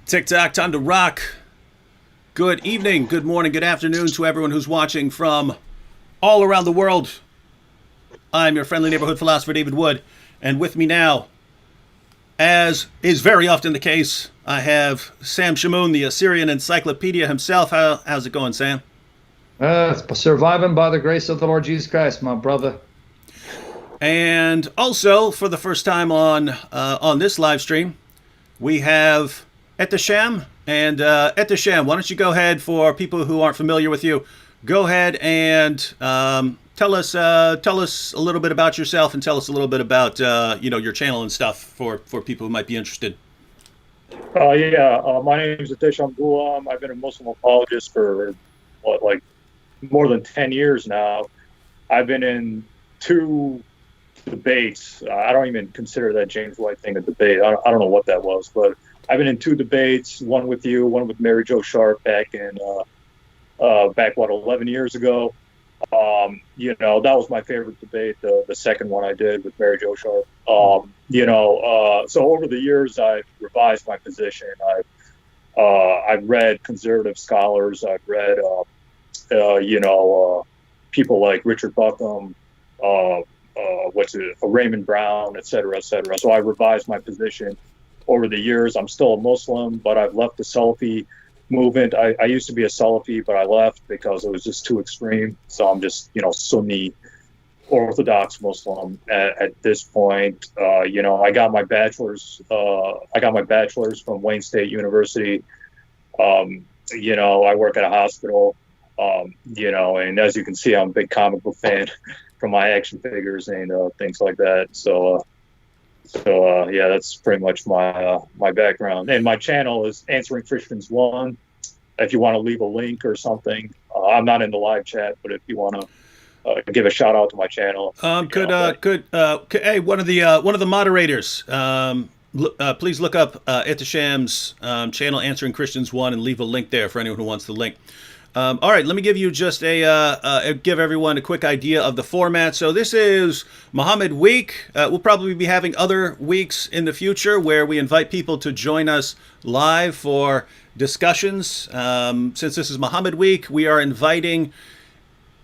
TikTok, time to rock. Good evening, good morning, good afternoon to everyone who's watching from all around the world. I'm your friendly neighborhood philosopher, David Wood, and with me now, as is very often the case, I have Sam Shamoun, the Assyrian encyclopedia himself. How's it going, Sam? Surviving by the grace of the Lord Jesus Christ, my brother. And also, for the first time on this live stream, we have Ehteshaam. And Ehteshaam, why don't you go ahead, for people who aren't familiar with you, go ahead and tell us a little bit about yourself, and tell us a little bit about your channel and stuff for people who might be interested. My name is Ehteshaam Gulam. I've been a Muslim apologist for more than 10 years now. I've been in 2 debates. I don't even consider that James White thing a debate. I don't know what that was, but I've been in 2 debates, one with you, one with Mary Jo Sharp back 11 years ago. That was my favorite debate, the second one I did with Mary Jo Sharp. So over the years, I've revised my position. I've read conservative scholars. I've read, people like Richard Buckham, Raymond Brown, et cetera, et cetera. So I revised my position over the years. I'm still a Muslim, but I've left the Salafi movement. I used to be a Salafi, but I left because it was just too extreme. So I'm just, Sunni Orthodox Muslim at this point. I got my bachelor's. I got my bachelor's from Wayne State University. I work at a hospital. And as you can see, I'm a big comic book fan from my action figures and things like that. So that's pretty much my background. And my channel is Answering Christians 1. If you want to leave a link or something, I'm not in the live chat, but if you want to give a shout out to my channel, hey, one of the moderators, please look up Ehteshaam's channel, Answering Christians 1, and leave a link there for anyone who wants the link. All right, let me give you just give everyone a quick idea of the format. So this is Muhammad Week. We'll probably be having other weeks in the future where we invite people to join us live for discussions. Since this is Muhammad Week, we are inviting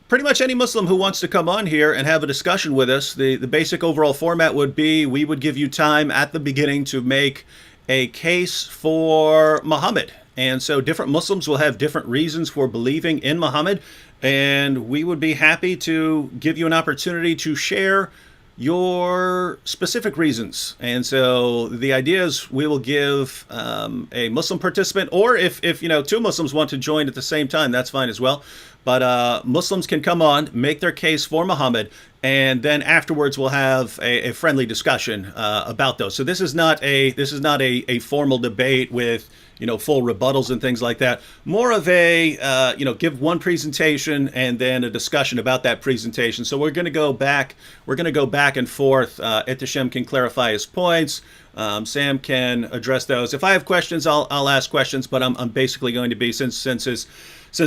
pretty much any Muslim who wants to come on here and have a discussion with us. The basic overall format would be, we would give you time at the beginning to make a case for Muhammad. And so different Muslims will have different reasons for believing in Muhammad, and we would be happy to give you an opportunity to share your specific reasons. And so the idea is, we will give a Muslim participant, or if 2 Muslims want to join at the same time, that's fine as well. But Muslims can come on, make their case for Muhammad, and then afterwards we'll have a friendly discussion about those. So this is not a formal debate with full rebuttals and things like that. More of a give one presentation and then a discussion about that presentation. So we're going to go back and forth. Ehteshaam can clarify his points. Sam can address those. If I have questions, I'll ask questions. But I'm basically going to be, since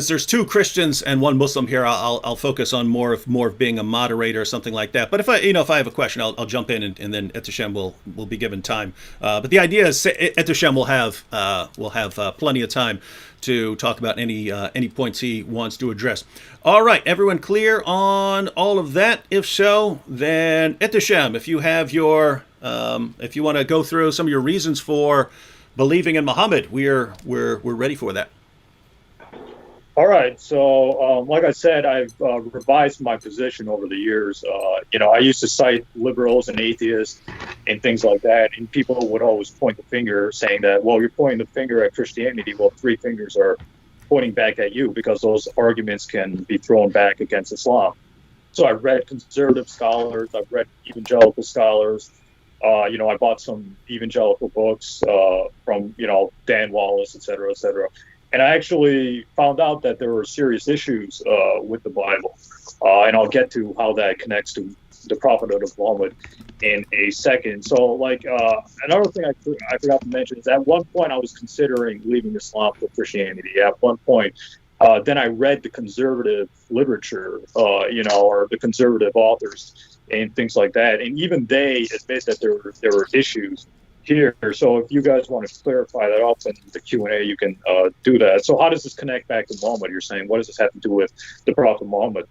there's 2 Christians and 1 Muslim here, I'll focus on more of being a moderator or something like that. But if I have a question, I'll jump in, and then Ehteshaam will be given time. But the idea is Ehteshaam will have plenty of time to talk about any points he wants to address. All right, everyone clear on all of that? If so, then Ehteshaam, if you have if you want to go through some of your reasons for believing in Muhammad, we're ready for that. All right. So, like I said, I've revised my position over the years. I used to cite liberals and atheists and things like that, and people would always point the finger, saying that, well, you're pointing the finger at Christianity. Well, 3 fingers are pointing back at you, because those arguments can be thrown back against Islam. So I've read conservative scholars. I've read evangelical scholars. I bought some evangelical books from, Dan Wallace, et cetera, et cetera. And I actually found out that there were serious issues with the Bible. And I'll get to how that connects to the prophethood of Muhammad in a second. So, another thing I forgot to mention is, at one point I was considering leaving Islam for Christianity. At one point, then I read the conservative literature, or the conservative authors and things like that. And even they admit that there were issues here. So if you guys want to clarify that up in the Q&A, you can do that. So how does this connect back to Muhammad? You're saying, what does this have to do with the Prophet Muhammad?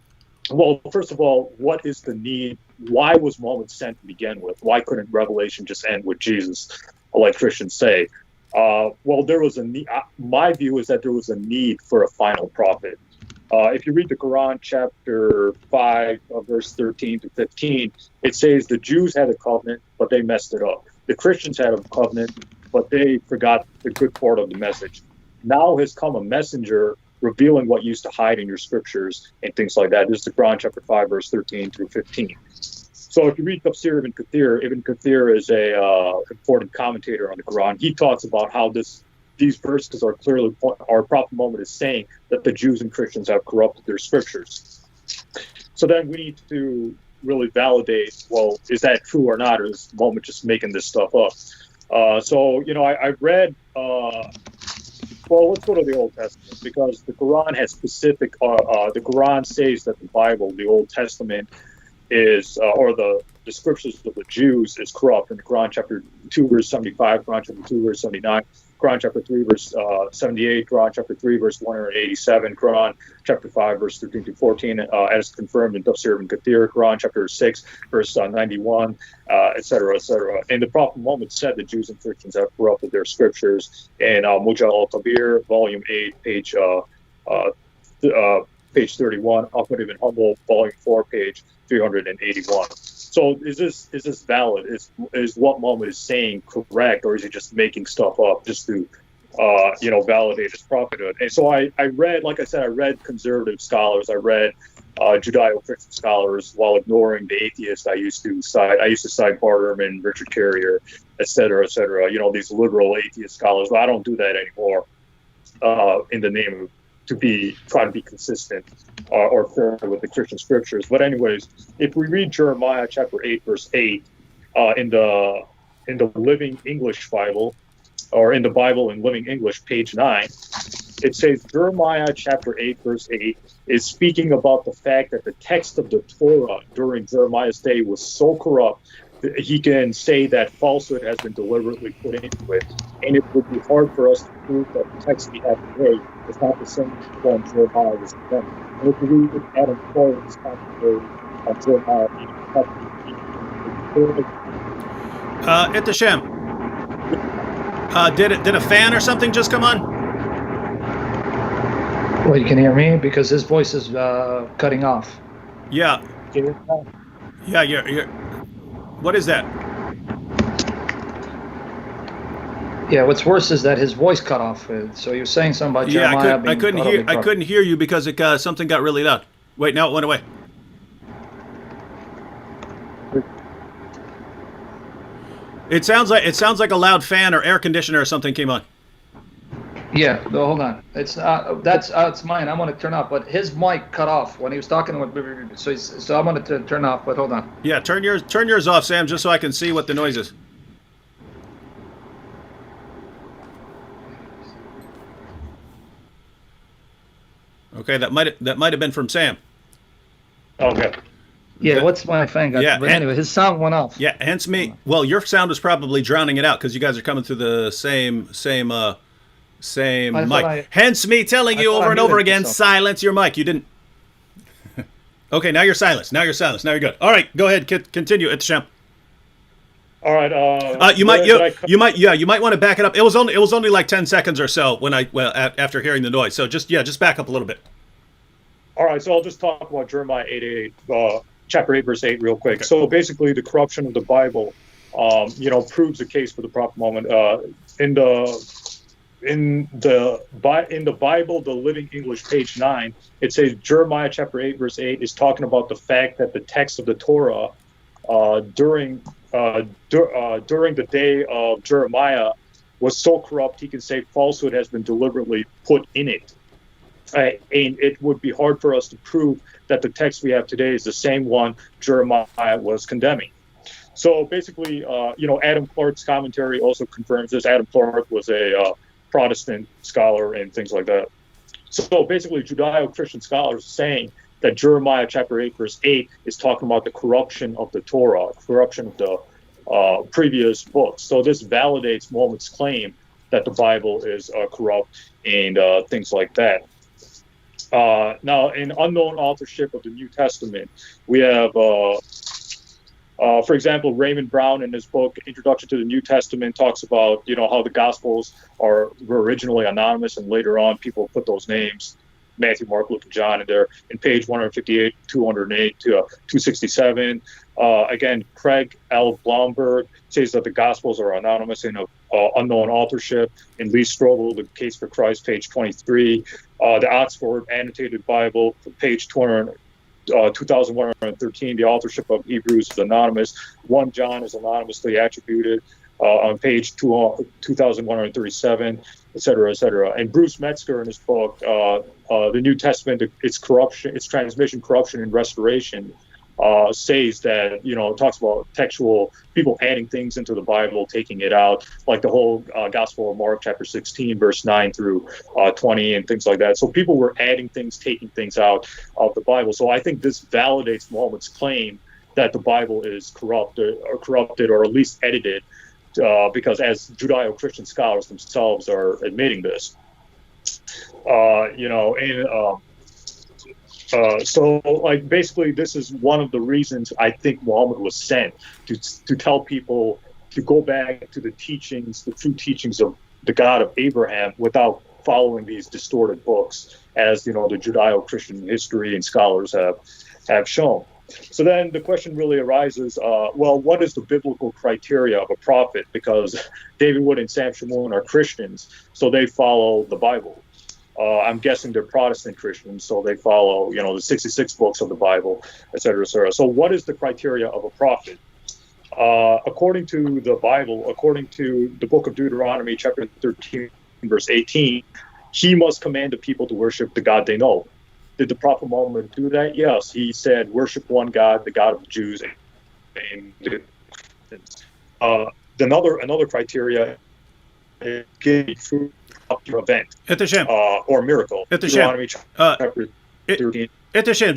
Well, first of all, what is the need? Why was Muhammad sent to begin with? Why couldn't Revelation just end with Jesus, like Christians say? Well, there was a need. My view is that there was a need for a final prophet. If you read the Quran, chapter 5, verse 13 to 15, it says the Jews had a covenant, but they messed it up. The Christians had a covenant, but they forgot the good part of the message. Now has come a messenger revealing what used to hide in your scriptures and things like that. This is the Quran, chapter 5, verse 13 through 15. So if you read Tafsir Ibn Kathir is a important commentator on the Quran. He talks about how these verses are clearly, our Prophet Muhammad is saying that the Jews and Christians have corrupted their scriptures. So then we need to really validate, well, is that true or not, or is Muhammad just making this stuff up? So, I read, well, let's go to the Old Testament, because the Quran has specific, the Quran says that the Bible, the Old Testament, is, or the scriptures of the Jews is corrupt. In the Quran, chapter 2, verse 75, Quran, chapter 2, verse 79, Quran chapter 3, verse 78, Quran chapter 3, verse 187, Quran chapter 5, verse 13 to 14, as confirmed in Tafsir Ibn Kathir, Quran chapter 6, verse 91, etc., etc. And the Prophet Muhammad said the Jews and Christians have corrupted their scriptures. In Mujal al-Kabir, volume 8, page 31, Ahmad ibn Hanbal, volume 4, page 381. So is this valid? Is what Muhammad is saying correct, or is he just making stuff up just to validate his prophethood? And so I read, like I said, I read conservative scholars, I read Judeo-Christian scholars, while ignoring the atheists I used to cite Barterman, Richard Carrier, et cetera, these liberal atheist scholars. But I don't do that anymore in the name of trying to be consistent or fair with the Christian scriptures. But anyways, if we read Jeremiah chapter 8, verse 8, in the Living English Bible, or in the Bible in Living English, page 9, it says Jeremiah chapter 8, verse 8 is speaking about the fact that the text of the Torah during Jeremiah's day was so corrupt that he can say that falsehood has been deliberately put into it. And it would be hard for us to prove that the text we have today is not the same one Jeremiah was written. And if we read Adam Clark's commentary on Jeremiah 8, Ehteshaam, did a fan or something just come on? Well, you can hear me because his voice is cutting off. Yeah. Yeah, you're. What is that? Yeah, what's worse is that his voice cut off. So you're saying something about Jeremiah being I couldn't hear you because something got really loud. Wait, now it went away. It sounds like a loud fan or air conditioner or something came on. Yeah, no, hold on. It's mine. I want to turn off, but his mic cut off when he was talking. So I wanted to turn off, but hold on. Yeah, turn yours off, Sam, just so I can see what the noise is. Okay, that might have been from Sam. Okay. Yeah, what's my thing? Yeah, but anyway, his sound went off. Yeah, hence me. Well, your sound was probably drowning it out because you guys are coming through the same mic. Hence me telling you over and over again, silence your mic. You didn't. Okay, now you're silenced. Now you're good. All right, go ahead. Continue, Ehteshaam. All right. You might want to back it up. It was only like 10 seconds or so after hearing the noise. So just back up a little bit. All right, so I'll just talk about Jeremiah 8:8, chapter 8, verse 8, real quick. Okay. So basically, the corruption of the Bible, proves the case for the Prophet Muhammad. In the Bible, the Living English, page 9, it says Jeremiah chapter 8, verse 8 is talking about the fact that the text of the Torah during the day of Jeremiah was so corrupt he can say falsehood has been deliberately put in it. And it would be hard for us to prove that the text we have today is the same one Jeremiah was condemning. So basically, Adam Clark's commentary also confirms this. Adam Clark was a Protestant scholar and things like that. So basically, Judeo-Christian scholars are saying that Jeremiah chapter 8, verse 8 is talking about the corruption of the Torah, corruption of previous books. So this validates Muhammad's claim that the Bible is corrupt and things like that. Now, in unknown authorship of the New Testament, we have, for example, Raymond Brown in his book Introduction to the New Testament talks about, how the Gospels were originally anonymous and later on people put those names, Matthew, Mark, Luke, and John, in there in page 158, 208 to 267. Again, Craig L. Blomberg says that the Gospels are anonymous and of unknown authorship. In Lee Strobel, The Case for Christ, page 23. The Oxford Annotated Bible, page 2113, the authorship of Hebrews is anonymous. 1 John is anonymously attributed on page 2137, et cetera, et cetera. And Bruce Metzger in his book, The New Testament, its corruption, its transmission, corruption, and restoration, says that, it talks about textual people adding things into the Bible, taking it out, like the whole Gospel of Mark, chapter 16, verse 9 through 20, and things like that. So people were adding things, taking things out of the Bible. So I think this validates Muhammad's claim that the Bible is corrupted, or at least edited, because as Judeo-Christian scholars themselves are admitting this. So basically, this is one of the reasons I think Muhammad was sent to tell people to go back to the teachings, the true teachings of the God of Abraham, without following these distorted books, as the Judeo-Christian history and scholars have shown. So then the question really arises: what is the biblical criteria of a prophet? Because David Wood and Sam Shamoun are Christians, so they follow the Bible. I'm guessing they're Protestant Christians, so they follow, the 66 books of the Bible, et cetera, et cetera. So what is the criteria of a prophet? According to the Bible, according to the book of Deuteronomy, chapter 13, verse 18, he must command the people to worship the God they know. Did the Prophet Muhammad do that? Yes. He said, worship one God, the God of the Jews. And another criteria is give fruit up your event or miracle. Deuteronomy chapter 13. Ehteshaam,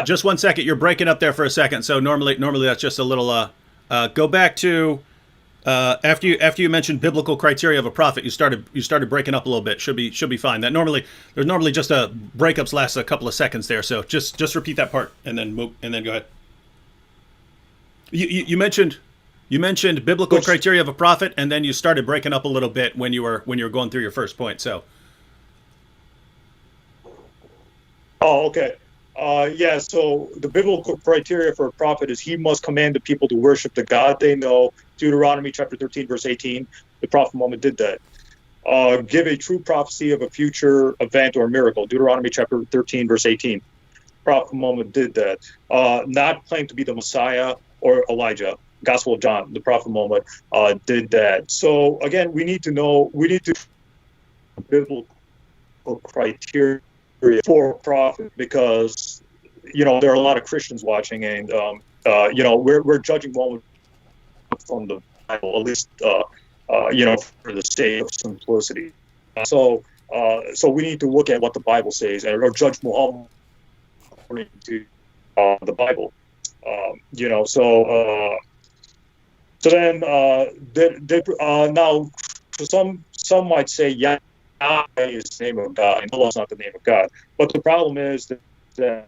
just one second. You're breaking up there for a second. So normally that's just a little. Go back to after you mentioned biblical criteria of a prophet. You started breaking up a little bit. Should be fine. There's normally just a breakups last a couple of seconds there. So just repeat that part and then move and then go ahead. You mentioned biblical criteria of a prophet, and then you started breaking up a little bit when you were going through your first point. So. Oh, okay. So the biblical criteria for a prophet is he must command the people to worship the God they know. Deuteronomy chapter 13, verse 18. The Prophet Muhammad did that. Give a true prophecy of a future event or miracle. Deuteronomy chapter 13, verse 18. Prophet Muhammad did that. Not claim to be the Messiah or Elijah. Gospel of John, the Prophet Muhammad did that. So again, we need to biblical criteria for a prophet, because there are a lot of Christians watching, and we're judging Muhammad from the Bible, at least for the sake of simplicity. So we need to look at what the Bible says, or judge Muhammad according to the Bible. So then, now, some might say Yahweh is the name of God, and Allah is not the name of God. But the problem is that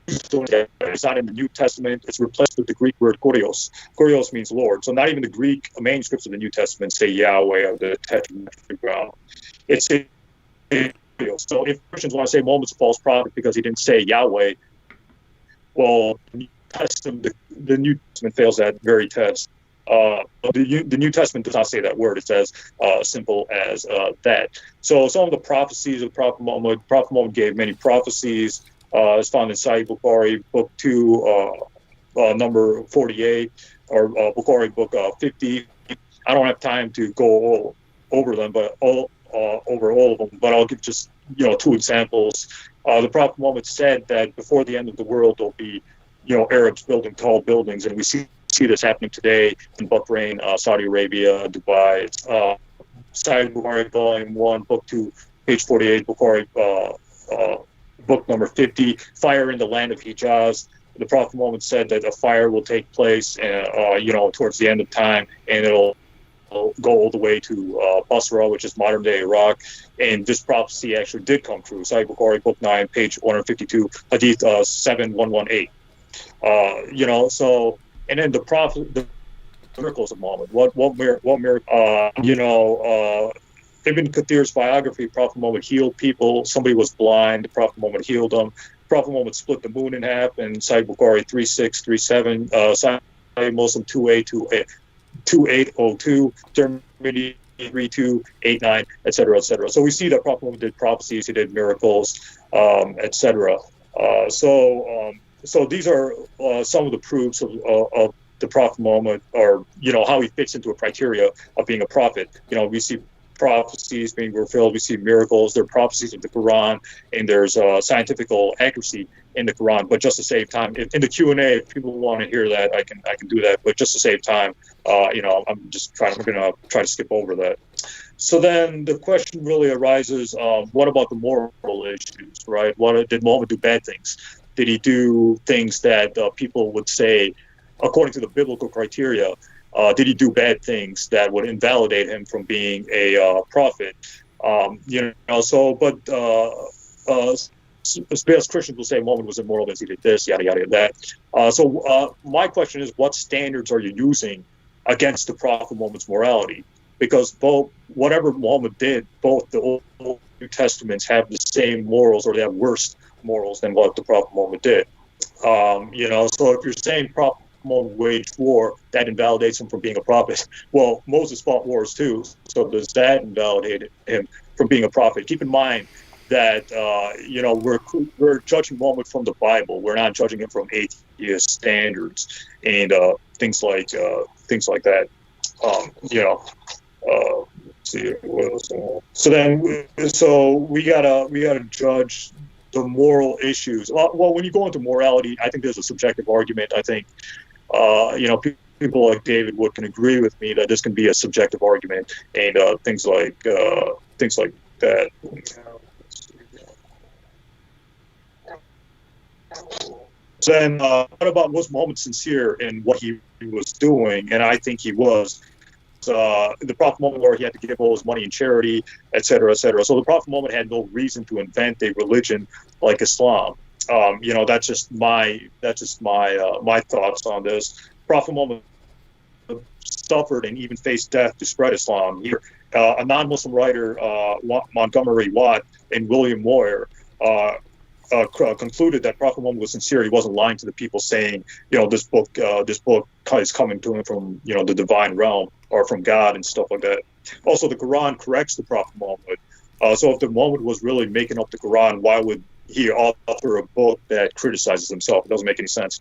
it's not in the New Testament. It's replaced with the Greek word kurios. Kurios means Lord. So not even the Greek manuscripts of the New Testament say Yahweh or the Tetragrammaton. It's kurios. So if Christians want to say Muhammad's a false prophet because he didn't say Yahweh, well, the New Testament fails that very test. The New Testament does not say that word. It says simple as that. So some of the prophecies of Prophet Muhammad gave many prophecies. It's found in Sahih Bukhari, book 2, number 48, or Bukhari, book 50. I don't have time to go over them, but over all of them. But I'll give just 2 examples. The Prophet Muhammad said that before the end of the world, there'll be Arabs building tall buildings, and we see this happening today in Bahrain, Saudi Arabia, Dubai. Sahih Bukhari, volume 1, book 2, page 48, Bukhari, book number 50, fire in the land of Hijaz, the Prophet Muhammad said that a fire will take place, towards the end of time, and it'll go all the way to Basra, which is modern day Iraq. And this prophecy actually did come true. Sahih Bukhari, Book 9, page 152, Hadith 7118. And then the miracles of Muhammad. What miracle? Ibn Kathir's biography, Prophet Muhammad healed people. Somebody was blind. The Prophet Muhammad healed them. Prophet Muhammad split the moon in half. And Sahih Bukhari 3637, Sahih Muslim 2802, Tirmidhi 3289, etc., etc. So we see that Prophet Muhammad did prophecies, he did miracles, etc. So these are some of the proofs of the Prophet Muhammad, or how he fits into a criteria of being a prophet. We see prophecies being fulfilled, we see miracles, there are prophecies in the Quran, and there's scientific accuracy in the Quran. But just to save time, in the Q&A, if people want to hear that, I can do that. But just to save time, I'm going to try to skip over that. So then the question really arises: what about the moral issues, right? Did Muhammad do bad things? Did he do things that people would say, according to the biblical criteria, did he do bad things that would invalidate him from being a prophet? As Christians will say, Muhammad was immoral because he did this, yada, yada, that. So my question is, what standards are you using against the Prophet Muhammad's morality? Because whatever Muhammad did, both the Old and New Testaments have the same morals, or they have worse morals than what the Prophet Muhammad did. So if you're saying Prophet Muhammad waged war, that invalidates him from being a prophet. Well, Moses fought wars too, so does that invalidate him from being a prophet? Keep in mind that we're judging Muhammad from the Bible. We're not judging him from atheist standards and things like that. See what else. So we gotta judge the moral issues. Well, when you go into morality, I think there's a subjective argument. I think people like David Wood can agree with me that this can be a subjective argument, and things like that. Then what about, was Muhammad sincere in what he was doing? And I think he was. The Prophet Muhammad, he had to give all his money in charity, etc., etc. So the Prophet Muhammad had no reason to invent a religion like Islam. That's just my thoughts on this. Prophet Muhammad suffered and even faced death to spread Islam. A non-Muslim writer, Montgomery Watt and William Moyer, concluded that Prophet Muhammad was sincere. He wasn't lying to the people, saying, this book is coming to him from, the divine realm or from God and stuff like that. Also, the Quran corrects the Prophet Muhammad. So if the Muhammad was really making up the Quran, why would he author a book that criticizes himself? It doesn't make any sense.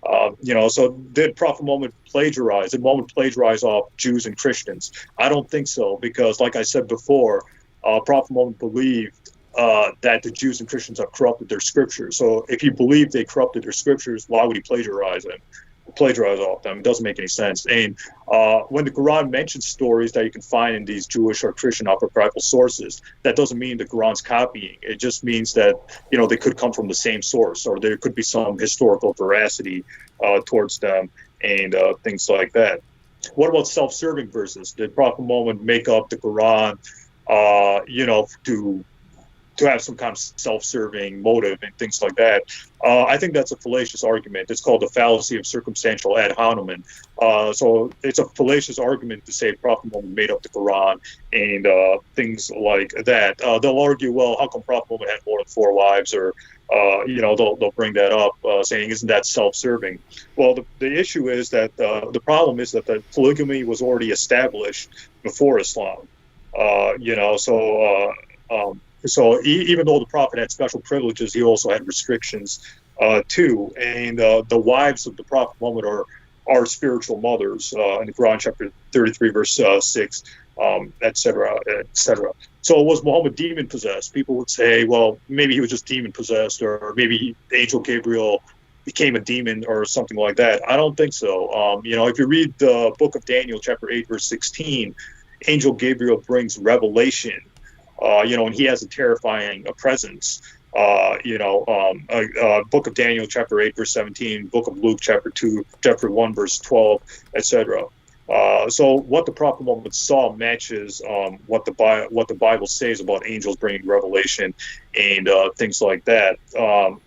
So did Prophet Muhammad plagiarize? Did Muhammad plagiarize off Jews and Christians? I don't think so, because like I said before, Prophet Muhammad believed that the Jews and Christians have corrupted their scriptures. So if he believed they corrupted their scriptures, why would he plagiarize off them? It doesn't make any sense. And when the Quran mentions stories that you can find in these Jewish or Christian apocryphal sources, that doesn't mean the Quran's copying. It just means that, they could come from the same source, or there could be some historical veracity towards them, and things like that. What about self-serving verses? Did Prophet Muhammad make up the Quran, to have some kind of self-serving motive and things like that? I think that's a fallacious argument. It's called the fallacy of circumstantial ad hominem. So it's a fallacious argument to say Prophet Muhammad made up the Quran and things like that. They'll argue, well, how come Prophet Muhammad had more than 4 wives? Or, they'll bring that up, saying, isn't that self-serving? Well, the issue is that the problem is that the polygamy was already established before Islam. So even though the Prophet had special privileges, he also had restrictions too. And the wives of the Prophet Muhammad are spiritual mothers in the Quran, chapter 33, verse 6, etc., etc. So was Muhammad demon possessed? People would say, well, maybe he was just demon possessed, or maybe Angel Gabriel became a demon or something like that. I don't think so. If you read the book of Daniel, chapter 8, verse 16, Angel Gabriel brings revelation. And he has a terrifying presence. Book of Daniel, chapter 8, verse 17, Book of Luke, chapter 2, chapter 1, verse 12, etc. So what the Prophet Muhammad saw matches what the Bible says about angels bringing revelation and things like that. But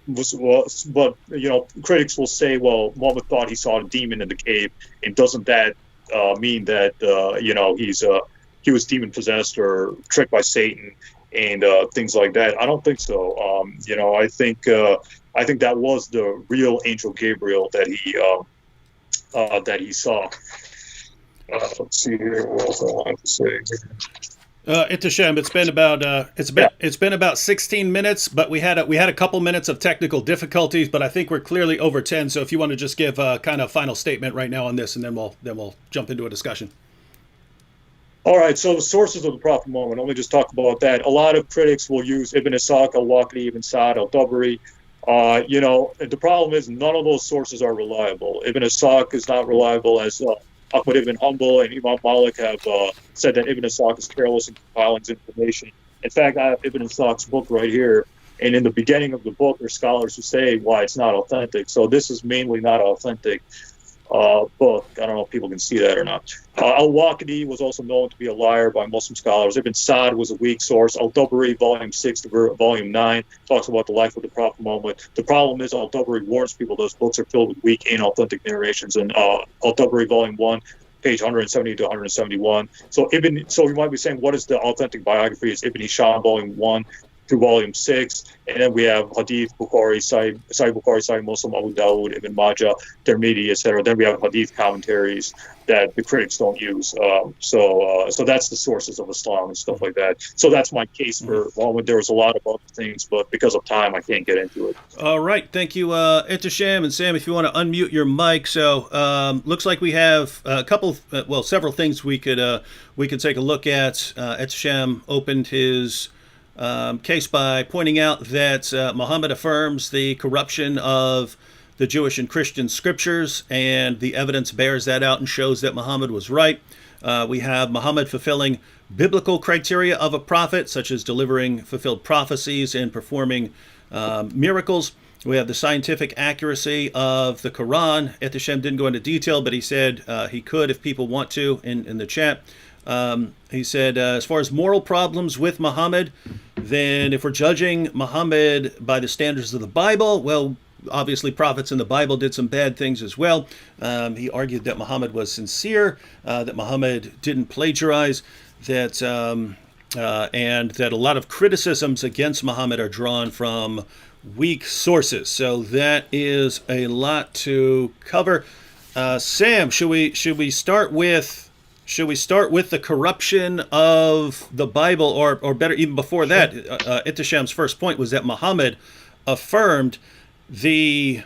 critics will say, well, Muhammad thought he saw a demon in the cave, and doesn't that mean that he was demon possessed or tricked by Satan and things like that? I don't think so. I think that was the real angel Gabriel that he saw. Let's see here. What else I wanted to say? Ehteshaam, it's been about 16 minutes, but we had a couple minutes of technical difficulties, but I think we're clearly over 10. So if you want to just give a kind of final statement right now on this, and then we'll jump into a discussion. All right. So the sources of the Prophet Muhammad. Let me just talk about that. A lot of critics will use Ibn Ishaq, al-Waqidi, Ibn Sa'd, al-Tabari. The problem is none of those sources are reliable. Ibn Ishaq is not reliable, as Ahmad ibn Hanbal and Imam Malik have said that Ibn Ishaq is careless in compiling his information. In fact, I have Ibn Ishaq's book right here, and in the beginning of the book, there are scholars who say why it's not authentic. So this is mainly not authentic book. I don't know if people can see that or not. Al-Waqidi was also known to be a liar by Muslim scholars. Ibn Sa'd was a weak source. Al-Tabari, volume 6 to volume 9, talks about the life of the Prophet Muhammad. The problem is Al-Tabari warns people those books are filled with weak and authentic narrations. And Al-Tabari, volume 1, page 170 to 171. So you might be saying, what is the authentic biography? It's Ibn Ehteshaam, volume 1 to volume 6, and then we have Hadith, Bukhari, Sahih Bukhari, Sahih Muslim, Abu Dawud, Ibn Majah, Tirmidhi, etc. Then we have Hadith commentaries that the critics don't use. So that's the sources of Islam and stuff like that. So that's my case for Muhammad. There was a lot of other things, but because of time, I can't get into it. All right, thank you, Ehteshaam, and Sam. If you want to unmute your mic, so looks like we have several things we could take a look at. Ehteshaam opened his case by pointing out that Muhammad affirms the corruption of the Jewish and Christian scriptures, and the evidence bears that out and shows that Muhammad was right. We have Muhammad fulfilling biblical criteria of a prophet, such as delivering fulfilled prophecies and performing miracles. We have the scientific accuracy of the Quran. Ehteshaam didn't go into detail, but he said he could if people want to in the chat. He said, as far as moral problems with Muhammad, then if we're judging Muhammad by the standards of the Bible, well, obviously prophets in the Bible did some bad things as well. He argued that Muhammad was sincere, that Muhammad didn't plagiarize, that and that a lot of criticisms against Muhammad are drawn from weak sources. So that is a lot to cover. Sam, should we start with the corruption of the Bible, or better, even before that? Ehteshaam's first point was that Muhammad affirmed the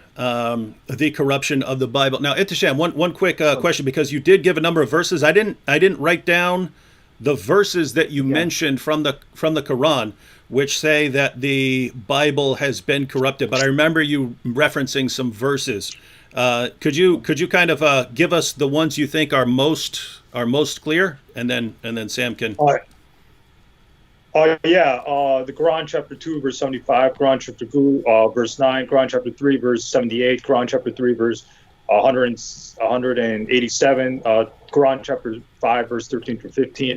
corruption of the Bible. Now, Ehteshaam, one quick question, because you did give a number of verses. I didn't write down the verses that you mentioned from the Quran, which say that the Bible has been corrupted. But I remember you referencing some verses. Could you kind of give us the ones you think are most clear, and then Sam can. All right. The Quran chapter 2 verse 75, Quran chapter 2 verse 9, Quran chapter 3 verse 78, Quran chapter 3 verse 187, Quran chapter 5 verse 13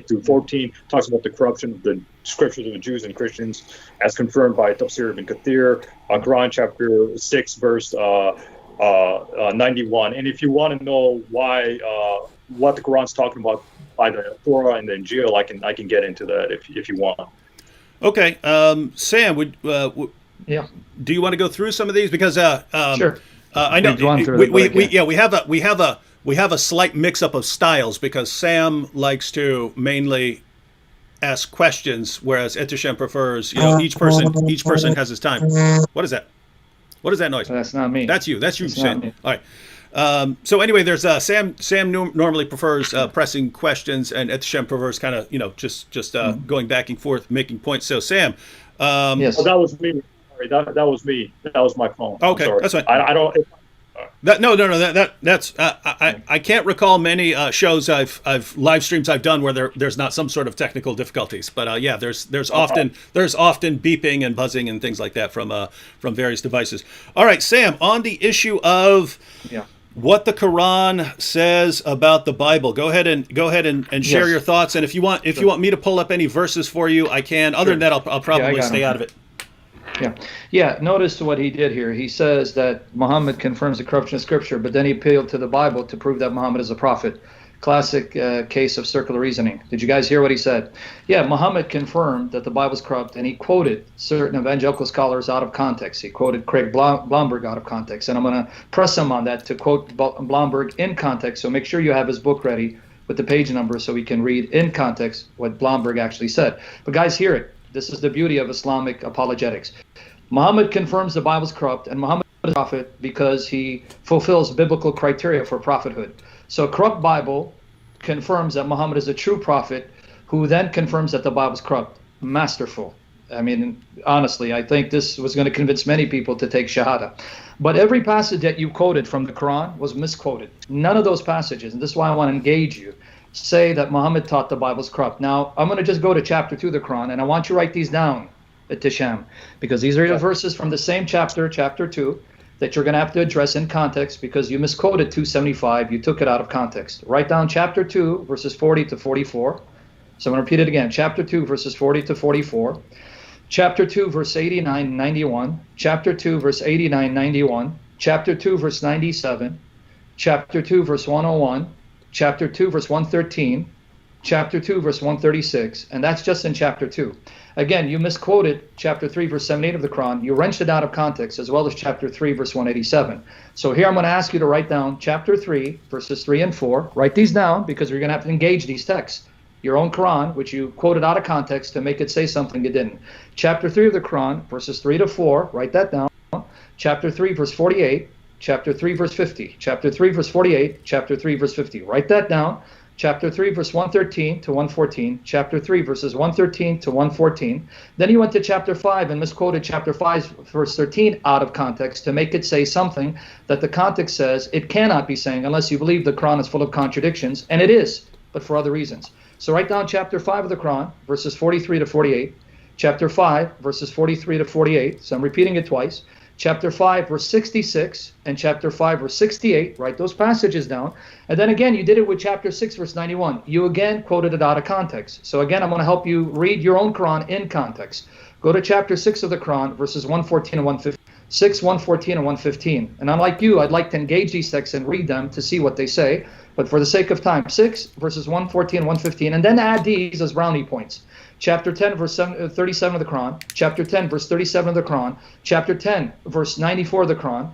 through 14 talks about the corruption of the scriptures of the Jews and Christians, as confirmed by Tafsir ibn Kathir. Quran chapter 6 verse 91. And if you want to know why what the Quran's talking about by the Torah and the Injil, I can get into that if you want. Okay, Sam, do you want to go through some of these, because sure. I know we have a slight mix-up of styles, because Sam likes to mainly ask questions, whereas Ehteshaam prefers each person has his time. What is that? What is that noise? That's not me. That's you, Sam. All right. So anyway, there's Sam normally prefers pressing questions, and Ehteshaam prefers kind of just going back and forth, making points. So Sam, yes. Oh, that was me. Sorry, that was me. That was my phone. Okay, that's fine. I don't. That's I can't recall many shows I've live streams I've done where there's not some sort of technical difficulties. But yeah, there's often beeping and buzzing and things like that from various devices. All right, Sam, on the issue of what the Quran says about the Bible, go ahead and share your thoughts. And if you want me to pull up any verses for you, I can. Other than that, I'll probably stay out of it. Yeah. Notice what he did here. He says that Muhammad confirms the corruption of Scripture, but then he appealed to the Bible to prove that Muhammad is a prophet. Classic case of circular reasoning. Did you guys hear what he said? Yeah, Muhammad confirmed that the Bible's corrupt, and he quoted certain evangelical scholars out of context. He quoted Craig Blomberg out of context, and I'm going to press him on that to quote Blomberg in context. So make sure you have his book ready with the page number so we can read in context what Blomberg actually said. But guys, hear it. This is the beauty of Islamic apologetics. Muhammad confirms the Bible's corrupt, and Muhammad is a prophet because he fulfills biblical criteria for prophethood. So a corrupt Bible confirms that Muhammad is a true prophet, who then confirms that the Bible is corrupt. Masterful. I mean, honestly, I think this was going to convince many people to take Shahada. But every passage that you quoted from the Quran was misquoted. None of those passages, and this is why I want to engage you, say that Muhammad taught the Bible is corrupt. Now, I'm going to just go to chapter 2 of the Quran, and I want you to write these down, Ehteshaam, because these are the verses from the same chapter, chapter 2, that you're going to have to address in context because you misquoted 275. You took it out of context. Write down chapter 2, verses 40 to 44. So I'm going to repeat it again. Chapter 2, verses 40 to 44. Chapter 2, verse 89, 91. Chapter 2, verse 89, 91. Chapter 2, verse 97. Chapter 2, verse 101. Chapter 2, verse 113. Chapter 2, verse 136. And that's just in chapter 2. Again, you misquoted chapter 3, verse 78 of the Quran. You wrenched it out of context, as well as chapter 3, verse 187. So here I'm going to ask you to write down chapter 3, verses 3 and 4. Write these down because we're going to have to engage these texts. Your own Quran, which you quoted out of context to make it say something it didn't. Chapter 3 of the Quran, verses 3 to 4. Write that down. Chapter 3, verse 48. Chapter 3, verse 50. Chapter 3, verse 48. Chapter 3, verse 50. Write that down. Chapter 3, verse 113 to 114, chapter 3, verses 113 to 114. Then he went to chapter 5 and misquoted chapter 5, verse 13 out of context to make it say something that the context says it cannot be saying unless you believe the Quran is full of contradictions, and it is, but for other reasons. So write down chapter 5 of the Quran, verses 43 to 48, chapter 5, verses 43 to 48, so I'm repeating it twice. Chapter 5, verse 66, and chapter 5, verse 68. Write those passages down. And then again, you did it with chapter 6, verse 91. You again quoted it out of context. So again, I'm going to help you read your own Quran in context. Go to chapter 6 of the Quran, verses 114 and 115. 6, 114, and 115. And unlike you, I'd like to engage these texts and read them to see what they say. But for the sake of time, 6, verses 114 and 115. And then add these as brownie points. Chapter 10, verse 37 of the Quran. Chapter 10, verse 37 of the Quran. Chapter 10, verse 94 of the Quran.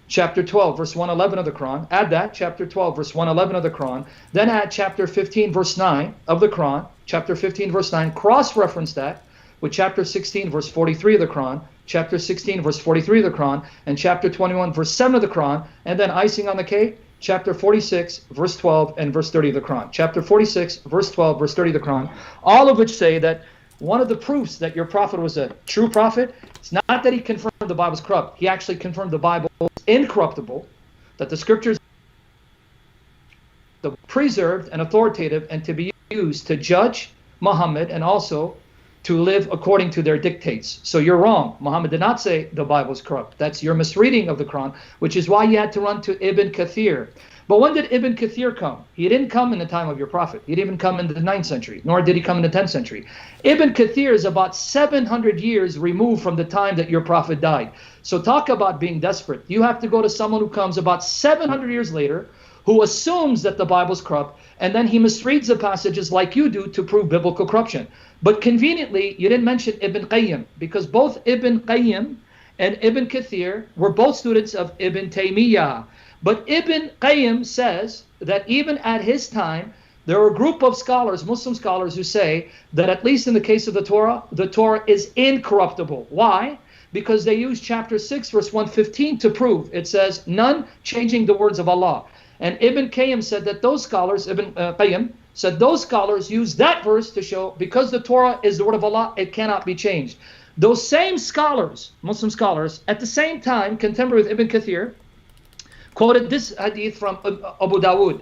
Chapter 12, verse 111 of the Quran. Add that, chapter 12, verse 111 of the Quran. Then add chapter 15, verse 9 of the Quran. Chapter 15, verse 9. Cross-reference that with chapter 16, verse 43 of the Quran. Chapter 16, verse 43 of the Quran. And chapter 21, verse 7 of the Quran. And then icing on the cake, chapter 46, verse 12, and verse 30 of the Quran. Chapter 46, verse 12, verse 30 of the Quran. All of which say that one of the proofs that your prophet was a true prophet, it's not that he confirmed the Bible was corrupt. He actually confirmed the Bible is incorruptible, that the scriptures are preserved and authoritative and to be used to judge Muhammad and also to live according to their dictates. So you're wrong. Muhammad did not say the Bible is corrupt. That's your misreading of the Quran, which is why you had to run to Ibn Kathir. But when did Ibn Kathir come? He didn't come in the time of your prophet. He didn't even come in the 9th century, nor did he come in the 10th century. Ibn Kathir is about 700 years removed from the time that your prophet died. So talk about being desperate. You have to go to someone who comes about 700 years later, who assumes that the Bible is corrupt, and then he misreads the passages like you do to prove biblical corruption. But conveniently, you didn't mention Ibn Qayyim, because both Ibn Qayyim and Ibn Kathir were both students of Ibn Taymiyyah. But Ibn Qayyim says that even at his time, there are a group of scholars, Muslim scholars, who say that at least in the case of the Torah is incorruptible. Why? Because they use chapter 6, verse 115 to prove. It says, none changing the words of Allah. And Ibn Qayyim said that those scholars, Ibn Qayyim, said those scholars use that verse to show because the Torah is the word of Allah, it cannot be changed. Those same scholars, Muslim scholars, at the same time, contemporary with Ibn Kathir, quoted this hadith from Abu Dawood.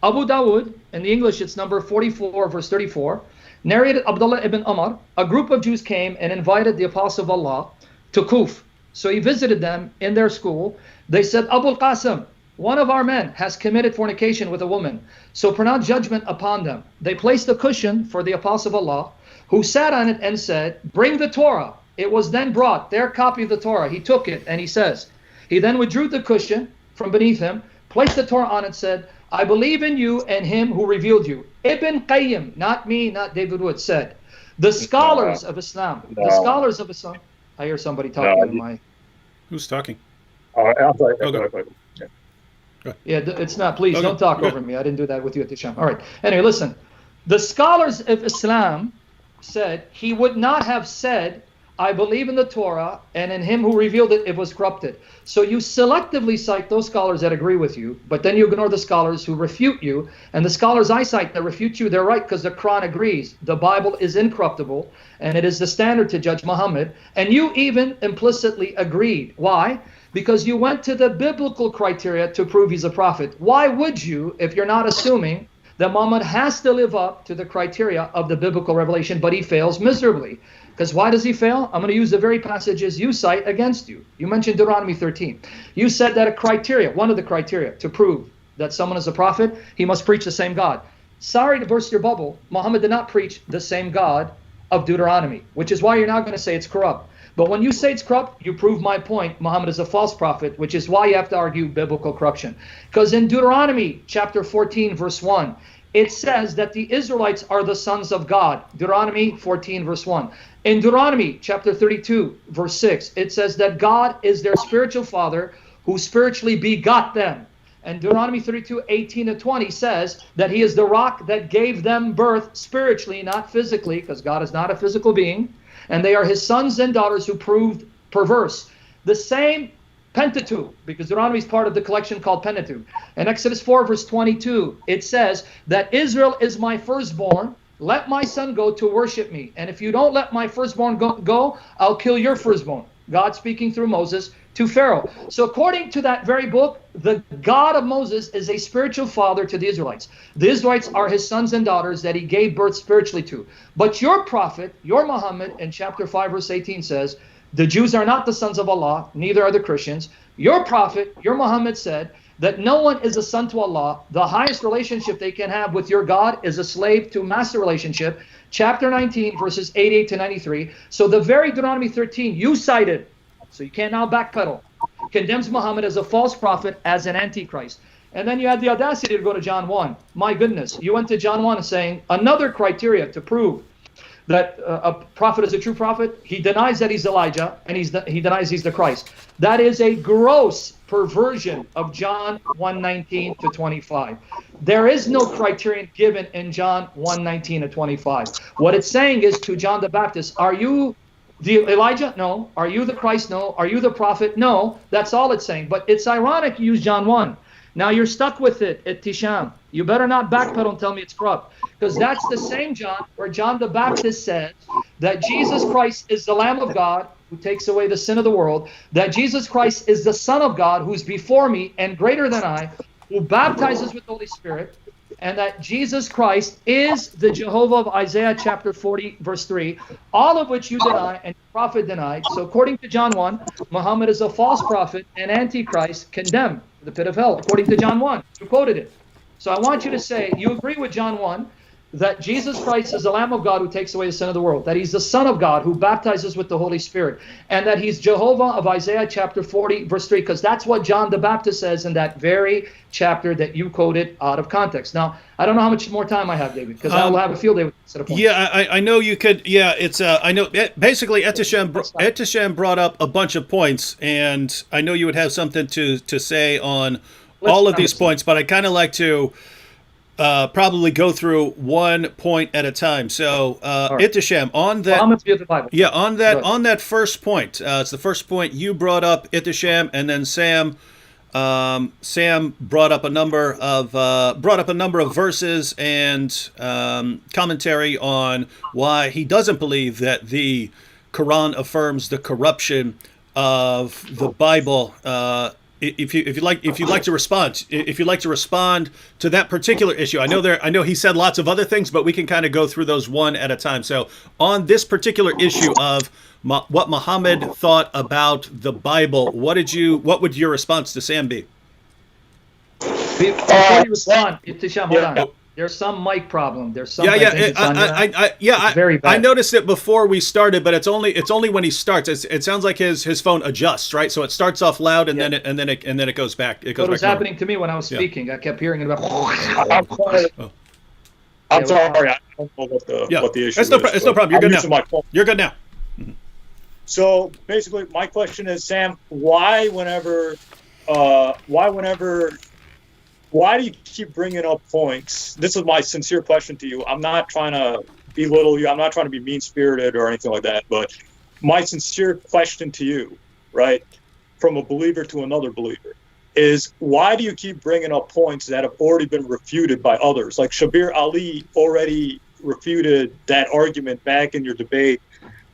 Abu Dawood, in the English it's number 44, verse 34, narrated Abdullah ibn Umar, a group of Jews came and invited the Apostle of Allah to Kuf. So he visited them in their school. They said, Abu Qasim, one of our men has committed fornication with a woman, so pronounce judgment upon them. They placed a cushion for the Apostle of Allah, who sat on it and said, bring the Torah. It was then brought, their copy of the Torah. He took it and he says, he then withdrew the cushion from beneath him, placed the Torah on it, said, I believe in you and him who revealed you. Ibn Qayyim, not me, not David Wood, said, the scholars of Islam, the scholars of Islam. I hear somebody talking. Who's talking? I'm sorry. Yeah, it's not. Please don't talk over me. I didn't do that with you, Ehteshaam. All right. Anyway, listen. The scholars of Islam said he would not have said, I believe in the Torah, and in him who revealed it, it was corrupted. So you selectively cite those scholars that agree with you, but then you ignore the scholars who refute you. And the scholars I cite that refute you, they're right because the Quran agrees. The Bible is incorruptible, and it is the standard to judge Muhammad. And you even implicitly agreed. Why? Because you went to the biblical criteria to prove he's a prophet. Why would you if you're not assuming that Muhammad has to live up to the criteria of the biblical revelation, but he fails miserably? Because why does he fail? I'm going to use the very passages you cite against you. You mentioned Deuteronomy 13. You said that a criteria, one of the criteria to prove that someone is a prophet, he must preach the same God. Sorry to burst your bubble, Muhammad did not preach the same God of Deuteronomy, which is why you're now going to say it's corrupt. But when you say it's corrupt, you prove my point. Muhammad is a false prophet, which is why you have to argue biblical corruption. Because in Deuteronomy chapter 14, verse 1, it says that the Israelites are the sons of God. Deuteronomy 14, verse 1. In Deuteronomy chapter 32, verse 6, it says that God is their spiritual father who spiritually begot them. And Deuteronomy 32, 18 to 20 says that he is the rock that gave them birth spiritually, not physically, because God is not a physical being. And they are his sons and daughters who proved perverse. The same Pentateuch, because Deuteronomy is part of the collection called Pentateuch. In Exodus 4, verse 22, it says that Israel is my firstborn. Let my son go to worship me. And if you don't let my firstborn go, I'll kill your firstborn. God speaking through Moses to Pharaoh. So according to that very book, the God of Moses is a spiritual father to the Israelites. The Israelites are his sons and daughters that he gave birth spiritually to. But your prophet, your Muhammad, in chapter 5, verse 18 says, the Jews are not the sons of Allah, neither are the Christians. Your prophet, your Muhammad, said that no one is a son to Allah. The highest relationship they can have with your God is a slave to master relationship. Chapter 19, verses 88 to 93. So the very Deuteronomy 13 you cited, so you can't now backpedal, condemns Muhammad as a false prophet, as an antichrist. And then you had the audacity to go to John 1. My goodness, you went to John 1 saying another criteria to prove that a prophet is a true prophet. He denies that he's Elijah, and he denies he's the Christ. That is a gross perversion of John 1:19 to 25. There is no criterion given in John 1:19 to 25. What it's saying is to John the Baptist, are you the Elijah? No. Are you the Christ? No. Are you the prophet? No. That's all it's saying. But it's ironic you use John 1. Now you're stuck with it, Ehteshaam. You better not backpedal and tell me it's corrupt. Because that's the same John where John the Baptist says that Jesus Christ is the Lamb of God who takes away the sin of the world, that Jesus Christ is the Son of God who's before me and greater than I, who baptizes with the Holy Spirit, and that Jesus Christ is the Jehovah of Isaiah chapter 40, verse 3, all of which you deny and the prophet denied. So according to John 1, Muhammad is a false prophet and antichrist condemned to the pit of hell, according to John 1. You quoted it. So I want you to say, you agree with John 1, that Jesus Christ is the Lamb of God who takes away the sin of the world, that he's the Son of God who baptizes with the Holy Spirit, and that he's Jehovah of Isaiah chapter 40, verse 3, because that's what John the Baptist says in that very chapter that you quoted out of context. Now, I don't know how much more time I have, David, because I will have a field day with this set of points. Yeah, I know you could. Yeah, it's I know. Basically, Ehteshaam brought up a bunch of points, and I know you would have something to say on all of these points, but I kind of like to probably go through one point at a time. So, Ehteshaam, on that, on that first point, it's the first point you brought up, Ehteshaam, and then Sam brought up a number of verses and commentary on why he doesn't believe that the Quran affirms the corruption of the Bible if you'd like to respond to that particular issue. I know he said lots of other things, but we can kind of go through those one at a time. So on this particular issue of what Muhammad thought about the Bible, what would your response to Sam be? Before you respond, Ehteshaam, hold on. There's some mic problem. There's some. Very bad. I noticed it before we started, but it's only when he starts. It sounds like his phone adjusts, right? So it starts off loud and then it goes back. It was happening to me when I was speaking. I kept hearing it about. I'm sorry. I don't know what the issue is. It's no problem. You're good now. You're good now. Mm-hmm. So basically, my question is, Sam, why do you keep bringing up points? This is my sincere question to you. I'm not trying to belittle you. I'm not trying to be mean-spirited or anything like that. But my sincere question to you, right, from a believer to another believer, is why do you keep bringing up points that have already been refuted by others? Like Shabir Ali already refuted that argument back in your debate,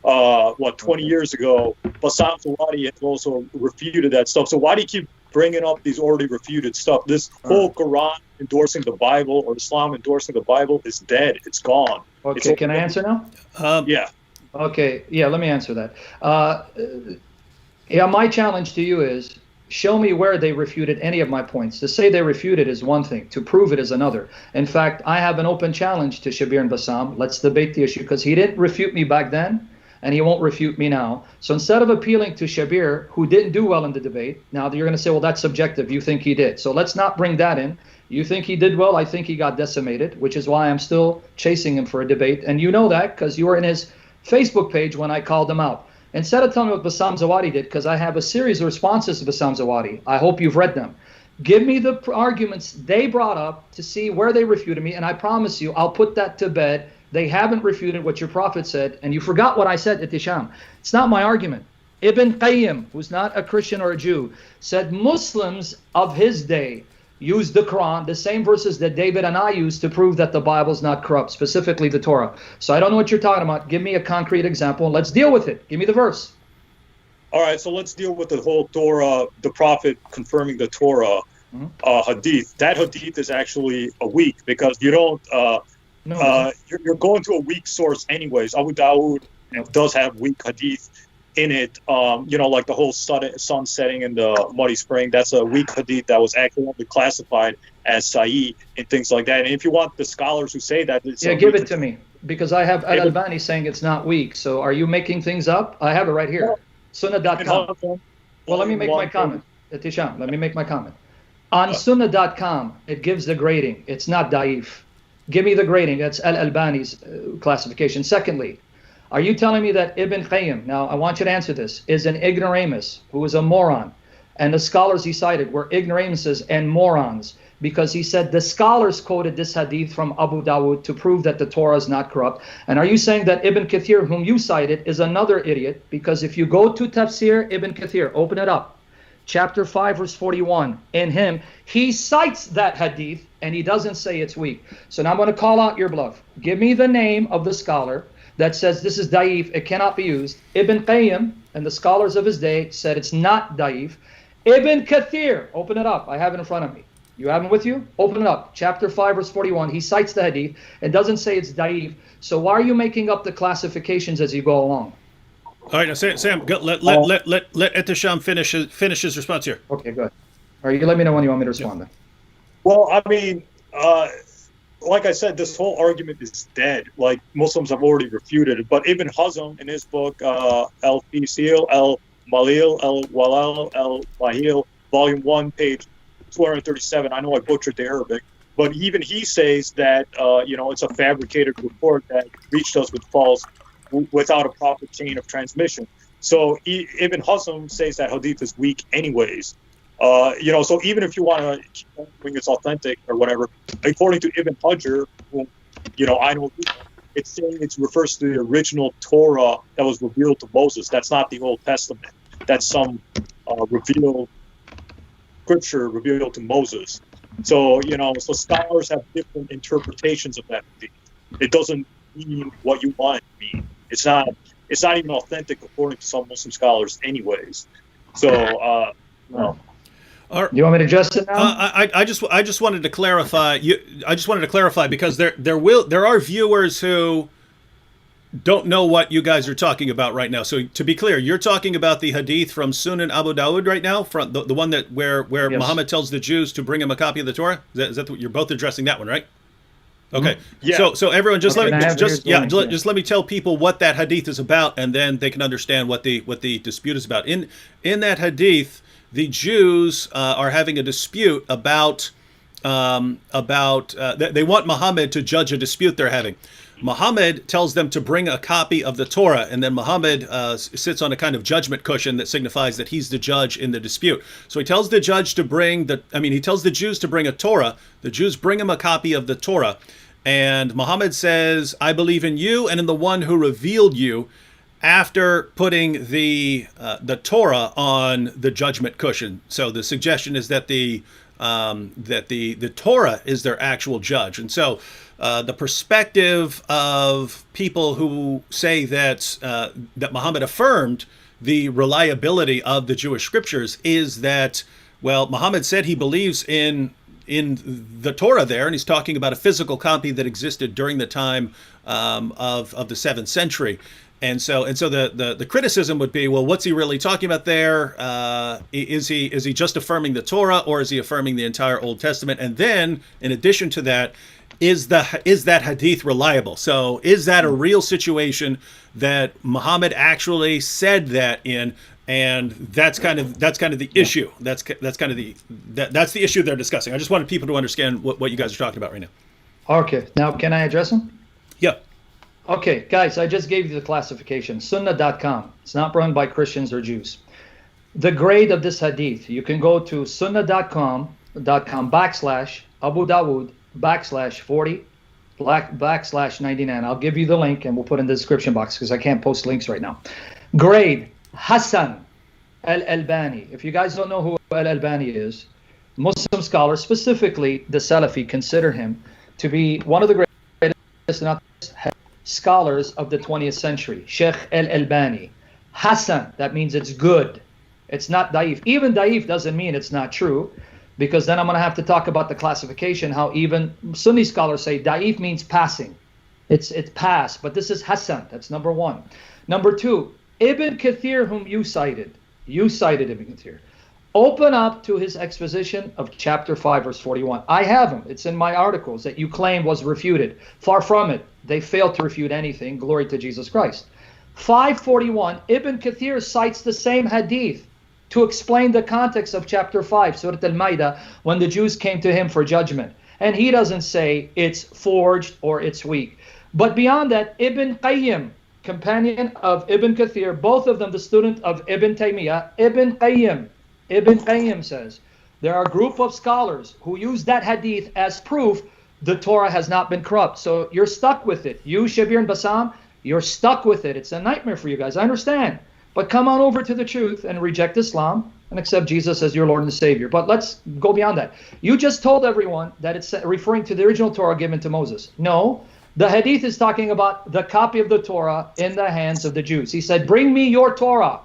20 years ago. Bassam Zawadi has also refuted that stuff. So why do you keep bringing up these already refuted stuff? This whole Quran endorsing the Bible or Islam endorsing the Bible is dead. It's gone. Okay, can I answer now? Yeah. Okay, let me answer that. My challenge to you is show me where they refuted any of my points. To say they refuted is one thing. To prove it is another. In fact, I have an open challenge to Shabir and Bassam. Let's debate the issue because he didn't refute me back then. And he won't refute me now. So instead of appealing to Shabir, who didn't do well in the debate, now you're going to say, well, that's subjective. You think he did. So let's not bring that in. You think he did well. I think he got decimated, which is why I'm still chasing him for a debate. And you know that because you were in his Facebook page when I called him out. Instead of telling me what Bassam Zawadi did, because I have a series of responses to Bassam Zawadi. I hope you've read them. Give me the arguments they brought up to see where they refuted me. And I promise you, I'll put that to bed. They haven't refuted what your prophet said, and you forgot what I said, Ehteshaam. It's not my argument. Ibn Qayyim, who's not a Christian or a Jew, said Muslims of his day used the Quran, the same verses that David and I used to prove that the Bible's not corrupt, specifically the Torah. So I don't know what you're talking about. Give me a concrete example, and let's deal with it. Give me the verse. All right, so let's deal with the whole Torah, the prophet confirming the Torah hadith. That hadith is actually a weak because you don't... you're going to a weak source anyways. Abu Dawood does have weak hadith in it. Like the whole sun setting in the muddy spring. That's a weak hadith that was accidentally classified as Sahih and things like that. And if you want the scholars who say that, give it to me because I have Al-Albani saying it's not weak. So are you making things up? I have it right here. Sunnah.com. Well, let me make my comment. Ehteshaam, let me make my comment. On Sunnah.com, it gives the grading. It's not da'if. Give me the grading. That's Al-Albani's classification. Secondly, are you telling me that Ibn Qayyim, now I want you to answer this, is an ignoramus who is a moron? And the scholars he cited were ignoramuses and morons because he said the scholars quoted this hadith from Abu Dawood to prove that the Torah is not corrupt. And are you saying that Ibn Kathir, whom you cited, is another idiot? Because if you go to Tafsir Ibn Kathir, open it up, chapter 5, verse 41, in him, he cites that hadith and he doesn't say it's weak. So now I'm going to call out your bluff. Give me the name of the scholar that says this is da'if, it cannot be used. Ibn Qayyim and the scholars of his day said it's not da'if. Ibn Kathir, open it up. I have it in front of me. You have it with you? Open it up. Chapter 5, verse 41. He cites the hadith. It doesn't say it's da'if. So why are you making up the classifications as you go along? All right, now Sam, let Ehteshaam finish his response here. Okay, good. All right, you let me know when you want me to respond then. Well, I mean, like I said, this whole argument is dead. Like, Muslims have already refuted it. But Ibn Hazm, in his book, Al-Fisil, Al-Malil, Al-Walal, Al-Mahil, Volume 1, page 237, I know I butchered the Arabic, but even he says that, it's a fabricated report that reached us without a proper chain of transmission. So Ibn Hazm says that hadith is weak anyways. So even if you want to keep arguing it's authentic or whatever, according to Ibn Hajar, whom, I know, it's saying it refers to the original Torah that was revealed to Moses. That's not the Old Testament. That's some revealed scripture revealed to Moses. So, so scholars have different interpretations of that hadith. It doesn't mean what you want it to mean. It's not even authentic according to some Muslim scholars anyways. So, All right. Do you want me to address it now? I just wanted to clarify. I just wanted to clarify because there are viewers who don't know what you guys are talking about right now. So to be clear, you're talking about the hadith from Sunan Abu Dawud right now, from the one that where Yes. Muhammad tells the Jews to bring him a copy of the Torah. Is that you're both addressing that one, right? Okay. Yeah. So everyone, just Okay, let me and I have here's the link, just let me tell people what that hadith is about, and then they can understand what the dispute is about. In that hadith, the Jews are having a dispute about they want Muhammad to judge a dispute they're having. Muhammad tells them to bring a copy of the Torah, and then Muhammad sits on a kind of judgment cushion that signifies that he's the judge in the dispute. So he tells the judge to bring he tells the Jews to bring a Torah. The Jews bring him a copy of the Torah, and Muhammad says, "I believe in you and in the one who revealed you," after putting the Torah on the judgment cushion. So the suggestion is that the Torah is their actual judge, and so the perspective of people who say that Muhammad affirmed the reliability of the Jewish scriptures is that, well, Muhammad said he believes in the Torah there, and he's talking about a physical copy that existed during the time of the 7th century. And so the criticism would be, well, what's he really talking about there? Is he just affirming the Torah, or is he affirming the entire Old Testament? And then, in addition to that, is that hadith reliable? So is that a real situation that Muhammad actually said that in? And that's kind of the issue. That's the issue they're discussing. I just wanted people to understand what you guys are talking about right now. Okay. Now, can I address him? Yeah. Okay, guys, I just gave you the classification. Sunnah.com. It's not run by Christians or Jews. The grade of this hadith, you can go to sunnah.com /Abu Dawud /40 /99. I'll give you the link and we'll put in the description box because I can't post links right now. Grade Hassan al-Albani. If you guys don't know who al-Albani is, Muslim scholars, specifically the Salafi, consider him to be one of the greatest scholars of the 20th century. Sheikh al-Albani. Hassan, that means it's good. It's not daif. Even daif doesn't mean it's not true, because then I'm going to have to talk about the classification, how even Sunni scholars say daif means passing. It's pass, but this is Hassan. That's number one. Number two, Ibn Kathir, whom you cited Ibn Kathir. Open up to his exposition of chapter 5, verse 41. I have him. It's in my articles that you claim was refuted. Far from it. They failed to refute anything. Glory to Jesus Christ. 541, Ibn Kathir cites the same hadith to explain the context of chapter 5, Surah Al-Ma'idah, when the Jews came to him for judgment. And he doesn't say it's forged or it's weak. But beyond that, Ibn Qayyim, companion of Ibn Kathir, both of them the student of Ibn Taymiyyah, Ibn Qayyim says, there are a group of scholars who use that hadith as proof the Torah has not been corrupt. So you're stuck with it. You, Shabir and Bassam, you're stuck with it. It's a nightmare for you guys. I understand. But come on over to the truth and reject Islam and accept Jesus as your Lord and Savior. But let's go beyond that. You just told everyone that it's referring to the original Torah given to Moses. No, the hadith is talking about the copy of the Torah in the hands of the Jews. He said, bring me your Torah.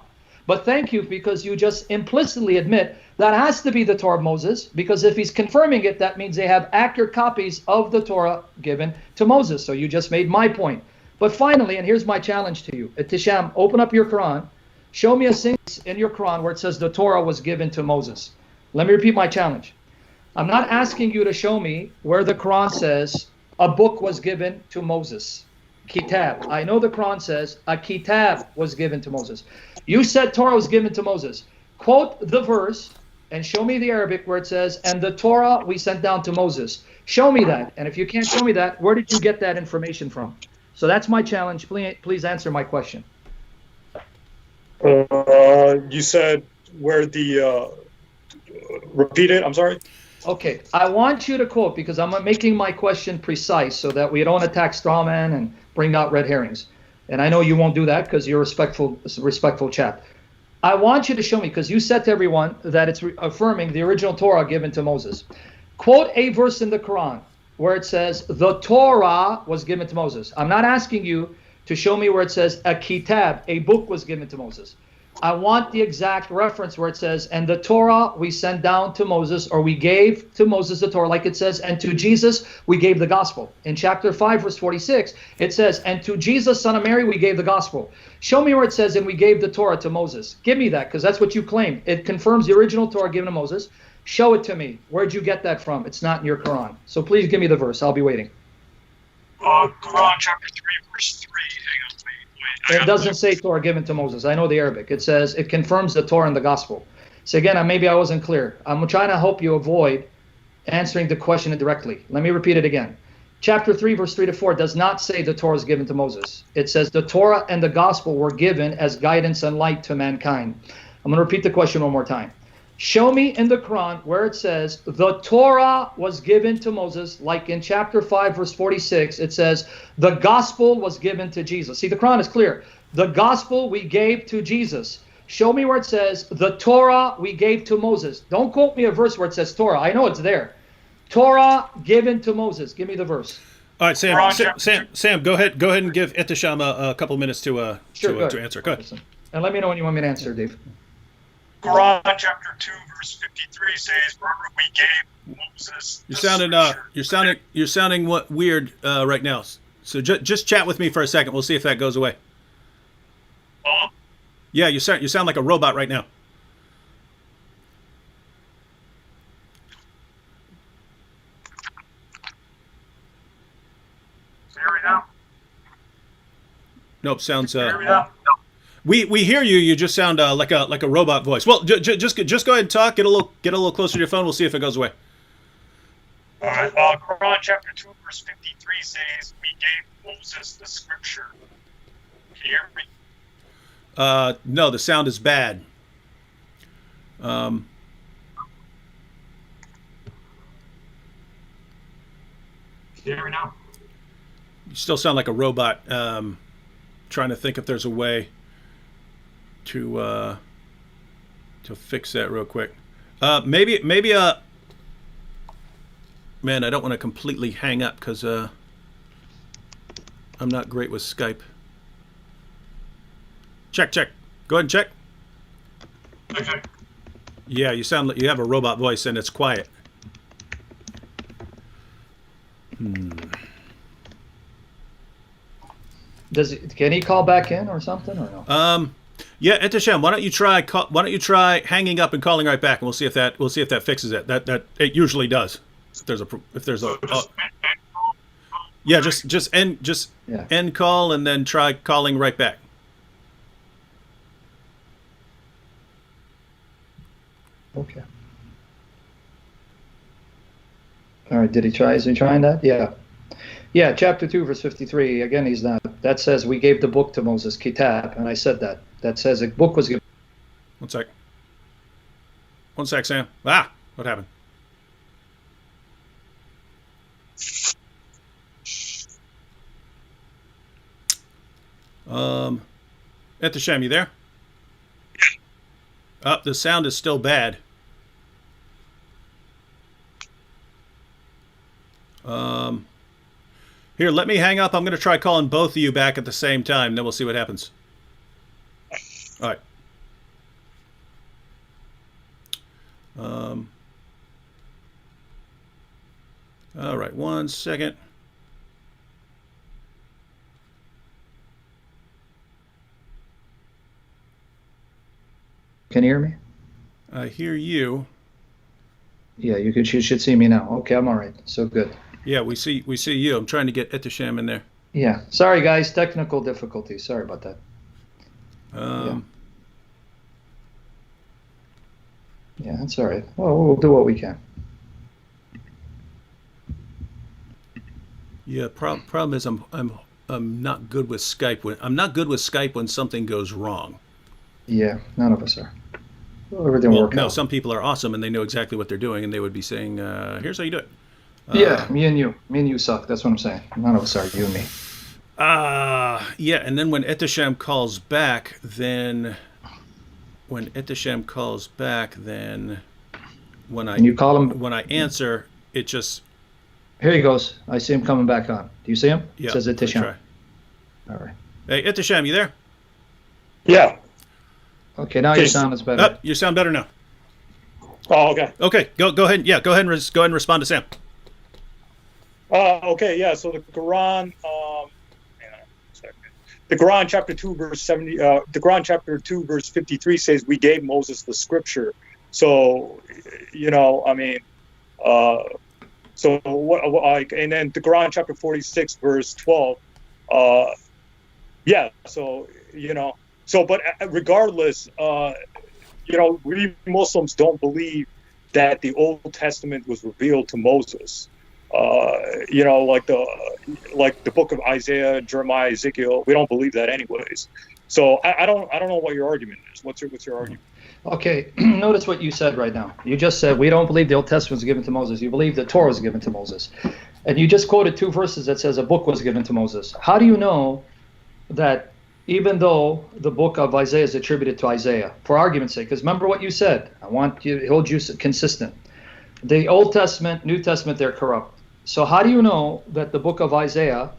But thank you, because you just implicitly admit that has to be the Torah of Moses, because if he's confirming it, that means they have accurate copies of the Torah given to Moses. So you just made my point. But finally, and here's my challenge to you, Ehteshaam, open up your Quran. Show me a sentence in your Quran where it says the Torah was given to Moses. Let me repeat my challenge. I'm not asking you to show me where the Quran says a book was given to Moses. Kitab. I know the Quran says a kitab was given to Moses. You said Torah was given to Moses. Quote the verse and show me the Arabic where it says, and the Torah we sent down to Moses. Show me that. And if you can't show me that, where did you get that information from? So that's my challenge. Please answer my question. You said where the repeat it. I'm sorry. Okay, I want you to quote, because I'm making my question precise so that we don't attack straw man and bring out red herrings. And I know you won't do that because you're a respectful chap. I want you to show me, because you said to everyone that it's affirming the original Torah given to Moses. Quote a verse in the Quran where it says the Torah was given to Moses. I'm not asking you to show me where it says a kitab, a book was given to Moses. I want the exact reference where it says, and the Torah we sent down to Moses, or we gave to Moses the Torah, like it says, and to Jesus we gave the gospel. In chapter 5, verse 46, it says, and to Jesus, son of Mary, we gave the gospel. Show me where it says, and we gave the Torah to Moses. Give me that, because that's what you claim. It confirms the original Torah given to Moses. Show it to me. Where'd you get that from? It's not in your Quran. So please give me the verse. I'll be waiting. Quran chapter 3, verse 3. Hang on, wait. It doesn't say Torah given to Moses. I know the Arabic. It says it confirms the Torah and the gospel. So again, maybe I wasn't clear. I'm trying to help you avoid answering the question directly. Let me repeat it again. Chapter 3, verse 3 to 4 does not say the Torah is given to Moses. It says the Torah and the gospel were given as guidance and light to mankind. I'm going to repeat the question one more time. Show me in the Quran where it says the Torah was given to Moses, like in chapter 5, verse 46, it says the gospel was given to Jesus. See, the Quran is clear. The gospel we gave to Jesus. Show me where it says the Torah we gave to Moses. Don't quote me a verse where it says Torah. I know it's there. Torah given to Moses. Give me the verse. All right, Sam, go ahead and give Ehteshaam a couple minutes to answer. Go ahead. And let me know when you want me to answer, Dave. Quran chapter 2, verse 53 says, "Remember we gave Moses." You're sounding weird right now. So just chat with me for a second. We'll see if that goes away. Yeah, you sound like a robot right now. Nope, sounds. We hear you. You just sound like a robot voice. Well, just go ahead and talk. Get a little closer to your phone. We'll see if it goes away. All right. Quran chapter 2, verse 53 says, "We gave Moses the scripture." Can you hear me? No, the sound is bad. Can you hear me now? You still sound like a robot. Trying to think if there's a way to fix that real quick. Maybe man, I don't want to completely hang up because I'm not great with Skype. Check. Go ahead and check. Okay. Yeah, you sound like you have a robot voice and it's quiet. Can he call back in or something or no? Yeah, Ehteshaam, why don't you try hanging up and calling right back, and we'll see if that fixes it. That it usually does. If there's a yeah, just end call and then try calling right back. Okay. All right. Did he try? Is he trying that? Yeah. Yeah. Chapter 2, verse 53. Again, he's not. That says we gave the book to Moses, Kitab, and I said that. That says a book was given. One sec, Sam. What happened? Ehteshaam, you there? The sound is still bad. Here, let me hang up. I'm going to try calling both of you back at the same time, then we'll see what happens. All right. All right, 1 second. Can you hear me? I hear you. Yeah, you should see me now. Okay, I'm all right. So good. Yeah, we see you. I'm trying to get Ehteshaam in there. Yeah. Sorry, guys. Technical difficulties. Sorry about that. Yeah, that's all right. Well, we'll do what we can. Yeah. Problem is, I'm not good with Skype. I'm not good with Skype when something goes wrong. Yeah, none of us are. Everything works out. No, some people are awesome and they know exactly what they're doing, and they would be saying, "Here's how you do it." Yeah, me and you suck. That's what I'm saying. None of us are, you and me. Yeah, and then when Ehteshaam calls back, when you call him, when I answer, it just. Here he goes. I see him coming back on. Do you see him? Yeah. It says Ehteshaam. All right. Hey, Ehteshaam, you there? Yeah. Okay, now your sound is better. You sound better now. Oh, okay. Okay, go ahead. Yeah, go ahead and respond to Sam. Okay, yeah. So the Quran, hang on a second. The Quran chapter 2 verse 70. The Quran chapter 2 verse 53 says, "We gave Moses the scripture." So, I mean, so what? Like, and then the Quran chapter 46 verse 12. Yeah. So but regardless, we Muslims don't believe that the Old Testament was revealed to Moses. Like the book of Isaiah, Jeremiah, Ezekiel. We don't believe that anyways. So I don't know what your argument is. What's your argument? Okay, notice what you said right now. You just said we don't believe the Old Testament was given to Moses. You believe the Torah was given to Moses. And you just quoted 2 verses that says a book was given to Moses. How do you know that even though the book of Isaiah is attributed to Isaiah, for argument's sake, because remember what you said. I want you to hold you consistent. The Old Testament, New Testament, they're corrupt. So how do you know that the book of Isaiah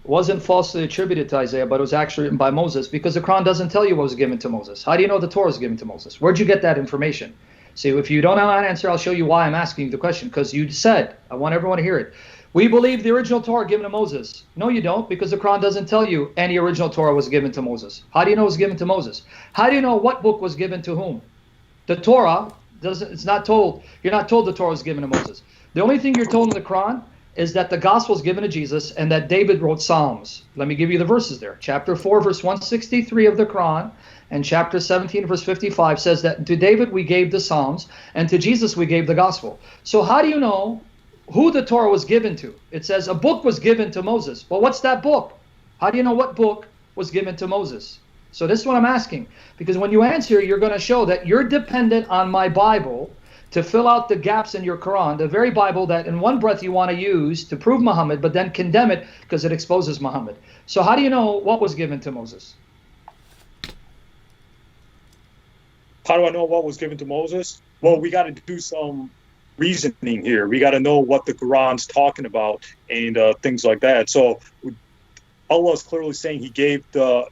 wasn't falsely attributed to Isaiah, but it was actually written by Moses? Because the Quran doesn't tell you what was given to Moses. How do you know the Torah was given to Moses? Where'd you get that information? See, if you don't have an answer, I'll show you why I'm asking you the question. Because you said, I want everyone to hear it, we believe the original Torah given to Moses. No, you don't, because the Quran doesn't tell you any original Torah was given to Moses. How do you know it was given to Moses? How do you know what book was given to whom? The Torah it's not told. You're not told the Torah was given to Moses. The only thing you're told in the Quran is that the gospel is given to Jesus and that David wrote Psalms. Let me give you the verses there. Chapter 4, verse 163 of the Quran, and chapter 17, verse 55 says that to David we gave the Psalms, and to Jesus we gave the gospel. So how do you know who the Torah was given to? It says a book was given to Moses. Well, what's that book? How do you know what book was given to Moses? So this is what I'm asking. Because when you answer, you're going to show that you're dependent on my Bible to fill out the gaps in your Quran, the very Bible that in one breath you want to use to prove Muhammad, but then condemn it because it exposes Muhammad. So how do you know what was given to Moses? How do I know what was given to Moses? Well, we got to do some reasoning here. We got to know what the Quran's talking about and things like that. So Allah is clearly saying he gave the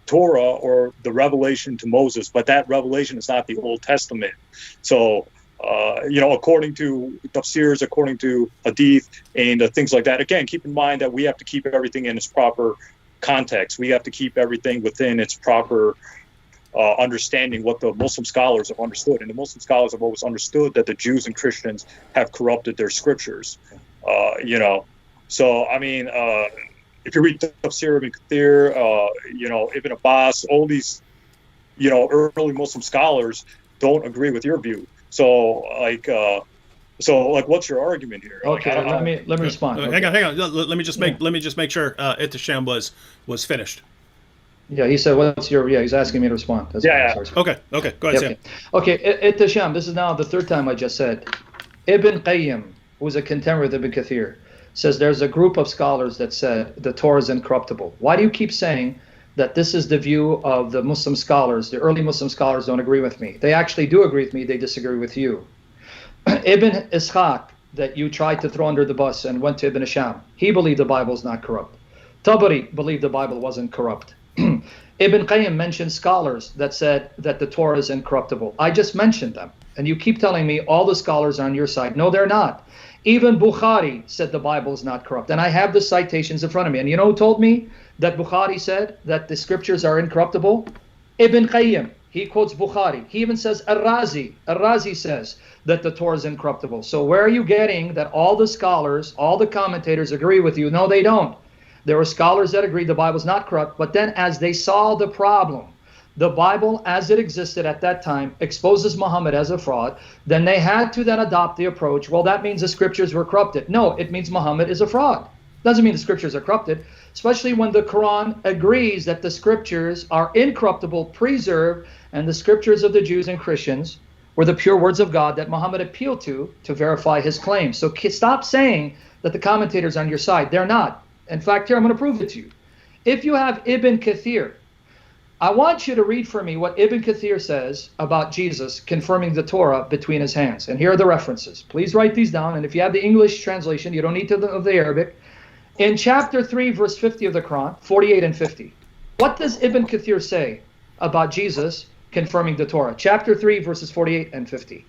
Torah or the revelation to Moses, but that revelation is not the Old Testament. So, according to tafsirs, according to hadith and things like that, again, keep in mind that we have to keep everything in its proper context. We have to keep everything within its proper understanding, what the Muslim scholars have understood. And the Muslim scholars have always understood that the Jews and Christians have corrupted their scriptures. So, I mean, if you read Tafsir Ibn Kathir, Ibn Abbas, all these, early Muslim scholars don't agree with your view. So, what's your argument here? Okay, let me respond. Okay. Hang on. Let me just make sure Ehteshaam was finished. Yeah, he said, he's asking me to respond. That's Okay, go ahead, Sam. Okay, Ehteshaam, this is now the third time I just said. Ibn Qayyim, who was a contemporary with Ibn Kathir, says there's a group of scholars that said the Torah is incorruptible. Why do you keep saying that this is the view of the Muslim scholars? The early Muslim scholars don't agree with me. They actually do agree with me. They disagree with you. Ibn Ishaq, that you tried to throw under the bus and went to Ibn Hisham, he believed the Bible is not corrupt. Tabari believed the Bible wasn't corrupt. Ibn Qayyim mentioned scholars that said that the Torah is incorruptible. I just mentioned them. And you keep telling me all the scholars are on your side. No, they're not. Even Bukhari said the Bible is not corrupt. And I have the citations in front of me. And you know who told me that Bukhari said that the scriptures are incorruptible? Ibn Qayyim. He quotes Bukhari. He even says Ar-Razi. Ar-Razi says that the Torah is incorruptible. So where are you getting that all the scholars, all the commentators agree with you? No, they don't. There were scholars that agreed the Bible is not corrupt. But then as they saw the problem, the Bible as it existed at that time exposes Muhammad as a fraud, then they had to then adopt the approach, well, that means the scriptures were corrupted. No, it means Muhammad is a fraud. Doesn't mean the scriptures are corrupted, especially when the Quran agrees that the scriptures are incorruptible, preserved, and the scriptures of the Jews and Christians were the pure words of God that Muhammad appealed to verify his claims. So stop saying that the commentators are on your side. They're not. In fact, here, I'm going to prove it to you. If you have Ibn Kathir, I want you to read for me what Ibn Kathir says about Jesus confirming the Torah between his hands. And here are the references. Please write these down. And if you have the English translation, you don't need to know the Arabic. In chapter 3, verse 50 of the Quran, 48 and 50, what does Ibn Kathir say about Jesus confirming the Torah. Chapter 3, verses 48 and 50.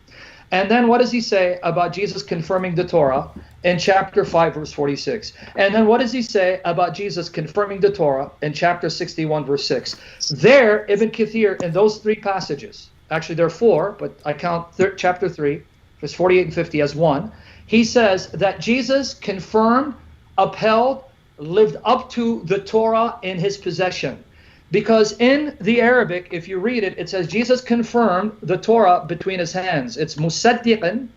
And then what does he say about Jesus confirming the Torah in chapter 5, verse 46? And then what does he say about Jesus confirming the Torah in chapter 61, verse 6? There, Ibn Kathir, in those three passages, actually there are four, but I count chapter 3, verse 48 and 50 as one. He says that Jesus confirmed, upheld, lived up to the Torah in his possession. Because in the Arabic, if you read it, it says Jesus confirmed the Torah between his hands. It's musaddiqan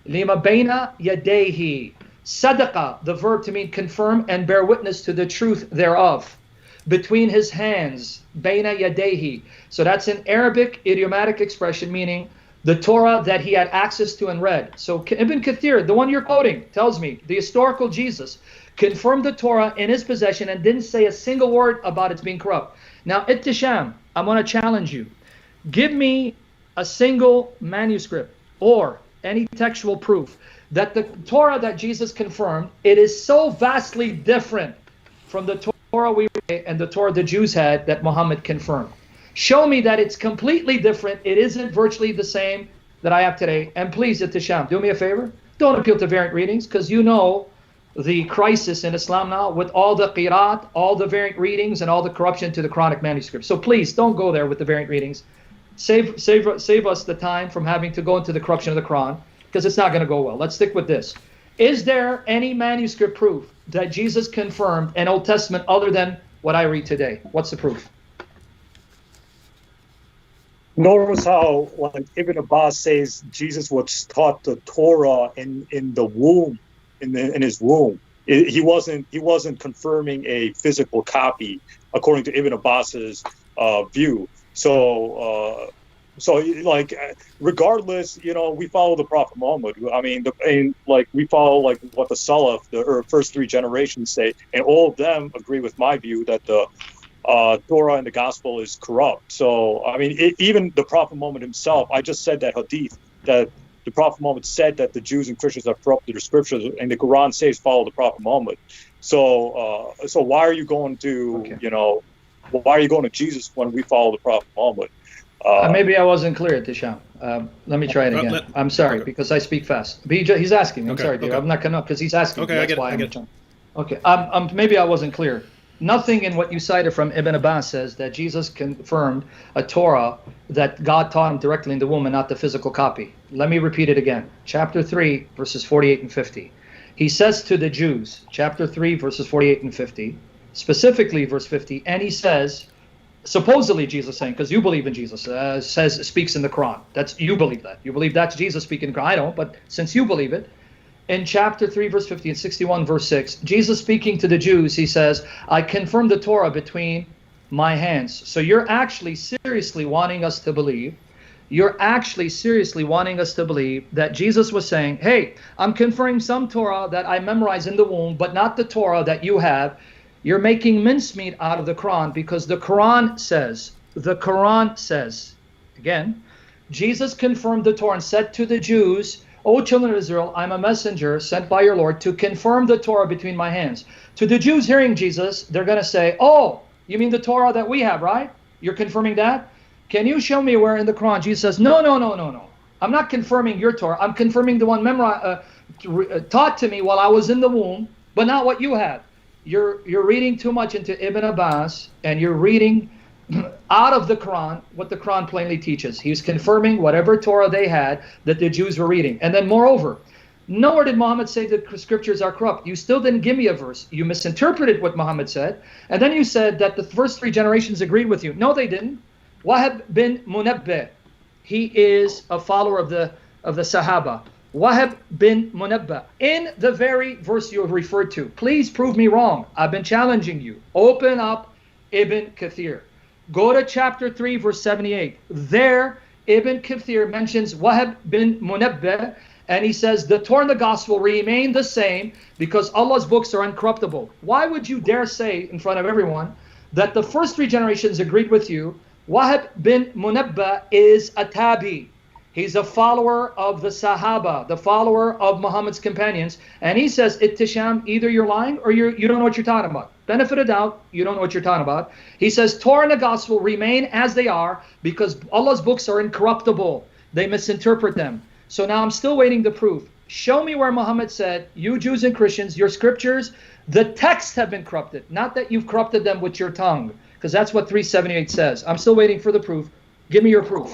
lima bayna yadayhi. Sadaqa, the verb to mean confirm and bear witness to the truth thereof. Between his hands, bayna yadayhi. So that's an Arabic idiomatic expression meaning the Torah that he had access to and read. So Ibn Kathir, the one you're quoting, tells me the historical Jesus confirmed the Torah in his possession and didn't say a single word about its being corrupt. Now, Ehteshaam, I'm going to challenge you. Give me a single manuscript or any textual proof that the Torah that Jesus confirmed, it is so vastly different from the Torah we read and the Torah the Jews had that Muhammad confirmed. Show me that it's completely different. It isn't virtually the same that I have today. And please, Ehteshaam, do me a favor. Don't appeal to variant readings, because you know the crisis in Islam now with all the qiraat, all the variant readings, and all the corruption to the Quranic manuscripts. So please don't go there with the variant readings. Save us the time from having to go into the corruption of the Quran, because it's not going to go well. Let's stick with this. Is there any manuscript proof that Jesus confirmed an Old Testament other than what I read today? What's the proof? Notice how, like Ibn Abbas says, Jesus was taught the Torah in the womb. In his womb, he wasn't confirming a physical copy, according to Ibn Abbas's view. So regardless, we follow the Prophet Muhammad. I mean, we follow like what the Salaf, the first three generations say, and all of them agree with my view that the Torah and the Gospel is corrupt. So I mean, even the Prophet Muhammad himself, I just said that hadith that the Prophet Muhammad said that the Jews and Christians have corrupted the scriptures, and the Quran says follow the Prophet Muhammad. So why are you going to, why are you going to Jesus when we follow the Prophet Muhammad? Maybe I wasn't clear, Ehteshaam. Let me try it again. I'm sorry, because I speak fast. He's asking me. I'm sorry, dude. I'm not coming up because he's asking me. That's why I'm trying. Okay. Maybe I wasn't clear. Nothing in what you cited from Ibn Abbas says that Jesus confirmed a Torah that God taught him directly in the womb and not the physical copy. Let me repeat it again. Chapter 3, verses 48 and 50. He says to the Jews, chapter 3, verses 48 and 50, specifically verse 50, and he says, supposedly Jesus saying, because you believe in Jesus, speaks in the Quran. You believe that. You believe that's Jesus speaking in the Quran. I don't, but since you believe it, in chapter 3, verse 50 and 61, verse 6, Jesus speaking to the Jews, he says, I confirm the Torah between my hands. So you're actually seriously wanting us to believe, that Jesus was saying, hey, I'm conferring some Torah that I memorized in the womb, but not the Torah that you have. You're making mincemeat out of the Quran, because the Quran says, again, Jesus confirmed the Torah and said to the Jews, O children of Israel, I'm a messenger sent by your Lord to confirm the Torah between my hands. To the Jews hearing Jesus, they're going to say, oh, you mean the Torah that we have, right? You're confirming that? Can you show me where in the Quran Jesus says, no. I'm not confirming your Torah. I'm confirming the one taught to me while I was in the womb, but not what you have. You're reading too much into Ibn Abbas, and you're reading out of the Quran what the Quran plainly teaches. He was confirming whatever Torah they had that the Jews were reading. And then moreover, nowhere did Muhammad say that the scriptures are corrupt. You still didn't give me a verse. You misinterpreted what Muhammad said. And then you said that the first three generations agreed with you. No, they didn't. Wahab bin Munabbih, he is a follower of the Sahaba. Wahab bin Munabbih, in the very verse you have referred to. Please prove me wrong. I've been challenging you. Open up Ibn Kathir. Go to chapter 3, verse 78. There, Ibn Kathir mentions Wahab bin Munabbih, and he says the Torah and the Gospel remain the same because Allah's books are incorruptible. Why would you dare say in front of everyone that the first three generations agreed with you? Wahab bin Munabbih is a tabi. He's a follower of the Sahaba, the follower of Muhammad's companions. And he says, Ehteshaam, either you're lying or you don't know what you're talking about. Benefit of doubt, you don't know what you're talking about. He says, Torah and the Gospel remain as they are because Allah's books are incorruptible. They misinterpret them. So now I'm still waiting the proof. Show me where Muhammad said, you Jews and Christians, your scriptures, the texts have been corrupted. Not that you've corrupted them with your tongue, because that's what 378 says. I'm still waiting for the proof. Give me your proof.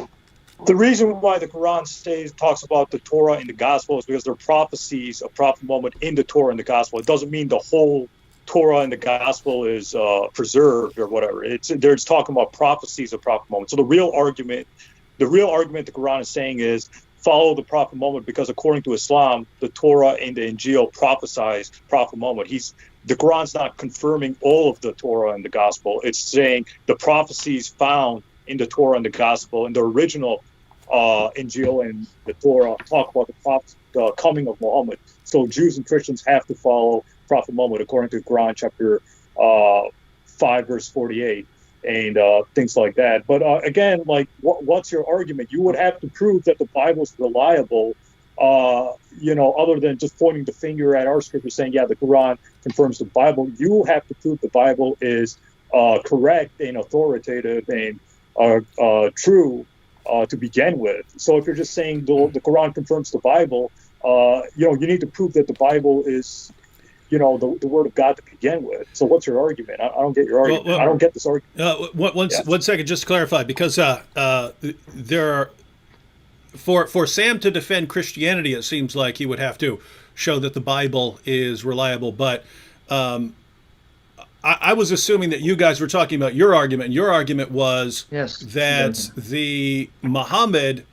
The reason why the Quran talks about the Torah and the Gospel is because there are prophecies of Prophet Muhammad in the Torah and the Gospel. It doesn't mean the whole Torah and the Gospel is preserved or whatever. They're just talking about prophecies of Prophet Muhammad. So the real argument the Quran is saying is follow the Prophet Muhammad because according to Islam, the Torah and the Injil prophesies Prophet Muhammad. The Quran's not confirming all of the Torah and the Gospel. It's saying the prophecies found in the Torah and the Gospel and the original Injil and the Torah talk about the coming of Muhammad. So Jews and Christians have to follow Prophet Muhammad according to Quran chapter 5 verse 48 and things like that. But again, like what's your argument? You would have to prove that the Bible's reliable, other than just pointing the finger at our scripture saying, yeah, the Quran confirms the Bible. You have to prove the Bible is correct and authoritative and true to begin with. So if you're just saying the Quran confirms the Bible, you need to prove that the Bible is, the word of God to begin with. So what's your argument? I don't get your argument. Well, I don't get this argument. One second, just to clarify, because there are, for Sam to defend Christianity, it seems like he would have to show that the Bible is reliable. But I was assuming that you guys were talking about your argument. And your argument was that the Muhammad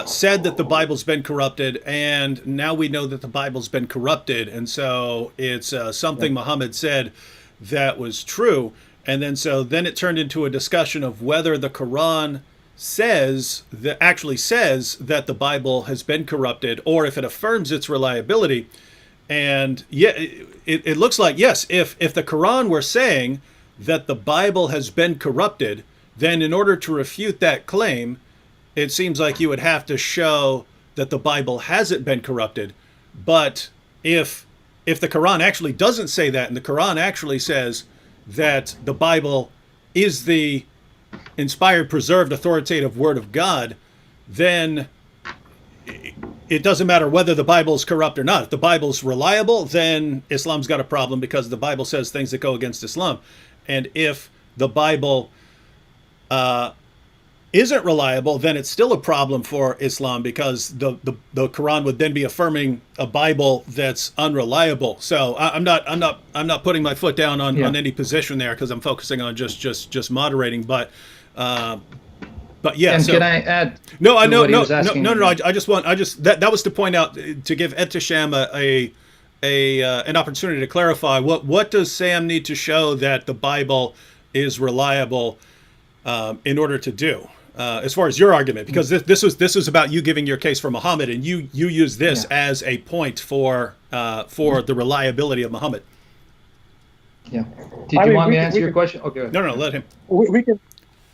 said that the Bible's been corrupted, and now we know that the Bible's been corrupted, and so it's something Muhammad said that was true, and then it turned into a discussion of whether the Quran actually says that the Bible has been corrupted, or if it affirms its reliability. And it looks like, yes, if the Quran were saying that the Bible has been corrupted, then in order to refute that claim, it seems like you would have to show that the Bible hasn't been corrupted. But if the Quran actually doesn't say that, and the Quran actually says that the Bible is the inspired, preserved, authoritative word of God, then it doesn't matter whether the Bible is corrupt or not. If the Bible's reliable, then Islam's got a problem because the Bible says things that go against Islam. And if the Bible isn't reliable, then it's still a problem for Islam because the Quran would then be affirming a Bible that's unreliable. So I'm not putting my foot down on any position there because I'm focusing on just moderating. But yeah. And so, can I add? No, I know. No. I just that was to point out, to give Ehteshaam an opportunity to clarify what does Sam need to show that the Bible is reliable in order to do. As far as your argument, because this was about you giving your case for Muhammad, and you use this as a point for the reliability of Muhammad. Yeah. Did you want me to answer your question? Okay. No, let him. We can.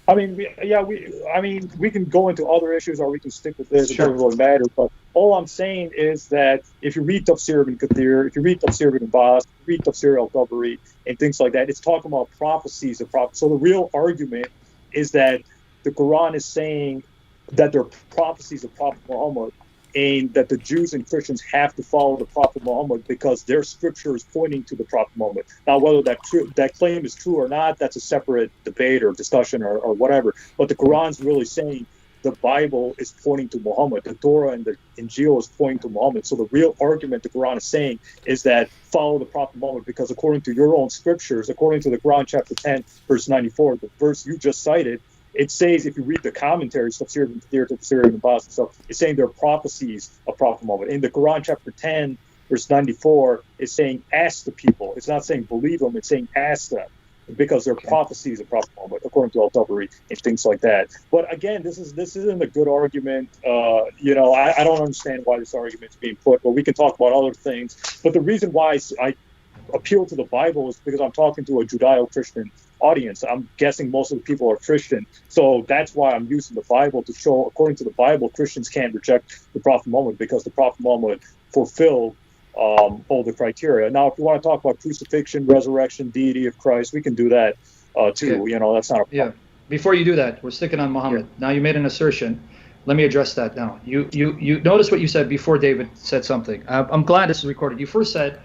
We can go into other issues, or we can stick with this. It doesn't really matter. But all I'm saying is that if you read Tafsir ibn Kathir, if you read Tafsir ibn Abbas, read Tafsir al-Tabari, and things like that, it's talking about prophecies of prophets. So the real argument is that the Quran is saying that they're prophecies of Prophet Muhammad, and that the Jews and Christians have to follow the Prophet Muhammad because their scripture is pointing to the Prophet Muhammad. Now, whether that claim is true or not, that's a separate debate or discussion or whatever. But the Quran's really saying the Bible is pointing to Muhammad. The Torah and the Injil is pointing to Muhammad. So the real argument the Quran is saying is that follow the Prophet Muhammad because according to your own scriptures, according to the Quran chapter 10, verse 94, the verse you just cited, it says, if you read the commentaries, Tafsir ibn Kathir, Tafsir ibn Abbas and stuff, it's saying they're prophecies of Prophet Muhammad. In the Quran chapter 10, verse 94, it's saying ask the people. It's not saying believe them, it's saying ask them because they're prophecies of Prophet Muhammad, according to al-Tabari and things like that. But again, this isn't a good argument. I don't understand why this argument is being put, but we can talk about other things. But the reason why I appeal to the Bible is because I'm talking to a Judeo-Christian audience. I'm guessing most of the people are Christian. So that's why I'm using the Bible to show, according to the Bible, Christians can't reject the Prophet Muhammad because the Prophet Muhammad fulfilled all the criteria. Now, if you want to talk about crucifixion, resurrection, deity of Christ, we can do that too. Okay. You know, that's not a problem. Yeah. Before you do that, we're sticking on Muhammad. Yeah. Now you made an assertion. Let me address that now. You notice what you said before David said something. I'm glad this is recorded. You first said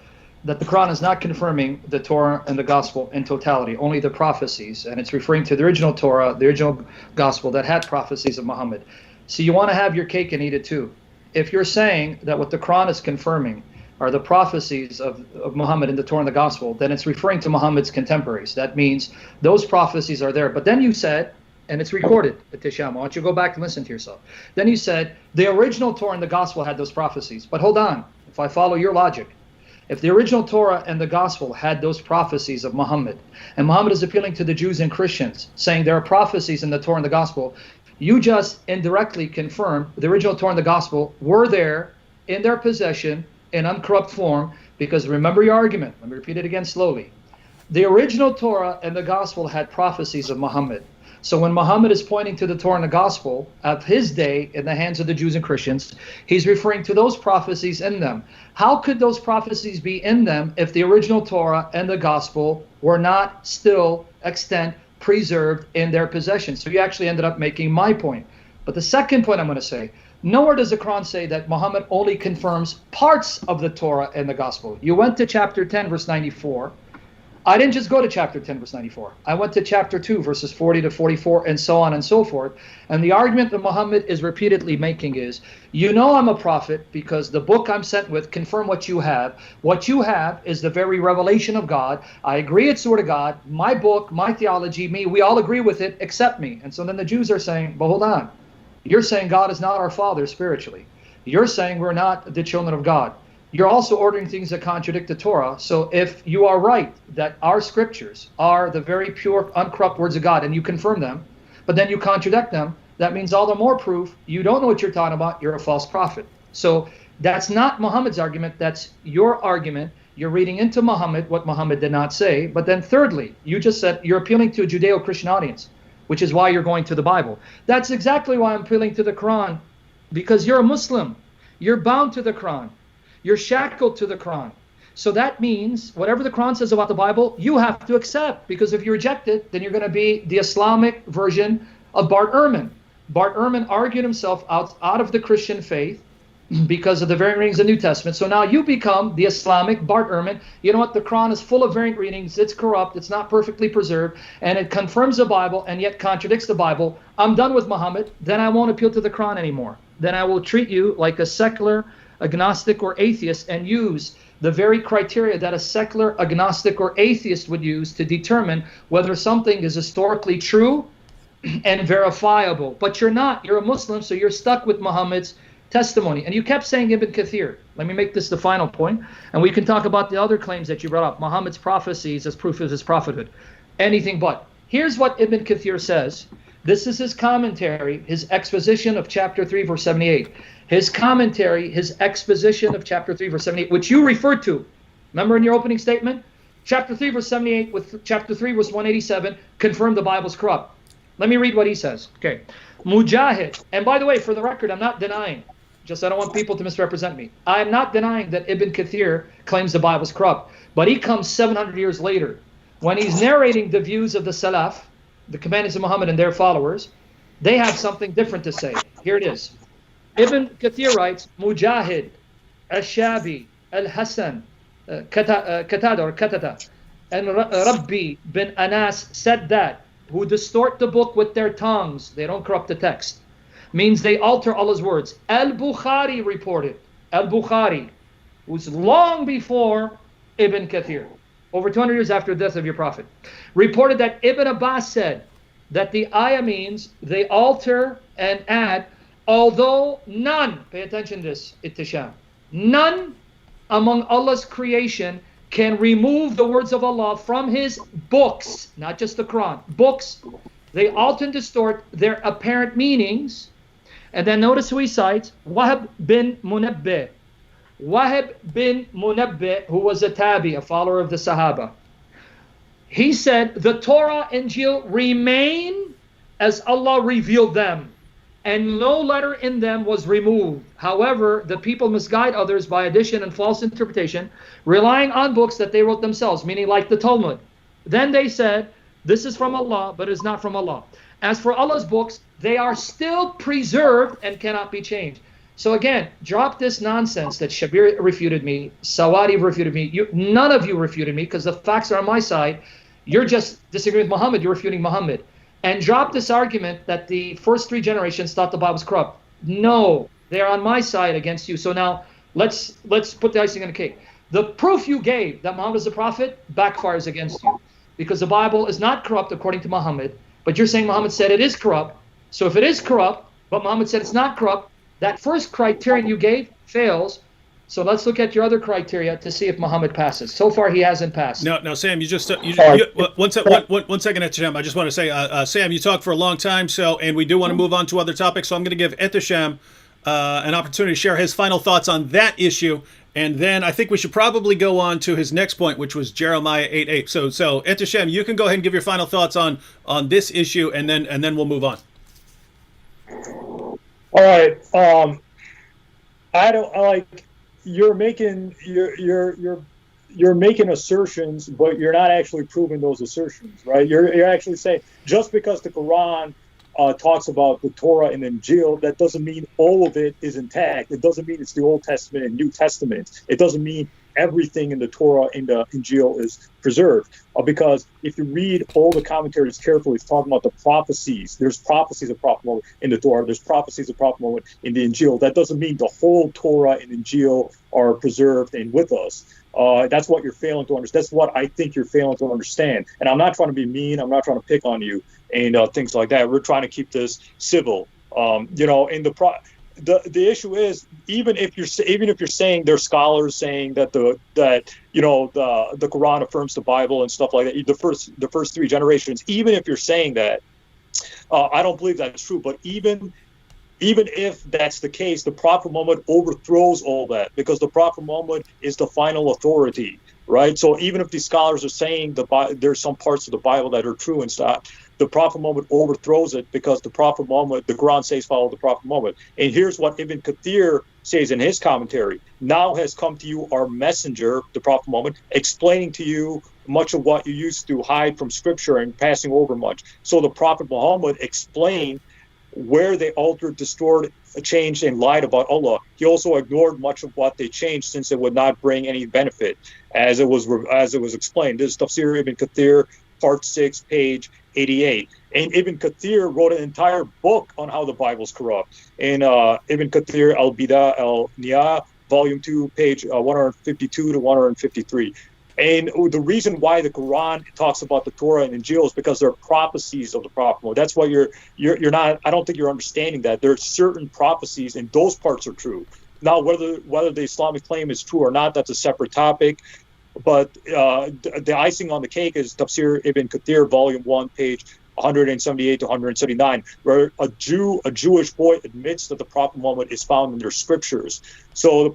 that the Quran is not confirming the Torah and the Gospel in totality, only the prophecies, and it's referring to the original Torah, the original Gospel that had prophecies of Muhammad. So you want to have your cake and eat it too. If you're saying that what the Quran is confirming are the prophecies of Muhammad in the Torah and the Gospel, then it's referring to Muhammad's contemporaries. That means those prophecies are there. But then you said, and it's recorded, Ehteshaam, I want you to go back and listen to yourself. Then you said, the original Torah and the Gospel had those prophecies. But hold on, if I follow your logic, if the original Torah and the Gospel had those prophecies of Muhammad, and Muhammad is appealing to the Jews and Christians, saying there are prophecies in the Torah and the Gospel, you just indirectly confirm the original Torah and the Gospel were there in their possession in uncorrupt form, because remember your argument. Let me repeat it again slowly. The original Torah and the Gospel had prophecies of Muhammad. So when Muhammad is pointing to the Torah and the Gospel of his day in the hands of the Jews and Christians, he's referring to those prophecies in them. How could those prophecies be in them if the original Torah and the Gospel were not still extant, preserved in their possession? So you actually ended up making my point. But the second point I'm going to say, nowhere does the Quran say that Muhammad only confirms parts of the Torah and the Gospel. You went to chapter 10, verse 94. I didn't just go to chapter 10, verse 94. I went to chapter 2, verses 40 to 44, and so on and so forth. And the argument that Muhammad is repeatedly making is, you know I'm a prophet because the book I'm sent with confirm what you have. What you have is the very revelation of God. I agree it's the word of God. My book, my theology, me, we all agree with it except me. And so then the Jews are saying, but hold on. You're saying God is not our Father spiritually. You're saying we're not the children of God. You're also ordering things that contradict the Torah. So if you are right that our scriptures are the very pure, uncorrupt words of God, and you confirm them, but then you contradict them, that means all the more proof you don't know what you're talking about. You're a false prophet. So that's not Muhammad's argument. That's your argument. You're reading into Muhammad what Muhammad did not say. But then thirdly, you just said you're appealing to a Judeo-Christian audience, which is why you're going to the Bible. That's exactly why I'm appealing to the Quran, because you're a Muslim. You're bound to the Quran. You're shackled to the Quran. So that means whatever the Quran says about the Bible, you have to accept, because if you reject it, then you're going to be the Islamic version of Bart Ehrman. Bart Ehrman argued himself out of the Christian faith because of the variant readings of the New Testament. So now you become the Islamic Bart Ehrman. You know what? The Quran is full of variant readings. It's corrupt. It's not perfectly preserved. And it confirms the Bible and yet contradicts the Bible. I'm done with Muhammad. Then I won't appeal to the Quran anymore. Then I will treat you like a secular agnostic or atheist and use the very criteria that a secular agnostic or atheist would use to determine whether something is historically true and verifiable. But you're not. You're a Muslim, so you're stuck with Muhammad's testimony. And you kept saying Ibn Kathir. Let me make this the final point, and we can talk about the other claims that you brought up. Muhammad's prophecies as proof of his prophethood. Anything but. Here's what Ibn Kathir says. This is his commentary, his exposition of chapter 3, verse 78. His commentary, his exposition of chapter 3, verse 78, which you referred to. Remember in your opening statement? Chapter 3, verse 78 with chapter 3, verse 187 confirm the Bible's corrupt. Let me read what he says. Okay. Mujahid. And by the way, for the record, I'm not denying. Just I don't want people to misrepresent me. I'm not denying that Ibn Kathir claims the Bible's corrupt. But he comes 700 years later when he's narrating the views of the Salaf, the companions of Muhammad and their followers. They have something different to say. Here it is. Ibn Kathir writes, Mujahid, Al-Shabi, Al-Hasan, Qatada, and Rabbi bin Anas said that, who distort the book with their tongues, they don't corrupt the text, means they alter Allah's words. Al-Bukhari reported, Al-Bukhari, who's long before Ibn Kathir, over 200 years after the death of your prophet, reported that Ibn Abbas said that the ayah means they alter and add, although none, pay attention to this, Ehteshaam, none among Allah's creation can remove the words of Allah from his books, not just the Quran, books. They alter and distort their apparent meanings. And then notice who he cites, Wahab bin Munabbih. Wahab bin Munabbih, who was a tabi, a follower of the Sahaba. He said the Torah and Injil remain as Allah revealed them, and no letter in them was removed. However, the people misguide others by addition and false interpretation, relying on books that they wrote themselves, meaning like the Talmud. Then they said, this is from Allah, but is not from Allah. As for Allah's books, they are still preserved and cannot be changed. So again, drop this nonsense that Shabir refuted me, Sawadi refuted me. None of you refuted me because the facts are on my side. You're just disagreeing with Muhammad. You're refuting Muhammad. And drop this argument that the first 3 generations thought the Bible was corrupt. No, they're on my side against you. So now let's put the icing on the cake. The proof you gave that Muhammad is a prophet backfires against you, because the Bible is not corrupt according to Muhammad, but you're saying Muhammad said it is corrupt. So if it is corrupt, but Muhammad said it's not corrupt, that first criterion you gave fails. So let's look at your other criteria to see if Muhammad passes. So far, he hasn't passed. No, Sam, one second, Ehteshaam. I just want to say, Sam, you talked for a long time, and we do want to move on to other topics. So I'm going to give Ehteshaam an opportunity to share his final thoughts on that issue, and then I think we should probably go on to his next point, which was Jeremiah 8:8. So Ehteshaam, you can go ahead and give your final thoughts on this issue, and then we'll move on. All right. I don't like. You're making assertions, but you're not actually proving those assertions, right? You're actually saying just because the Quran talks about the Torah and Injil, that doesn't mean all of it is intact. It doesn't mean it's the Old Testament and New Testament. It doesn't mean everything in the Torah and the Injil is preserved. Because if you read all the commentaries carefully, it's talking about the prophecies. There's prophecies of Prophet Muhammad in the Torah. There's prophecies of Prophet Muhammad in the Injil. That doesn't mean the whole Torah and Injil are preserved and with us. That's what you're failing to understand. That's what I think you're failing to understand. And I'm not trying to be mean. I'm not trying to pick on you and things like that. We're trying to keep this civil. The issue is, even if you're saying there's scholars saying that the Quran affirms the Bible and stuff like that, the first 3 generations, even if you're saying that, I don't believe that's true. But even if that's the case, the Prophet Muhammad overthrows all that, because the Prophet Muhammad is the final authority, right? So even if these scholars are saying there's some parts of the Bible that are true and stuff, the Prophet Muhammad overthrows it, because the Prophet Muhammad, the Quran says follow the Prophet Muhammad. And here's what Ibn Kathir says in his commentary. Now has come to you our messenger, the Prophet Muhammad, explaining to you much of what you used to hide from Scripture and passing over much. So the Prophet Muhammad explained where they altered, distorted, changed, and lied about Allah. He also ignored much of what they changed, since it would not bring any benefit, as it was explained. This is Tafsir Ibn Kathir, Part 6, page 88. And Ibn Kathir wrote an entire book on how the Bible's corrupt. In Ibn Kathir al-Bida al-Nia, Volume 2, page 152 to 153. And the reason why the Quran talks about the Torah and Injil is because they're prophecies of the Prophet. That's why you're not. I don't think you're understanding that. There are certain prophecies, and those parts are true. Now, whether the Islamic claim is true or not, that's a separate topic. But the icing on the cake is Tafsir Ibn Kathir, Volume 1, page 178 to 179, where a Jewish boy admits that the Prophet Muhammad is found in their scriptures. So the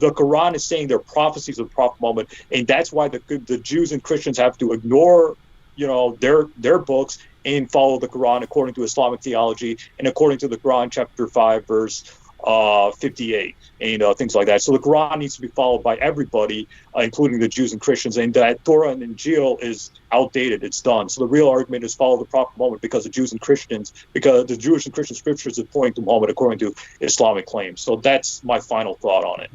Quran is saying they're prophecies of the Prophet Muhammad, and that's why the Jews and Christians have to ignore, their books and follow the Quran according to Islamic theology and according to the Quran chapter 5 verse 58 and things like that. So the Quran needs to be followed by everybody, including the Jews and Christians, and that Torah and Injil is outdated. It's done. So the real argument is follow the Prophet Muhammad, because the Jewish and Christian scriptures are pointing to Muhammad according to Islamic claims. So that's my final thought on it.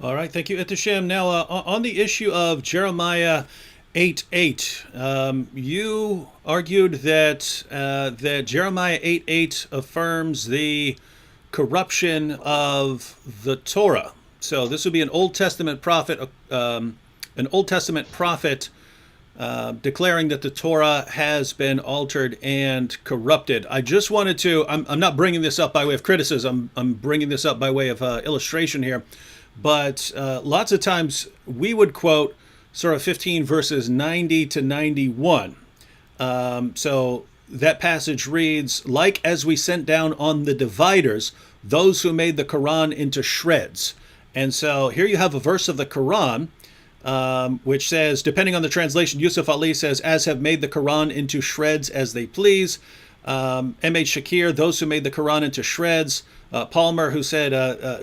All right, thank you, Ehteshaam. Now, on the issue of Jeremiah 8:8, you argued that Jeremiah 8:8 affirms the corruption of the Torah. So this would be an Old Testament prophet, declaring that the Torah has been altered and corrupted. I just wanted to. I'm not bringing this up by way of criticism. I'm bringing this up by way of illustration here. But lots of times we would quote Surah 15 verses 90 to 91. So that passage reads, "Like as we sent down on the dividers those who made the Quran into shreds." And so here you have a verse of the Quran which says, depending on the translation, Yusuf Ali says, as have made the Quran into shreds as they please. M.H. Shakir, those who made the Quran into shreds. Palmer, who said,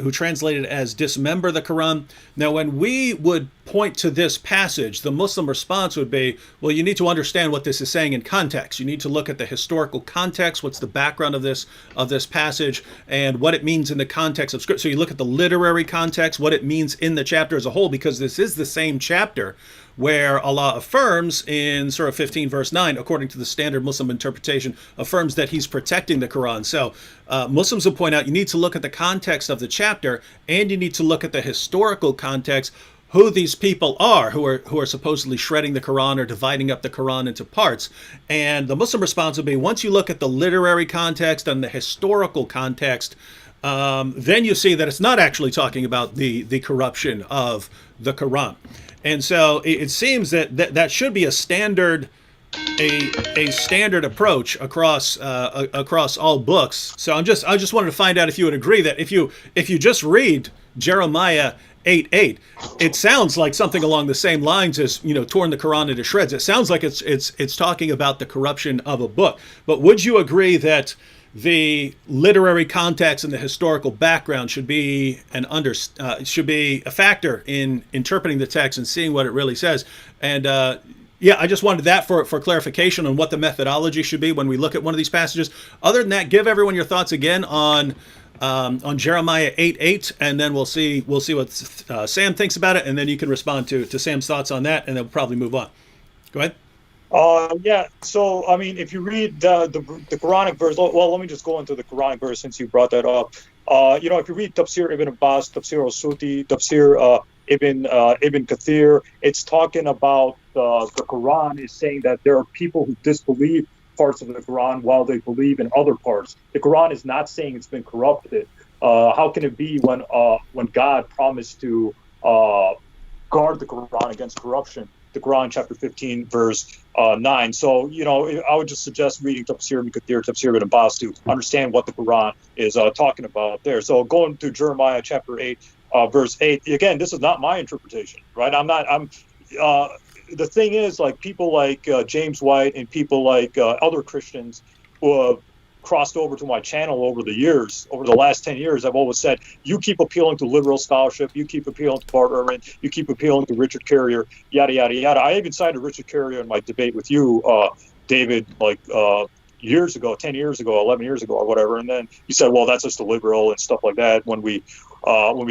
who translated as dismember the Quran. Now, when we would point to this passage, the Muslim response would be, well, you need to understand what this is saying in context. You need to look at the historical context, what's the background of this passage, and what it means in the context of Scripture. So you look at the literary context, what it means in the chapter as a whole, because this is the same chapter where Allah affirms in Surah 15, verse 9, according to the standard Muslim interpretation, affirms that he's protecting the Quran. So Muslims will point out you need to look at the context of the chapter, and you need to look at the historical context, who these people are who are supposedly shredding the Quran or dividing up the Quran into parts. And the Muslim response would be, once you look at the literary context and the historical context, then you see that it's not actually talking about the corruption of the Quran. And so it seems that should be a standard approach across all books. So I just wanted to find out if you would agree that if you just read Jeremiah 8:8, it sounds like something along the same lines as, torn the Quran into shreds. It sounds like it's talking about the corruption of a book. But would you agree that the literary context and the historical background should be a factor in interpreting the text and seeing what it really says? And I just wanted that for clarification on what the methodology should be when we look at one of these passages. Other than that, give everyone your thoughts again on Jeremiah 8:8, and then we'll see what Sam thinks about it, and then you can respond to Sam's thoughts on that, and then we'll probably move on. Go ahead. So, I mean, if you read the Quranic verse, well, let me just go into the Quranic verse since you brought that up. If you read Tafsir Ibn Abbas, Tafsir al-Suti, Tafsir Ibn Kathir, it's talking about the Quran is saying that there are people who disbelieve parts of the Quran while they believe in other parts. The Quran is not saying it's been corrupted. How can it be when God promised to guard the Quran against corruption? The Quran, chapter 15, verse 9. So, I would just suggest reading Tafsir Ibn Kathir, Tafsir Ibn Abbas to understand what the Quran is talking about there. So going to Jeremiah chapter 8, verse 8, again, this is not my interpretation, right? The thing is, like, people like James White and people like other Christians who have crossed over to my channel over the last 10 years, I've always said, you keep appealing to liberal scholarship, you keep appealing to Bart Ehrman, you keep appealing to Richard Carrier, yada, yada, yada. I even cited Richard Carrier in my debate with you, David, like years ago, 10 years ago, 11 years ago or whatever. And then you said, well, that's just a liberal and stuff like that when we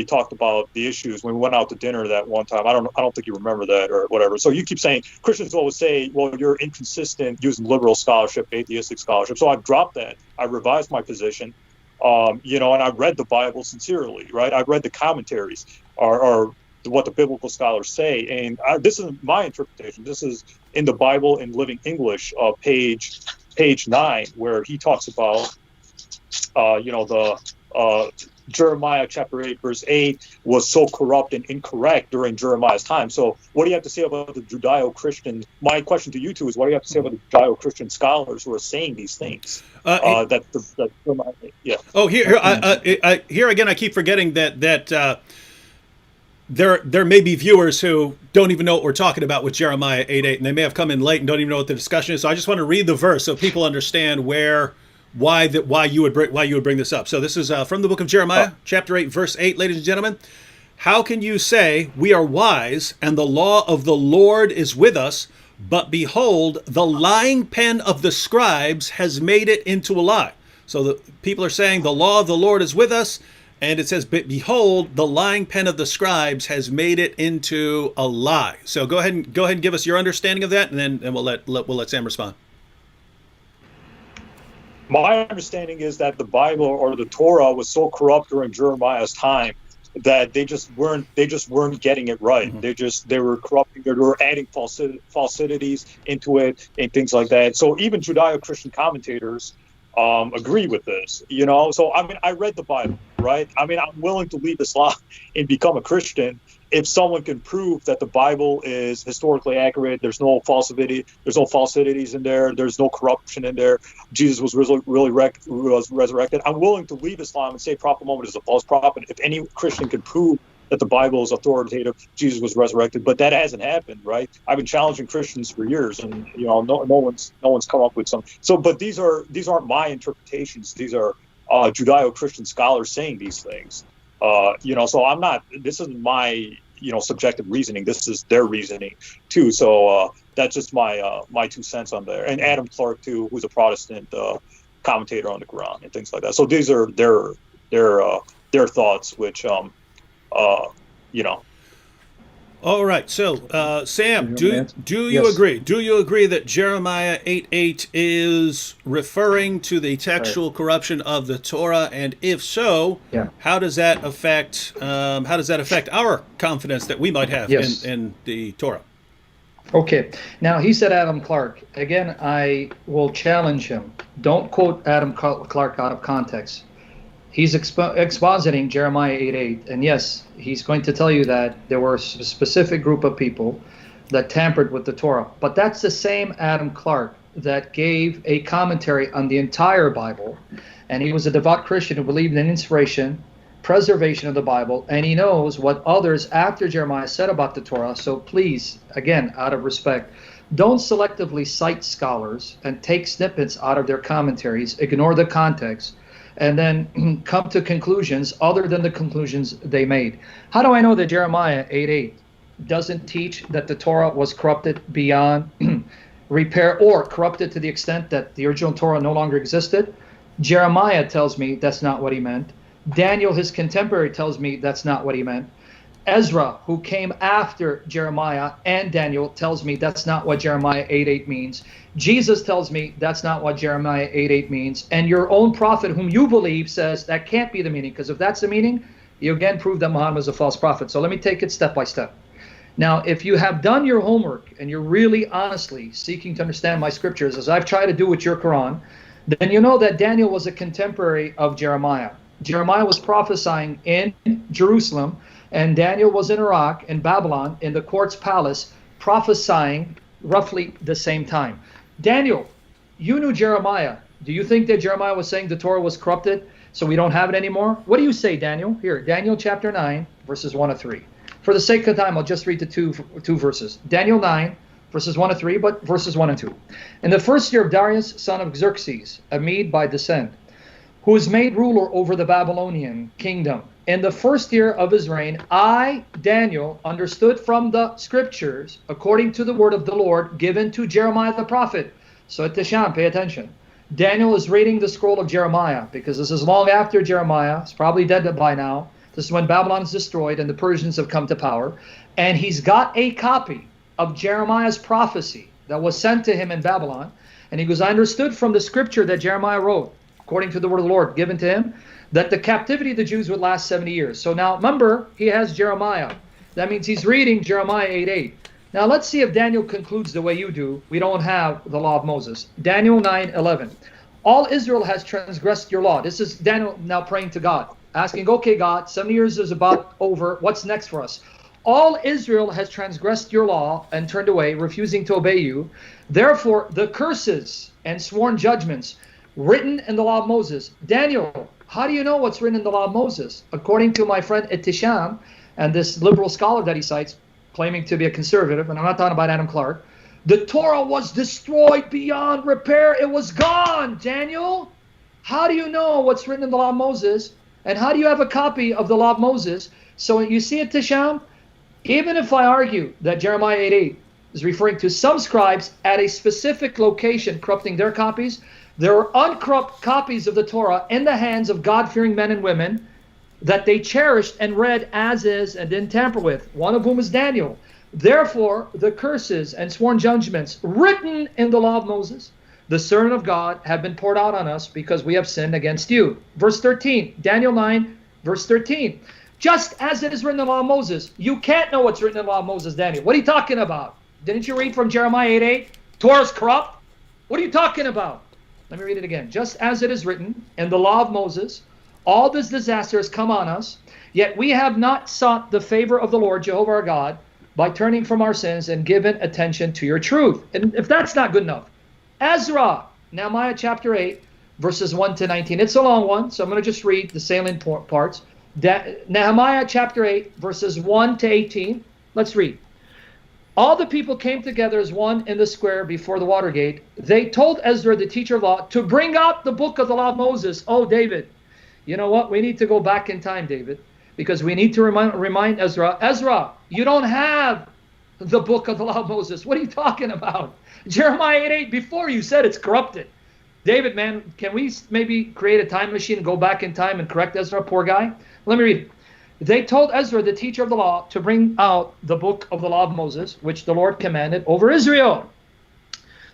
talked about the issues, when we went out to dinner that one time. I don't think you remember that or whatever. So you keep saying, Christians always say, well, you're inconsistent using liberal scholarship, atheistic scholarship. So I've dropped that. I revised my position, and I read the Bible sincerely, right? I read the commentaries or what the biblical scholars say. And this isn't my interpretation. This is in the Bible in Living English, page 9, where he talks about, Jeremiah chapter 8, verse 8 was so corrupt and incorrect during Jeremiah's time. So what do you have to say about the Judeo-Christian? My question to you two is, what do you have to say about the Judeo-Christian scholars who are saying these things? Oh, here again, I keep forgetting that there may be viewers who don't even know what we're talking about with Jeremiah 8:8, and they may have come in late and don't even know what the discussion is. So I just want to read the verse so people understand why you would bring this up. So this is from the book of Jeremiah, chapter 8, verse 8, ladies and gentlemen. How can you say, we are wise, and the law of the Lord is with us, but behold, the lying pen of the scribes has made it into a lie. So the people are saying the law of the Lord is with us, and it says, but behold, the lying pen of the scribes has made it into a lie. So go ahead and give us your understanding of that, and then we'll let Sam respond. My understanding is that the Bible or the Torah was so corrupt during Jeremiah's time that they just weren't getting it right. Mm-hmm. They were corrupting. They were adding falsities into it and things like that. So even Judeo-Christian commentators agree with this. So I mean, I read the Bible, right? I mean, I'm willing to leave Islam and become a Christian if someone can prove that the Bible is historically accurate. There's no falsities in there. There's no corruption in there. Jesus was was resurrected. I'm willing to leave Islam and say Prophet Muhammad is a false prophet if any Christian can prove that the Bible is authoritative, Jesus was resurrected, but that hasn't happened, right? I've been challenging Christians for years, and no one's come up with some. So, but these aren't my interpretations. These are Judeo-Christian scholars saying these things. So I'm not. This isn't my subjective reasoning. This is their reasoning too. So that's just my 2 cents on there. And Adam Clark too, who's a Protestant commentator on the Quran and things like that. So these are their thoughts, which All right. So, Sam, do you Yes. agree? Do you agree that Jeremiah 8:8 is referring to the textual corruption of the Torah? And if so, Yeah. how does that affect our confidence that we might have Yes. in the Torah? Okay. Now, he said Adam Clark. Again, I will challenge him. Don't quote Adam Clark out of context. He's expositing Jeremiah 8:8, and yes, he's going to tell you that there were a specific group of people that tampered with the Torah. But that's the same Adam Clark that gave a commentary on the entire Bible, and he was a devout Christian who believed in inspiration, preservation of the Bible, and he knows what others after Jeremiah said about the Torah. So please, again, out of respect, don't selectively cite scholars and take snippets out of their commentaries, ignore the context, and then come to conclusions other than the conclusions they made. How do I know that Jeremiah 8:8 doesn't teach that the Torah was corrupted beyond repair, or corrupted to the extent that the original Torah no longer existed? Jeremiah tells me that's not what he meant. Daniel, his contemporary, tells me that's not what he meant. Ezra, who came after Jeremiah and Daniel, tells me that's not what Jeremiah 8:8 means. Jesus tells me that's not what Jeremiah 8:8 means. And your own prophet, whom you believe, says that can't be the meaning, because if that's the meaning, you again prove that Muhammad is a false prophet. So let me take it step by step. Now, if you have done your homework and you're really honestly seeking to understand my scriptures, as I've tried to do with your Quran, then you know that Daniel was a contemporary of Jeremiah. Jeremiah was prophesying in Jerusalem, and Daniel was in Iraq, in Babylon, in the court's palace, prophesying roughly the same time. Daniel, you knew Jeremiah. Do you think that Jeremiah was saying the Torah was corrupted, so we don't have it anymore? What do you say, Daniel? Here, Daniel chapter 9, verses 1 to 3. For the sake of time, I'll just read the two verses. Daniel 9, verses 1 to 3, but verses 1 and 2. In the first year of Darius, son of Xerxes, a Mede by descent, who was made ruler over the Babylonian kingdom, in the first year of his reign, I, Daniel, understood from the scriptures, according to the word of the Lord given to Jeremiah the prophet. So Ehteshaam, pay attention. Daniel is reading the scroll of Jeremiah, because this is long after Jeremiah. He's probably dead by now. This is when Babylon is destroyed and the Persians have come to power. And he's got a copy of Jeremiah's prophecy that was sent to him in Babylon. And he goes, I understood from the scripture that Jeremiah wrote, according to the word of the Lord given to him, that the captivity of the Jews would last 70 years. So now, remember, he has Jeremiah. That means he's reading Jeremiah 8:8. Now, let's see if Daniel concludes the way you do. We don't have the law of Moses. Daniel 9:11. All Israel has transgressed your law. This is Daniel now praying to God, asking, okay, God, 70 years is about over. What's next for us? All Israel has transgressed your law and turned away, refusing to obey you. Therefore, the curses and sworn judgments written in the law of Moses. Daniel, how do you know what's written in the law of Moses? According to my friend Ehteshaam and this liberal scholar that he cites, claiming to be a conservative, and I'm not talking about Adam Clark, the Torah was destroyed beyond repair. It was gone, Daniel. How do you know what's written in the law of Moses? And how do you have a copy of the law of Moses? So you see it, Ehteshaam? Even if I argue that Jeremiah 8:8 is referring to some scribes at a specific location corrupting their copies, there were uncorrupt copies of the Torah in the hands of God-fearing men and women that they cherished and read as is and didn't tamper with, one of whom is Daniel. Therefore, the curses and sworn judgments written in the law of Moses, the servant of God, have been poured out on us because we have sinned against you. Verse 13, Daniel 9, verse 13. Just as it is written in the law of Moses. You can't know what's written in the law of Moses, Daniel. What are you talking about? Didn't you read from Jeremiah 8:8? Torah's corrupt? What are you talking about? Let me read it again. Just as it is written in the law of Moses, all this disaster has come on us, yet we have not sought the favor of the Lord, Jehovah our God, by turning from our sins and given attention to your truth. And if that's not good enough, Ezra, Nehemiah chapter 8, verses 1 to 19. It's a long one, so I'm going to just read the salient parts. Nehemiah chapter 8, verses 1 to 18. Let's read. All the people came together as one in the square before the water gate. They told Ezra, the teacher of law, to bring out the book of the law of Moses. Oh, David, you know what? We need to go back in time, David, because we need to remind Ezra, Ezra, you don't have the book of the law of Moses. What are you talking about? Jeremiah 8:8, before you said it's corrupted. David, man, can we maybe create a time machine and go back in time and correct Ezra, poor guy? Let me read it. They told Ezra, the teacher of the law, to bring out the book of the law of Moses, which the Lord commanded over Israel.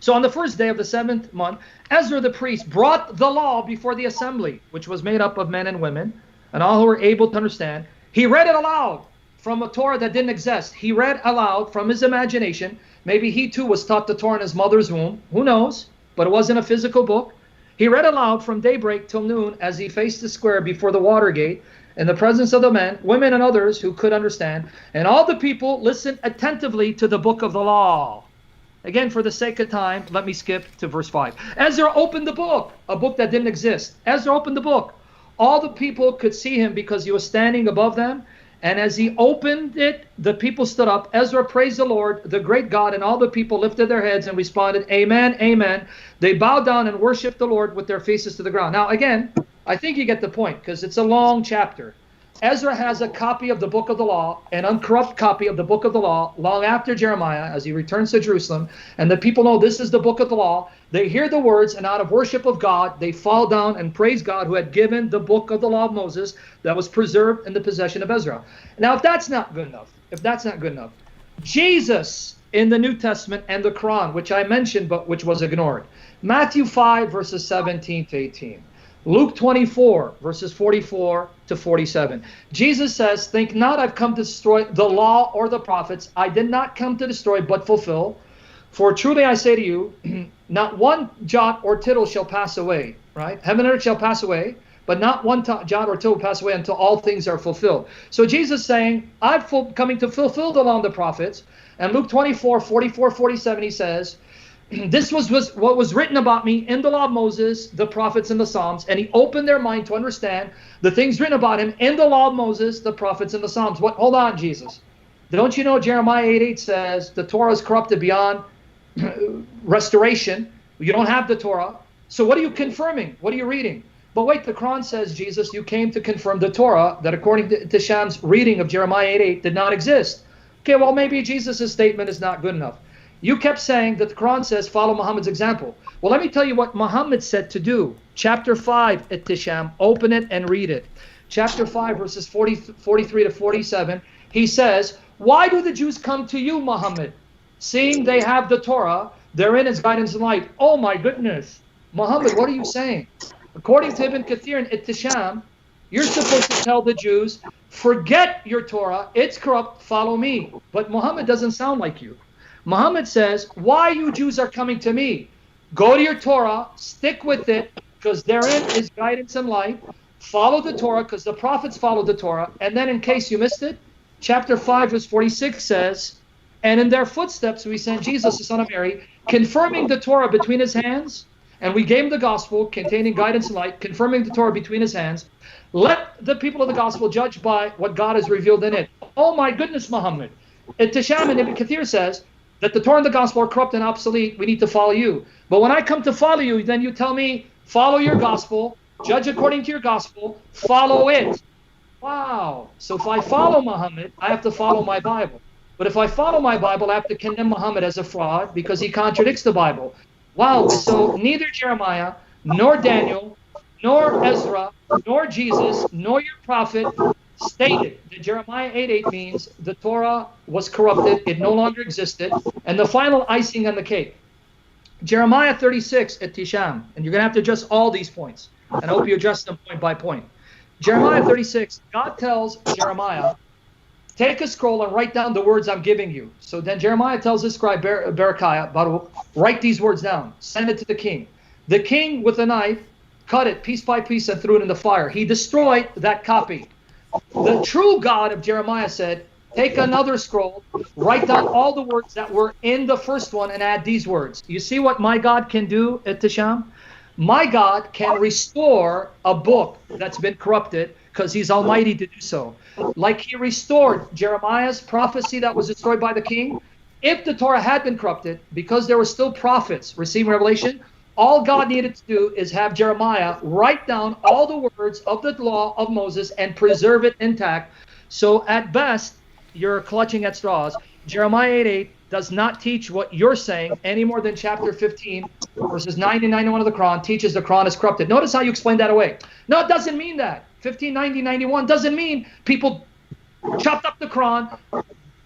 So on the first day of the 7th month, Ezra the priest brought the law before the assembly, which was made up of men and women, and all who were able to understand. He read it aloud from a Torah that didn't exist. He read aloud from his imagination. Maybe he too was taught the Torah in his mother's womb. Who knows? But it wasn't a physical book. He read aloud from daybreak till noon as he faced the square before the water gate in the presence of the men, women, and others who could understand. And all the people listened attentively to the book of the law. Again, for the sake of time, let me skip to verse 5. Ezra opened the book, a book that didn't exist. Ezra opened the book. All the people could see him because he was standing above them. And as he opened it, the people stood up. Ezra praised the Lord, the great God, and all the people lifted their heads and responded, Amen, Amen. They bowed down and worshiped the Lord with their faces to the ground. Now, again, I think you get the point because it's a long chapter. Ezra has a copy of the book of the law, an uncorrupt copy of the book of the law, long after Jeremiah, as he returns to Jerusalem. And the people know this is the book of the law. They hear the words, and out of worship of God, they fall down and praise God who had given the book of the law of Moses that was preserved in the possession of Ezra. Now, if that's not good enough, Jesus in the New Testament and the Quran, which I mentioned, but which was ignored. Matthew 5, verses 17 to 18. Luke 24, verses 44 to 47. Jesus says, think not I've come to destroy the law or the prophets. I did not come to destroy, but fulfill. For truly I say to you, not one jot or tittle shall pass away, right? Heaven and earth shall pass away, but not one jot or tittle pass away until all things are fulfilled. So Jesus saying, I'm coming to fulfill the law and the prophets. And Luke 24, 44, 47, he says, this was what was written about me in the law of Moses, the prophets, and the Psalms. And he opened their mind to understand the things written about him in the law of Moses, the prophets, and the Psalms. Hold on, Jesus. Don't you know Jeremiah 8:8 says the Torah is corrupted beyond restoration? You don't have the Torah. So what are you confirming? What are you reading? But wait, the Quran says, Jesus, you came to confirm the Torah that according to Ehteshaam's reading of Jeremiah 8:8 did not exist. Okay, well, maybe Jesus' statement is not good enough. You kept saying that the Quran says follow Muhammad's example. Well, let me tell you what Muhammad said to do. Chapter 5, Ehteshaam, open it and read it. Chapter 5, verses 43 to 47, he says, why do the Jews come to you, Muhammad? Seeing they have the Torah, therein is guidance and light. Oh my goodness. Muhammad, what are you saying? According to Ibn Kathir and Ehteshaam, you're supposed to tell the Jews, forget your Torah, it's corrupt, follow me. But Muhammad doesn't sound like you. Muhammad says, why you Jews are coming to me? Go to your Torah, stick with it, because therein is guidance and light. Follow the Torah, because the prophets followed the Torah. And then in case you missed it, chapter 5, verse 46 says, and in their footsteps we sent Jesus, the son of Mary, confirming the Torah between his hands, and we gave him the gospel containing guidance and light, confirming the Torah between his hands. Let the people of the gospel judge by what God has revealed in it. Oh my goodness, Muhammad. Ehteshaam and Ibn Kathir says that the Torah and the gospel are corrupt and obsolete. We need to follow you. But when I come to follow you, then you tell me, follow your gospel, judge according to your gospel, follow it. Wow. So if I follow Muhammad, I have to follow my Bible. But if I follow my Bible, I have to condemn Muhammad as a fraud because he contradicts the Bible. Wow. So neither Jeremiah, nor Daniel, nor Ezra, nor Jesus, nor your prophet stated that Jeremiah 8:8 means the Torah was corrupted, it no longer existed, and the final icing on the cake. Jeremiah 36, Ehteshaam, and you're going to have to adjust all these points, and I hope you adjust them point by point. Jeremiah 36, God tells Jeremiah, take a scroll and write down the words I'm giving you. So then Jeremiah tells his scribe Berechiah, Baruch, write these words down, send it to the king. The king, with a knife, cut it piece by piece and threw it in the fire. He destroyed that copy. The true God of Jeremiah said, take another scroll, write down all the words that were in the first one and add these words. You see what my God can do, Ehteshaam? My God can restore a book that's been corrupted because he's almighty to do so. Like he restored Jeremiah's prophecy that was destroyed by the king. If the Torah had been corrupted, because there were still prophets receiving revelation, all God needed to do is have Jeremiah write down all the words of the law of Moses and preserve it intact. So at best, you're clutching at straws. Jeremiah 8:8 does not teach what you're saying any more than chapter 15, verses 90 and 91 of the Quran teaches the Quran is corrupted. Notice how you explain that away. No, it doesn't mean that. 15, 90, 91 doesn't mean people chopped up the Quran,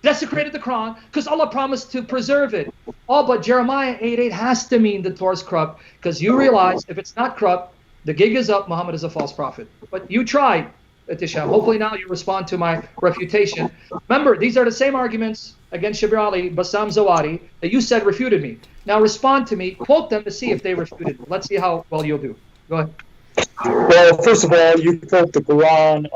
desecrated the Quran, because Allah promised to preserve it. Oh, but Jeremiah 8:8 has to mean the Torah is corrupt, because you realize if it's not corrupt, the gig is up, Muhammad is a false prophet. But you tried, Ehteshaam. Hopefully now you respond to my refutation. Remember, these are the same arguments against Shabir Ali, Bassam Zawadi, that you said refuted me. Now respond to me, quote them to see if they refuted me. Let's see how well you'll do. Go ahead. Well, first of all, you quote the Quran,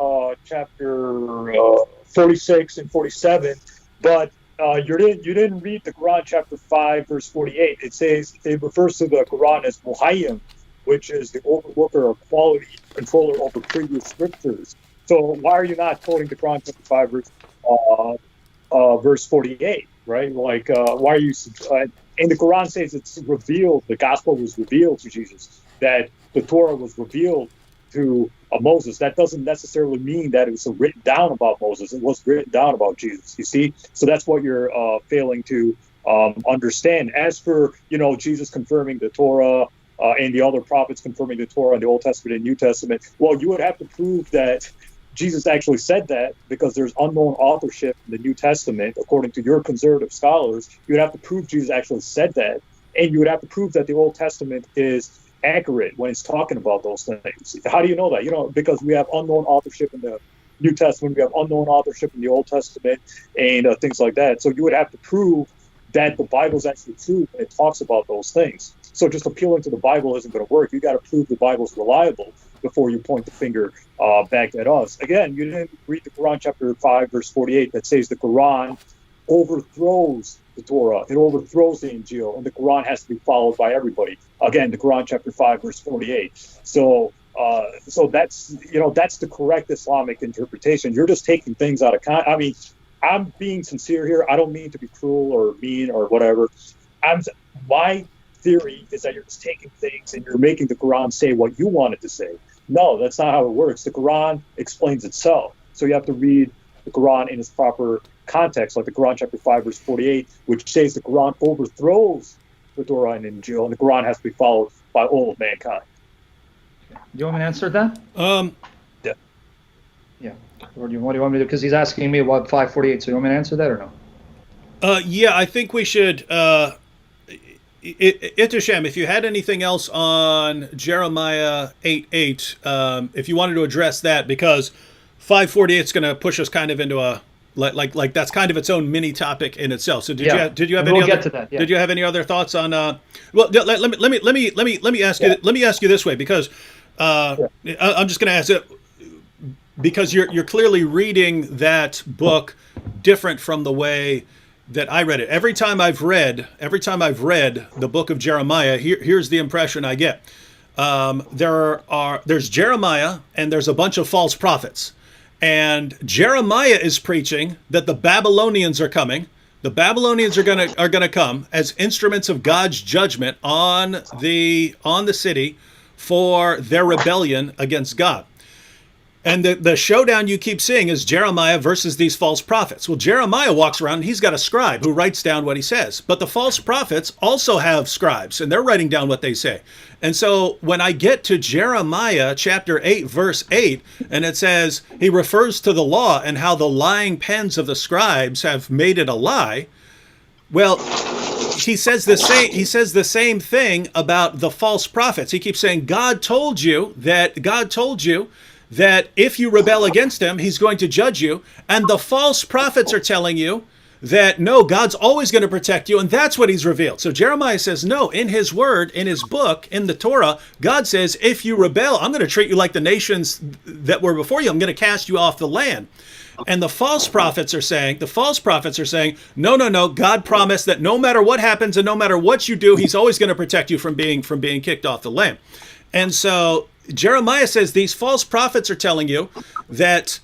chapter 46 and 47, but you didn't read the Quran, chapter 5, verse 48. It refers to the Quran as Muhayyam, which is the overlooker or quality controller over previous scriptures. So why are you not quoting the Quran, chapter 5, verse 48, right? Like, why are you? And the Quran says it's revealed. The gospel was revealed to Jesus. That the Torah was revealed to Moses. That doesn't necessarily mean that it was written down about Moses. It was written down about Jesus. You see, so that's what you're failing to understand. As for Jesus confirming the Torah and the other prophets confirming the Torah in the Old Testament and New Testament, well, you would have to prove that Jesus actually said that, because there's unknown authorship in the New Testament, according to your conservative scholars. You would have to prove Jesus actually said that, and you would have to prove that the Old Testament is accurate when it's talking about those things. How do you know that? Because we have unknown authorship in the New Testament, we have unknown authorship in the Old Testament, and things like that. So you would have to prove that the Bible is actually true when it talks about those things. So just appealing to the Bible isn't going to work. You got to prove the Bible's reliable before you point the finger back at us. Again, you didn't read the Quran, chapter 5, verse 48, that says the Quran overthrows the Torah, it overthrows the Injil, and the Quran has to be followed by everybody. Again, the Quran, chapter 5, verse 48. So that's the correct Islamic interpretation. You're just taking things out of context. I mean, I'm being sincere here. I don't mean to be cruel or mean or whatever. My theory is that you're just taking things and you're making the Quran say what you want it to say. No, that's not how it works. The Quran explains itself. So you have to read the Quran in its proper context, like the Quran chapter 5, verse 48, which says the Quran overthrows the Torah and Injil, and the Quran has to be followed by all of mankind. Do you want me to answer that? Yeah. Yeah. Or what do you want me to do? Because he's asking me about 548, so you want me to answer that or no? Yeah, I think we should. Ehteshaam, if you had anything else on Jeremiah 8:8, if you wanted to address that, because 548 is going to push us kind of into a like that's kind of its own mini topic in itself. So did you have any get to that, yeah. Did you have any other thoughts on? Well, let me ask you. Let me ask you this way, because I'm just going to ask it, because you're clearly reading that book different from the way that I read it. Every time I've read the book of Jeremiah, here's the impression I get. There's Jeremiah and there's a bunch of false prophets. And Jeremiah is preaching that the Babylonians are coming. The Babylonians are gonna come as instruments of God's judgment on the city for their rebellion against God. And the showdown you keep seeing is Jeremiah versus these false prophets. Well, Jeremiah walks around and he's got a scribe who writes down what he says. But the false prophets also have scribes, and they're writing down what they say. And so when I get to Jeremiah chapter 8, verse 8, and it says, he refers to the law and how the lying pens of the scribes have made it a lie. Well, he says the same thing about the false prophets. He keeps saying, God told you that if you rebel against him, he's going to judge you. And the false prophets are telling you that no, God's always going to protect you, and that's what he's revealed. So Jeremiah says, no, in his word, in his book, in the Torah, God says, if you rebel, I'm going to treat you like the nations that were before you. I'm going to cast you off the land. And the false prophets are saying, no, no, no, God promised that no matter what happens and no matter what you do, he's always going to protect you from being kicked off the land. And so Jeremiah says these false prophets are telling you that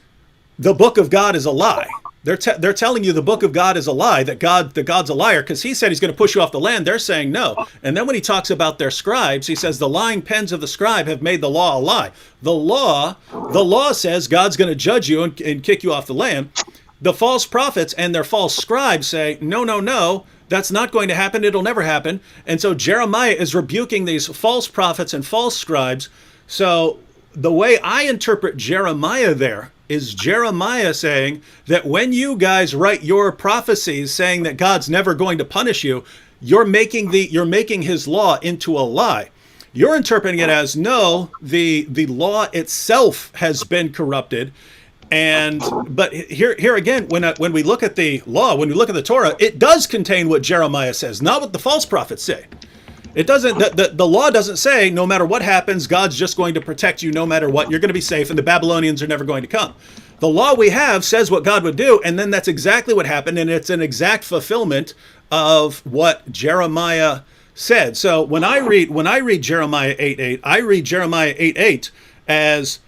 the book of God is a lie. They're telling you the book of God is a lie, that God's a liar, because he said he's going to push you off the land. They're saying no. And then when he talks about their scribes, he says the lying pens of the scribe have made the law a lie. The law says God's going to judge you and kick you off the land. The false prophets and their false scribes say, no, no, no, that's not going to happen. It'll never happen. And so Jeremiah is rebuking these false prophets and false scribes. So the way I interpret Jeremiah there is Jeremiah saying that when you guys write your prophecies saying that God's never going to punish you, you're making his law into a lie. You're interpreting it as no, the law itself has been corrupted. But here again, when we look at the law, when we look at the Torah, it does contain what Jeremiah says, not what the false prophets say. It doesn't. The law doesn't say no matter what happens, God's just going to protect you no matter what. You're going to be safe, and the Babylonians are never going to come. The law we have says what God would do, and then that's exactly what happened, and it's an exact fulfillment of what Jeremiah said. So when I read Jeremiah 8:8, I read Jeremiah 8:8 as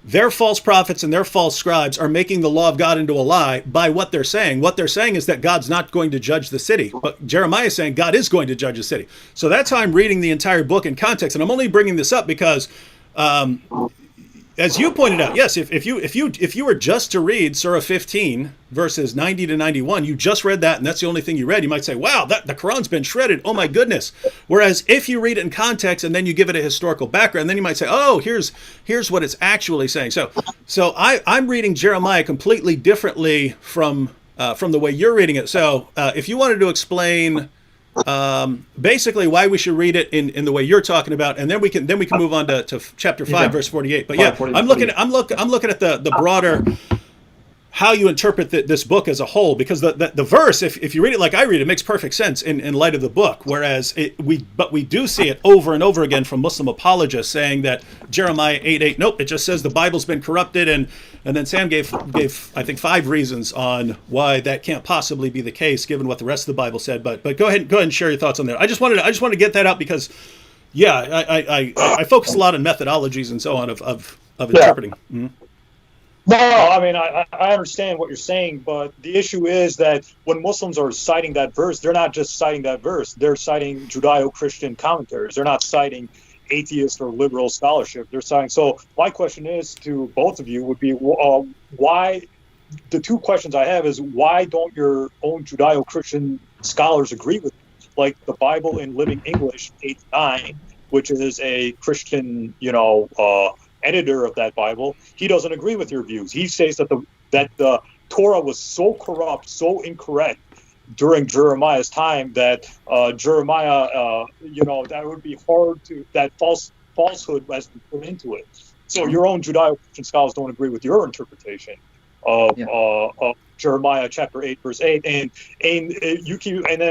their false prophets and their false scribes are making the law of God into a lie by what they're saying. What they're saying is that God's not going to judge the city. But Jeremiah is saying God is going to judge the city. So that's how I'm reading the entire book in context. And I'm only bringing this up because, as you pointed out, yes, if you were just to read Surah 15, verses 90 to 91, you just read that and that's the only thing you read, you might say, wow, the Quran's been shredded. Oh my goodness. Whereas if you read it in context and then you give it a historical background, then you might say, oh, here's what it's actually saying. So I'm reading Jeremiah completely differently from the way you're reading it. So if you wanted to explain basically why we should read it in the way you're talking about, and then we can move on to chapter 5, verse 48. But yeah, I'm looking at the broader how you interpret this book as a whole, because the verse, if you read it like I read it, makes perfect sense in light of the book. Whereas we do see it over and over again from Muslim apologists saying that Jeremiah 8:8, nope, it just says the Bible's been corrupted, and then Sam gave I think 5 reasons on why that can't possibly be the case given what the rest of the Bible said. But go ahead and share your thoughts on that. I just wanted to get that out because I focus a lot on methodologies and so on of interpreting. Mm-hmm. No, I mean, I understand what you're saying, but the issue is that when Muslims are citing that verse, they're not just citing that verse. They're citing Judeo-Christian commentaries. They're not citing atheist or liberal scholarship. They're citing. So my question is to both of you would be why. The 2 questions I have is why don't your own Judeo-Christian scholars agree with you? Like the Bible in Living English 8-9, which is a Christian, editor of that Bible, he doesn't agree with your views. He says that the Torah was so corrupt, so incorrect during Jeremiah's time that Jeremiah, that would be hard to, that falsehood has been put into it. So your own Judeo-Christian scholars don't agree with your interpretation of Jeremiah chapter 8, verse 8, and then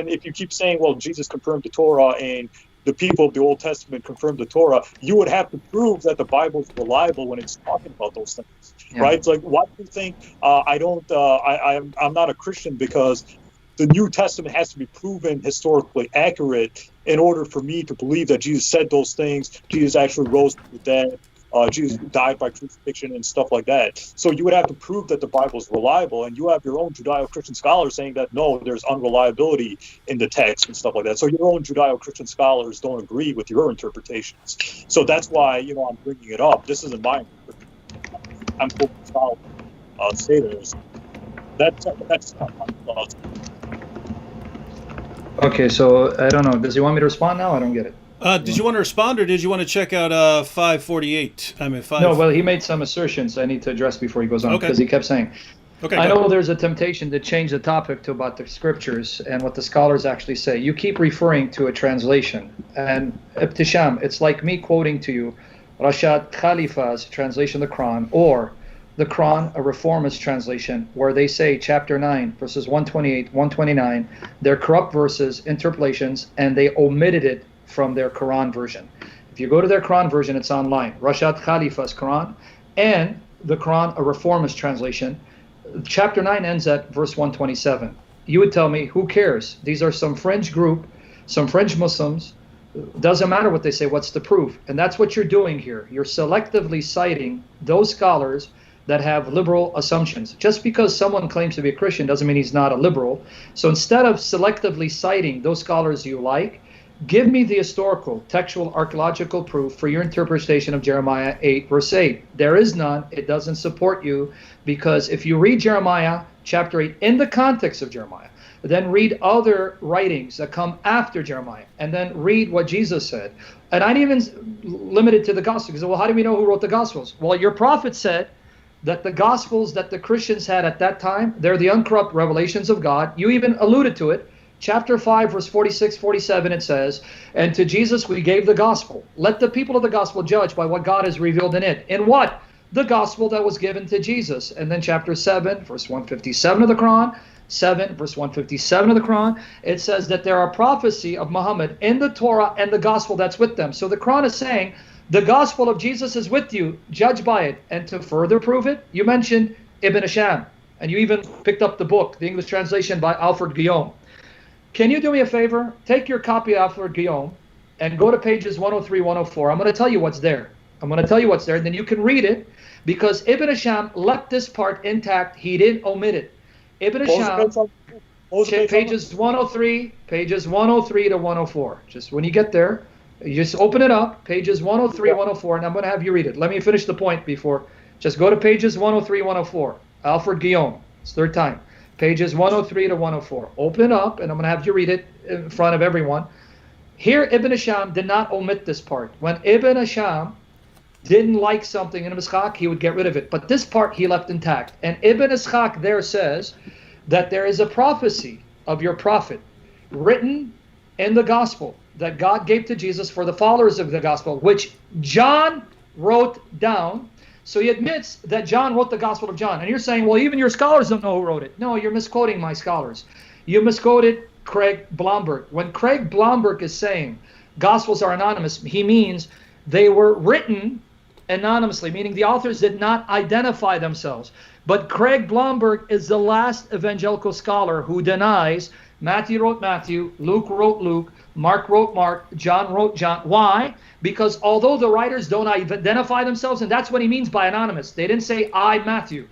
if you keep saying, well, Jesus confirmed the Torah and the people of the Old Testament confirmed the Torah, you would have to prove that the Bible is reliable when it's talking about those things, right? It's like, why do you think I'm not a Christian because the New Testament has to be proven historically accurate in order for me to believe that Jesus said those things, Jesus actually rose from the dead, Jesus died by crucifixion and stuff like that. So you would have to prove that the Bible is reliable, and you have your own Judeo-Christian scholars saying that no, there's unreliability in the text and stuff like that. So your own Judeo-Christian scholars don't agree with your interpretations. So that's why I'm bringing it up. This isn't my interpretation. I'm quoting scholars say this. That's not my thoughts. Okay, so I don't know. Does he want me to respond now? I don't get it. Did you want to respond, or did you want to check out 548? No, well, he made some assertions I need to address before he goes on, because he kept saying, I know there's a temptation to change the topic to about the scriptures and what the scholars actually say. You keep referring to a translation. And Ehteshaam, it's like me quoting to you Rashad Khalifa's translation of the Quran, or the Quran, a reformist translation, where they say chapter 9, verses 128, 129, they're corrupt verses, interpolations, and they omitted it from their Quran version. If you go to their Quran version, it's online. Rashad Khalifa's Quran and the Quran, a reformist translation. Chapter 9 ends at verse 127. You would tell me, who cares? These are some fringe group, some fringe Muslims. Doesn't matter what they say, what's the proof? And that's what you're doing here. You're selectively citing those scholars that have liberal assumptions. Just because someone claims to be a Christian doesn't mean he's not a liberal. So instead of selectively citing those scholars you like, give me the historical, textual, archaeological proof for your interpretation of Jeremiah 8, verse 8. There is none. It doesn't support you, because if you read Jeremiah chapter 8 in the context of Jeremiah, then read other writings that come after Jeremiah, and then read what Jesus said. And I didn't even limit it to the Gospels. Because, well, how do we know who wrote the Gospels? Well, your prophet said that the Gospels that the Christians had at that time, they're the uncorrupt revelations of God. You even alluded to it. Chapter 5, verse 46, 47, it says, and to Jesus we gave the gospel. Let the people of the gospel judge by what God has revealed in it. In what? The gospel that was given to Jesus. And then chapter 7, verse 157 of the Quran, 7, verse 157 of the Quran, it says that there are prophecy of Muhammad in the Torah and the gospel that's with them. So the Quran is saying, the gospel of Jesus is with you, judge by it. And to further prove it, you mentioned Ibn Ehteshaam, and you even picked up the book, the English translation by Alfred Guillaume. Can you do me a favor? Take your copy of Alfred Guillaume and go to pages 103, 104. I'm going to tell you what's there. I'm going to tell you what's there, and then you can read it, because Ibn Ehteshaam left this part intact. He didn't omit it. Ibn Ehteshaam, pages 103 to 104. Just when you get there, you just open it up, pages 103, 104, and I'm going to have you read it. Let me finish the point before. Just go to pages 103, 104. Alfred Guillaume. It's third time. Pages 103 to 104. Open it up, and I'm going to have you read it in front of everyone. Here, Ibn Ehteshaam did not omit this part. When Ibn Ehteshaam didn't like something in Ishaq, he would get rid of it. But this part he left intact. And Ibn Ishaq there says that there is a prophecy of your prophet written in the gospel that God gave to Jesus for the followers of the gospel, which John wrote down. So he admits that John wrote the Gospel of John. And you're saying, well, even your scholars don't know who wrote it. No, you're misquoting my scholars. You misquoted Craig Blomberg. When Craig Blomberg is saying Gospels are anonymous, he means they were written anonymously, meaning the authors did not identify themselves. But Craig Blomberg is the last evangelical scholar who denies Matthew wrote Matthew, Luke wrote Luke, Mark wrote Mark, John wrote John. Why? Because although the writers don't identify themselves, and that's what he means by anonymous, they didn't say, I, Matthew.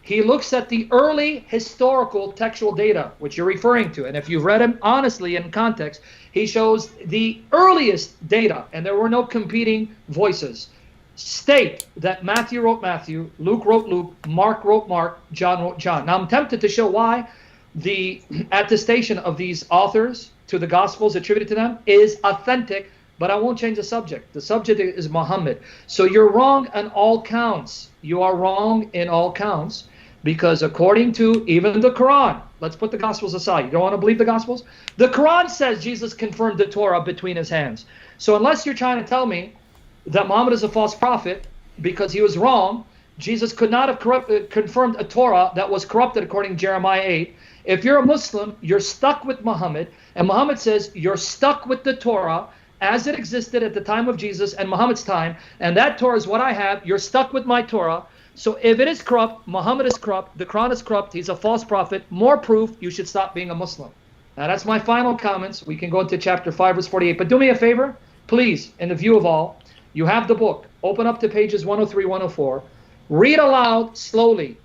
He looks at the early historical textual data, which you're referring to. And if you've read him honestly in context, he shows the earliest data, and there were no competing voices, state that Matthew wrote Matthew, Luke wrote Luke, Mark wrote Mark, John wrote John. Now I'm tempted to show why the attestation of these authors to the Gospels attributed to them is authentic, but I won't change the subject. The subject is Muhammad. So you're wrong on all counts. You are wrong in all counts, because according to even the Quran, let's put the Gospels aside. You don't want to believe the Gospels? The Quran says Jesus confirmed the Torah between his hands. So unless you're trying to tell me that Muhammad is a false prophet because he was wrong, Jesus could not have confirmed a Torah that was corrupted according to Jeremiah 8. If you're a Muslim, you're stuck with Muhammad, and Muhammad says you're stuck with the Torah as it existed at the time of Jesus and Muhammad's time, and that Torah is what I have. You're stuck with my Torah. So if it is corrupt, Muhammad is corrupt, the Quran is corrupt, he's a false prophet, more proof you should stop being a Muslim. Now that's my final comments. We can go into chapter 5, verse 48. But do me a favor, please, in the view of all, you have the book. Open up to pages 103, 104. Read aloud slowly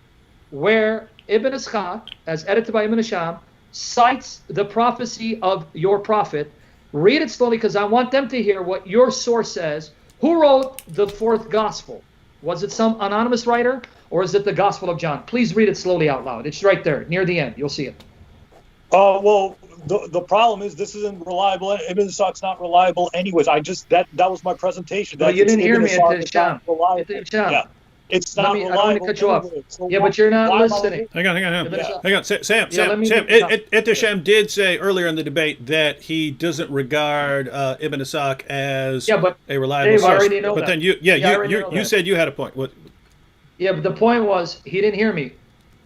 where Ibn Ishaq, as edited by Ibn Ehteshaam, cites the prophecy of your prophet. Read it slowly, because I want them to hear what your source says. Who wrote the fourth gospel? Was it some anonymous writer, or is it the Gospel of John? Please read it slowly out loud. It's right there, near the end. You'll see it. Well, the problem is this isn't reliable. Ibn Ishaq's not reliable anyways. that was my presentation. But you didn't hear me at Ehteshaam. Yeah. It's not reliable. I don't want to cut you off. So yeah, but you're not listening. Hang on. Hang on. Sam. Yeah, Ehteshaam did say earlier in the debate that he doesn't regard Ibn Ishaq as a reliable Dave, source. I already know but that. then you said you had a point. What? Yeah, but the point was, he didn't hear me.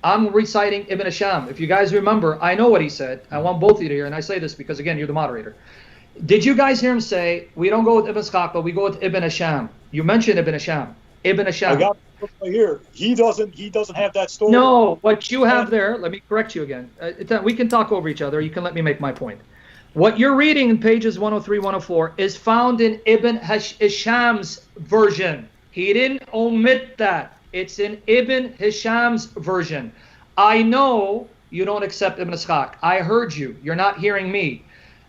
I'm reciting Ibn Hisham. If you guys remember, I know what he said. I want both of you to hear, and I say this because, again, you're the moderator. Did you guys hear him say, we don't go with Ibn Ishaq, but we go with Ibn Hisham? You mentioned Ibn Hisham. Ibn I Hisham. got it right here. He doesn't have that story. No, what you have there, let me correct you again. We can talk over each other. You can let me make my point. What you're reading in pages 103, 104 is found in Ibn Hisham's version. He didn't omit that. It's in Ibn Hisham's version. I know you don't accept Ibn Ishaq. I heard you. You're not hearing me.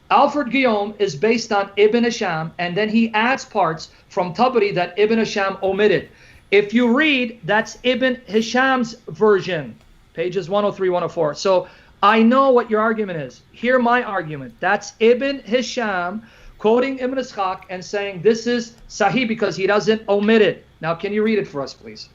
Alfred Guillaume is based on Ibn Hisham, and then he adds parts from Tabari that Ibn Hisham omitted. If you read, that's Ibn Hisham's version, pages 103, 104. So I know what your argument is. Hear my argument. That's Ibn Hisham quoting Ibn Ishaq and saying this is Sahih because he doesn't omit it. Now, can you read it for us, please?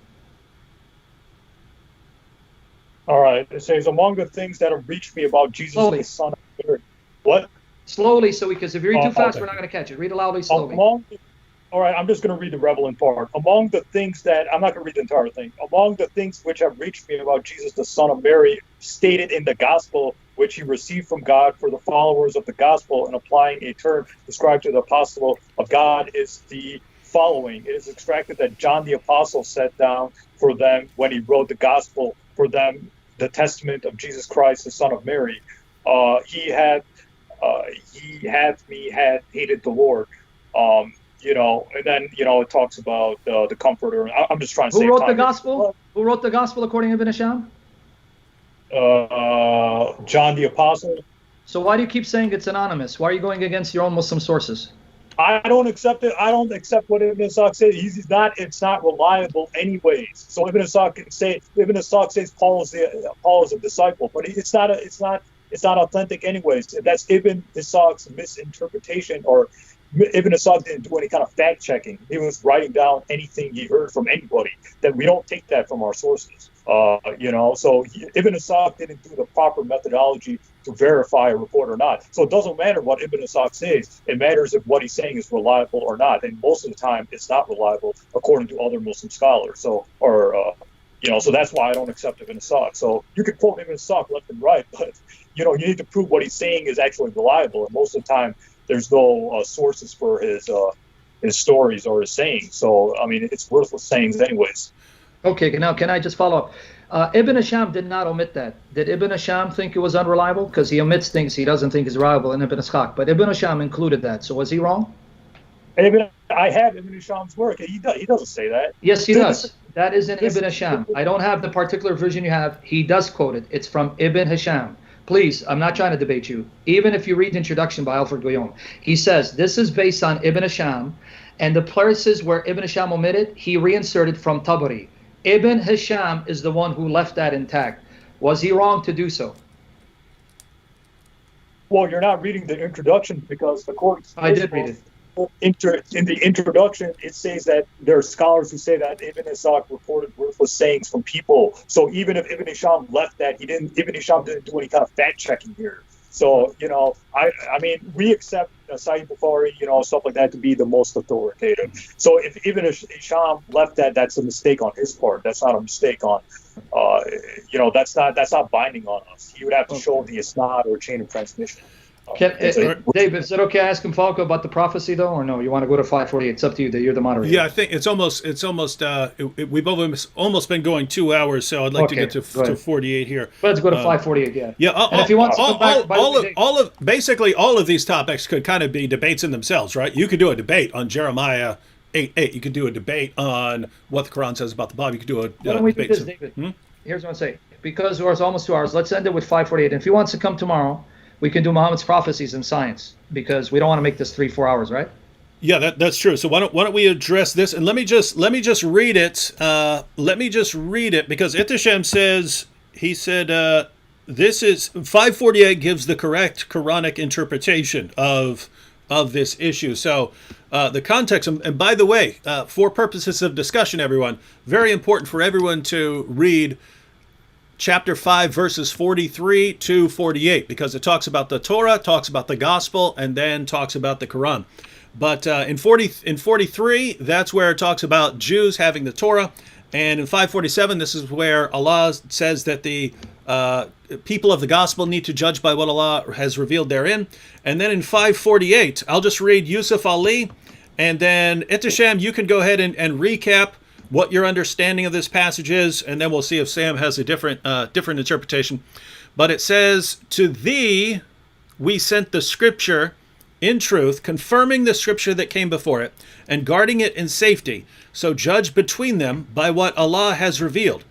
All right. It says, among the things that have reached me about Jesus, Slowly. the Son of Mary. What? Slowly, because if you read too fast, okay. we're not going to catch it. Read it loudly, slowly. All right, I'm just going to read the relevant part. Among the things that, I'm not going to read the entire thing. Among the things which have reached me about Jesus, the Son of Mary, stated in the gospel, which he received from God for the followers of the gospel, and applying a term described to the apostle of God, is the following. It is extracted that John the Apostle set down for them when he wrote the gospel for them, the testament of Jesus Christ, the Son of Mary. He had hated the Lord. And then, it talks about the Comforter. I'm just trying to say. Who wrote the gospel? Who wrote the gospel according to Ibn Hisham? John the Apostle. So why do you keep saying it's anonymous? Why are you going against your own Muslim sources? I don't accept it. I don't accept what Ibn Ishaq says. It's not reliable anyways. So Ibn Ishaq says Paul is a disciple, but it's not authentic anyways. That's Ibn Ishaq's misinterpretation, or Ibn Ishaq didn't do any kind of fact checking. He was writing down anything he heard from anybody. That we don't take that from our sources. So Ibn Ishaq didn't do the proper methodology to verify a report or not. So it doesn't matter what Ibn Ishaq says. It matters if what he's saying is reliable or not. And most of the time, it's not reliable according to other Muslim scholars. So that's why I don't accept Ibn Ishaq. So you can quote Ibn Ishaq left and right, but you need to prove what he's saying is actually reliable. And most of the time, there's no sources for his stories or his sayings. So it's worthless sayings anyways. Okay, now can I just follow up? Ibn Hisham did not omit that. Did Ibn Hisham think it was unreliable? Because he omits things he doesn't think is reliable in Ibn Ishaq. But Ibn Hisham included that. So was he wrong? I have Ibn Hisham's work. He doesn't say that. Yes, he does. That is in Ibn Hisham. I don't have the particular version you have. He does quote it. It's from Ibn Hisham. Please, I'm not trying to debate you. Even if you read the introduction by Alfred Guillaume, he says this is based on Ibn Hisham, and the places where Ibn Hisham omitted, he reinserted from Tabari. Ibn Hisham is the one who left that intact. Was he wrong to do so? Well, you're not reading the introduction because the court. I did read it. In the introduction, it says that there are scholars who say that Ibn Ishaq reported worthless sayings from people. So even if Ibn Hisham left that, Ibn Hisham didn't do any kind of fact checking here. So we accept Sahih Bukhari, stuff like that to be the most authoritative. So if Ibn Hisham left that, that's a mistake on his part. That's not a mistake on, that's not binding on us. He would have to show the isnad or chain of transmission. Dave, is it okay I ask him, Falco, about the prophecy though, or no? You want to go to 548? It's up to you. You're the moderator. Yeah, I think it's almost. We've almost been going 2 hours, so I'd like to get to 48 here. Let's go to 548. Yeah. Yeah. And if you want to come back, basically all of these topics could kind of be debates in themselves, right? You could do a debate on Jeremiah 8:8. You could do a debate on what the Quran says about the Bible. You could do a. Why don't we do this, David? Here's what I'm saying. Because it's almost 2 hours, let's end it with 548. And if he wants to come tomorrow, we can do Muhammad's prophecies in science, because we don't want to make this 3-4 hours, right? Yeah, that's true. So why don't we address this, and let me just read it. Let me just read it, because Ehteshaam says, he said this is 548 gives the correct Quranic interpretation of this issue. So the context, and by the way, for purposes of discussion, everyone, very important for everyone to read chapter 5, verses 43 to 48, because it talks about the Torah, talks about the gospel, and then talks about the Quran. But in 43, that's where it talks about Jews having the Torah, And in 547, this is where Allah says that the people of the gospel need to judge by what Allah has revealed therein. And then in 548, I'll just read Yusuf Ali, and then Ehteshaam, you can go ahead and recap what your understanding of this passage is, and then we'll see if Sam has a different interpretation. But it says, "To thee we sent the scripture in truth, confirming the scripture that came before it, and guarding it in safety. So judge between them by what Allah has revealed,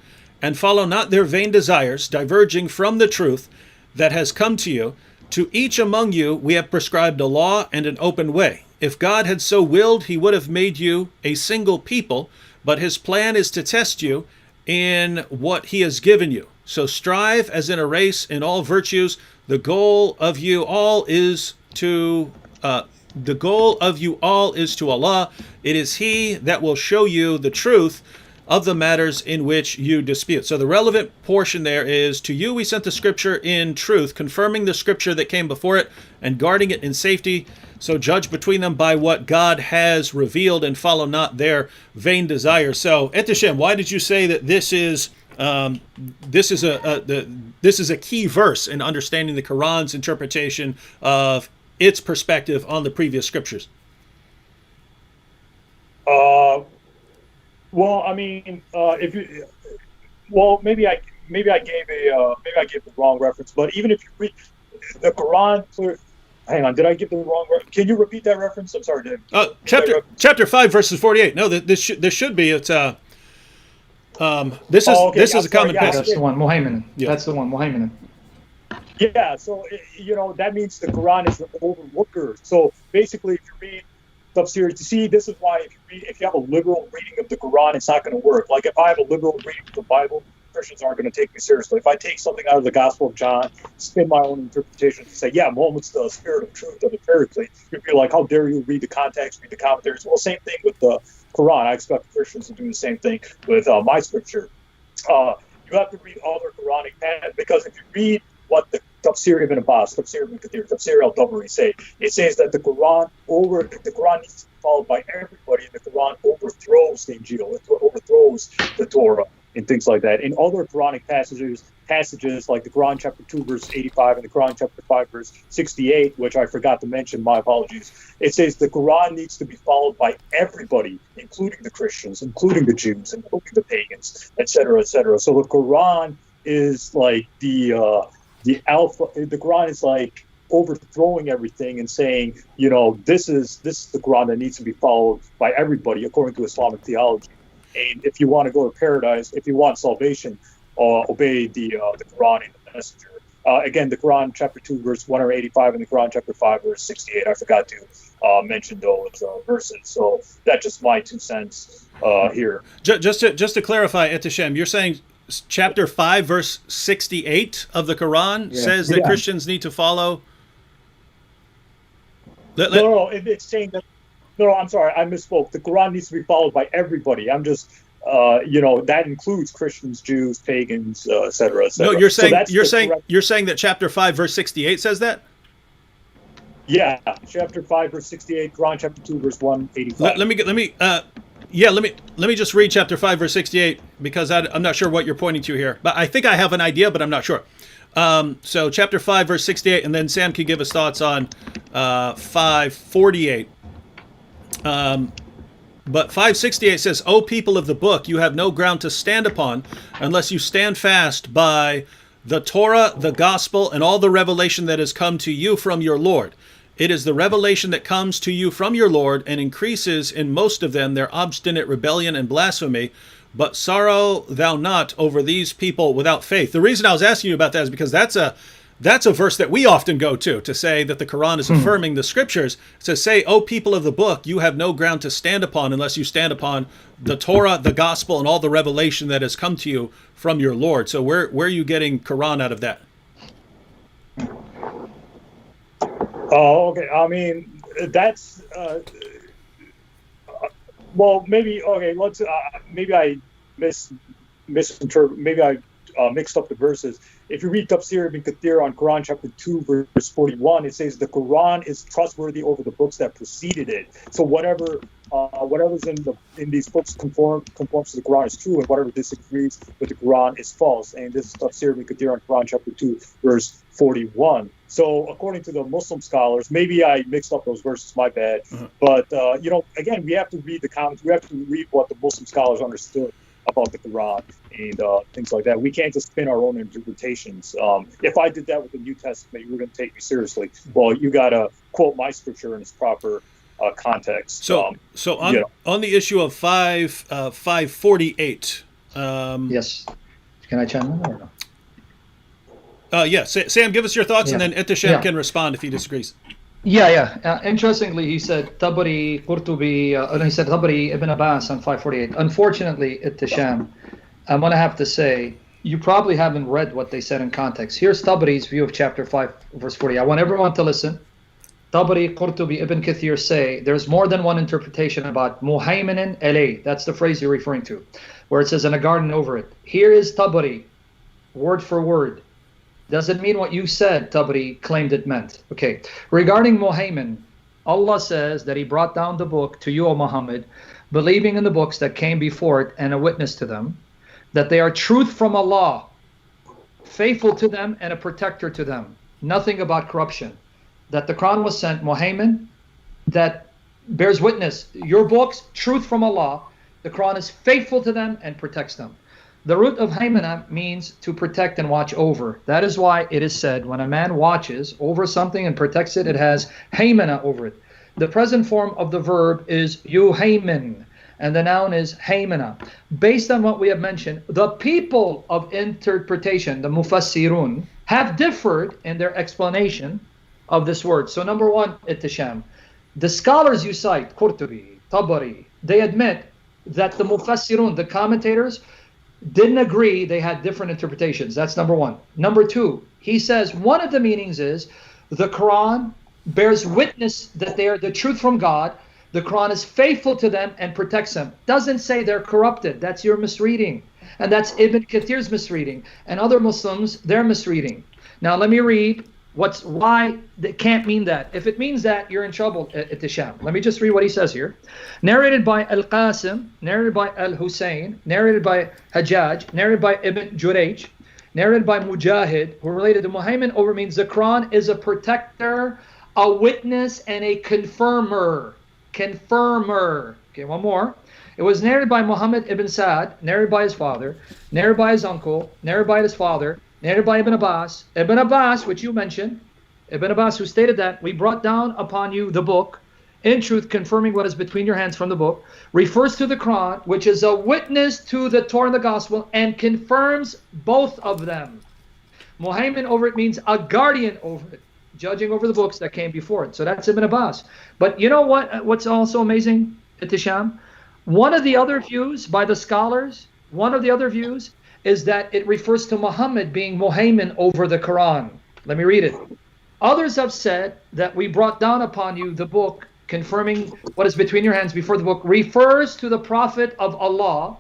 and follow not their vain desires, diverging from the truth that has come to you. To each among you we have prescribed a law and an open way. If God had so willed, he would have made you a single people, but his plan is to test you in what he has given you. So strive as in a race in all virtues. The goal of you all is to Allah. It is he that will show you the truth of the matters in which you dispute." So the relevant portion there is, "To you we sent the scripture in truth, confirming the scripture that came before it, and guarding it in safety. So judge between them by what God has revealed, and follow not their vain desires." So Ehteshaam, why did you say that this is a key verse in understanding the Quran's interpretation of its perspective on the previous scriptures? Well, I mean, maybe I gave the wrong reference, but even if you read the Quran, hang on, did I give the wrong reference? Can you repeat that reference? I'm sorry, chapter 5 verses 48. No, this should be. It's this is a common passage. That's the one, Muhammad. Yeah. That's the one, Muhammad. Yeah, so that means the Quran is the overlooker. So basically, if you read tafsir, you see, this is why if you have a liberal reading of the Quran, it's not going to work. Like if I have a liberal reading of the Bible, Christians aren't going to take me seriously. If I take something out of the Gospel of John, spin my own interpretation, and say, yeah, Muhammad's the spirit of truth of the Paraclete, you'd be like, how dare you read the context, read the commentaries? Well, same thing with the Quran. I expect Christians to do the same thing with my scripture. You have to read all their Quranic passages, because if you read what the Tafsir Ibn Abbas, Tafsir Ibn Kathir, Tafsir al-Tabari say, it says that the Quran needs to be followed by everybody, and the Quran overthrows the Injil, it overthrows the Torah, and things like that. In other Quranic passages like the Quran chapter 2 verse 85 and the Quran chapter 5 verse 68, which I forgot to mention, my apologies, it says the Quran needs to be followed by everybody, including the Christians, including the Jews, including the pagans, etc., etc. So the Quran is like the alpha. The Quran is like overthrowing everything and saying, this is the Quran that needs to be followed by everybody according to Islamic theology. And if you want to go to paradise, if you want salvation, obey the Quran and the Messenger. Again, the Quran chapter 2 verse 185 and the Quran chapter 5 verse 68. I forgot to mention those verses. So that's just my 2 cents here. Just to clarify, Ehteshaam, you're saying chapter 5 verse 68 of the Quran says that Christians need to follow. No, it's saying that. No, I'm sorry, I misspoke. The Quran needs to be followed by everybody. I'm just, that includes Christians, Jews, pagans, etc. No, you're saying that chapter 5 verse 68 says that. Yeah, chapter 5 verse 68, Quran chapter 2 verse 185. Let me just read chapter 5 verse 68, because I'm not sure what you're pointing to here, but I think I have an idea, but I'm not sure. So chapter 5 verse 68, and then Sam can give us thoughts on 548. But 568 says, "O people of the book, you have no ground to stand upon unless you stand fast by the Torah, the gospel, and all the revelation that has come to you from your Lord. It is the revelation that comes to you from your Lord and increases in most of them their obstinate rebellion and blasphemy. But sorrow thou not over these people without faith." The reason I was asking you about that is because that's a verse that we often go to say that the Quran is affirming the scriptures. It says, "Say, O people of the book, you have no ground to stand upon unless you stand upon the Torah, the gospel, and all the revelation that has come to you from your Lord." So where are you getting Quran out of that? Oh, okay. I mean, that's well, maybe okay. Let's maybe I misinterpret. Maybe I mixed up the verses. If you read Tafsir Ibn Kathir on Quran chapter 2 verse 41, it says the Quran is trustworthy over the books that preceded it. So whatever whatever's in these books conforms to the Quran is true, and whatever disagrees with the Quran is false. And this is Tafsir ibn Kathir on Quran chapter 2, verse 41. So according to the Muslim scholars, maybe I mixed up those verses, my bad. But, again, we have to read the comments. We have to read what the Muslim scholars understood about the Quran and things like that. We can't just spin our own interpretations. If I did that with the New Testament, you wouldn't take me seriously. Well, you got to quote my scripture in its proper context. So on the issue of 548. Yes. Can I chime in or no? Yeah, Sam, give us your thoughts, and then Ehteshaam Yeah. can respond if he disagrees. Yeah. Interestingly, he said Tabari, Qurtubi, he said Tabari, Ibn Abbas on 548. Unfortunately, Ehteshaam, I'm going to have to say, you probably haven't read what they said in context. Here's Tabari's view of chapter 5, verse 40. I want everyone to listen. Tabari, Qurtubi, Ibn Kathir say there's more than one interpretation about Muhayminin alayh. That's the phrase you're referring to, where it says in a garden over it. Here is Tabari, word for word. Doesn't mean what you said, Tabari claimed it meant. Okay. Regarding Muhaymin, Allah says that he brought down the book to you, O Muhammad, believing in the books that came before it and a witness to them, that they are truth from Allah, faithful to them and a protector to them. Nothing about corruption. That the Quran was sent, Muhaymin, that bears witness. Your books, truth from Allah. The Quran is faithful to them and protects them. The root of haymana means to protect and watch over. That is why it is said when a man watches over something and protects it, it has haymana over it. The present form of the verb is yuhaymin, and the noun is haymana. Based on what we have mentioned, the people of interpretation, the mufassirun, have differed in their explanation of this word. So number one, Ehteshaam, the scholars you cite, Qurtubi, Tabari, they admit that the mufassirun, the commentators, didn't agree. They had different interpretations. That's number one. Number two, he says one of the meanings is the Quran bears witness that they are the truth from God. The Quran is faithful to them and protects them. Doesn't say they're corrupted. That's your misreading. And that's Ibn Kathir's misreading. And other Muslims, their misreading. Now let me read why it can't mean that. If it means that, you're in trouble, Ehteshaam. Let me just read what he says here. Narrated by Al-Qasim, narrated by Al-Hussein, narrated by Hajjaj, narrated by Ibn Jurayj, narrated by Mujahid, who related to Muhammad over means the Quran is a protector, a witness, and a confirmer. Confirmer. Okay, one more. It was narrated by Muhammad ibn Sa'd, narrated by his father, narrated by his uncle, narrated by his father, narrated by Ibn Abbas. Ibn Abbas, which you mentioned, Ibn Abbas, who stated that we brought down upon you the book, in truth confirming what is between your hands from the book, refers to the Quran, which is a witness to the Torah and the Gospel, and confirms both of them. Muhaymin over it means a guardian over it, judging over the books that came before it. So that's Ibn Abbas. But you know what's also amazing, Ehteshaam? One of the other views by the scholars, is that it refers to Muhammad being Muhaymin over the Quran. Let me read it. Others have said that we brought down upon you the book confirming what is between your hands before the book refers to the Prophet of Allah.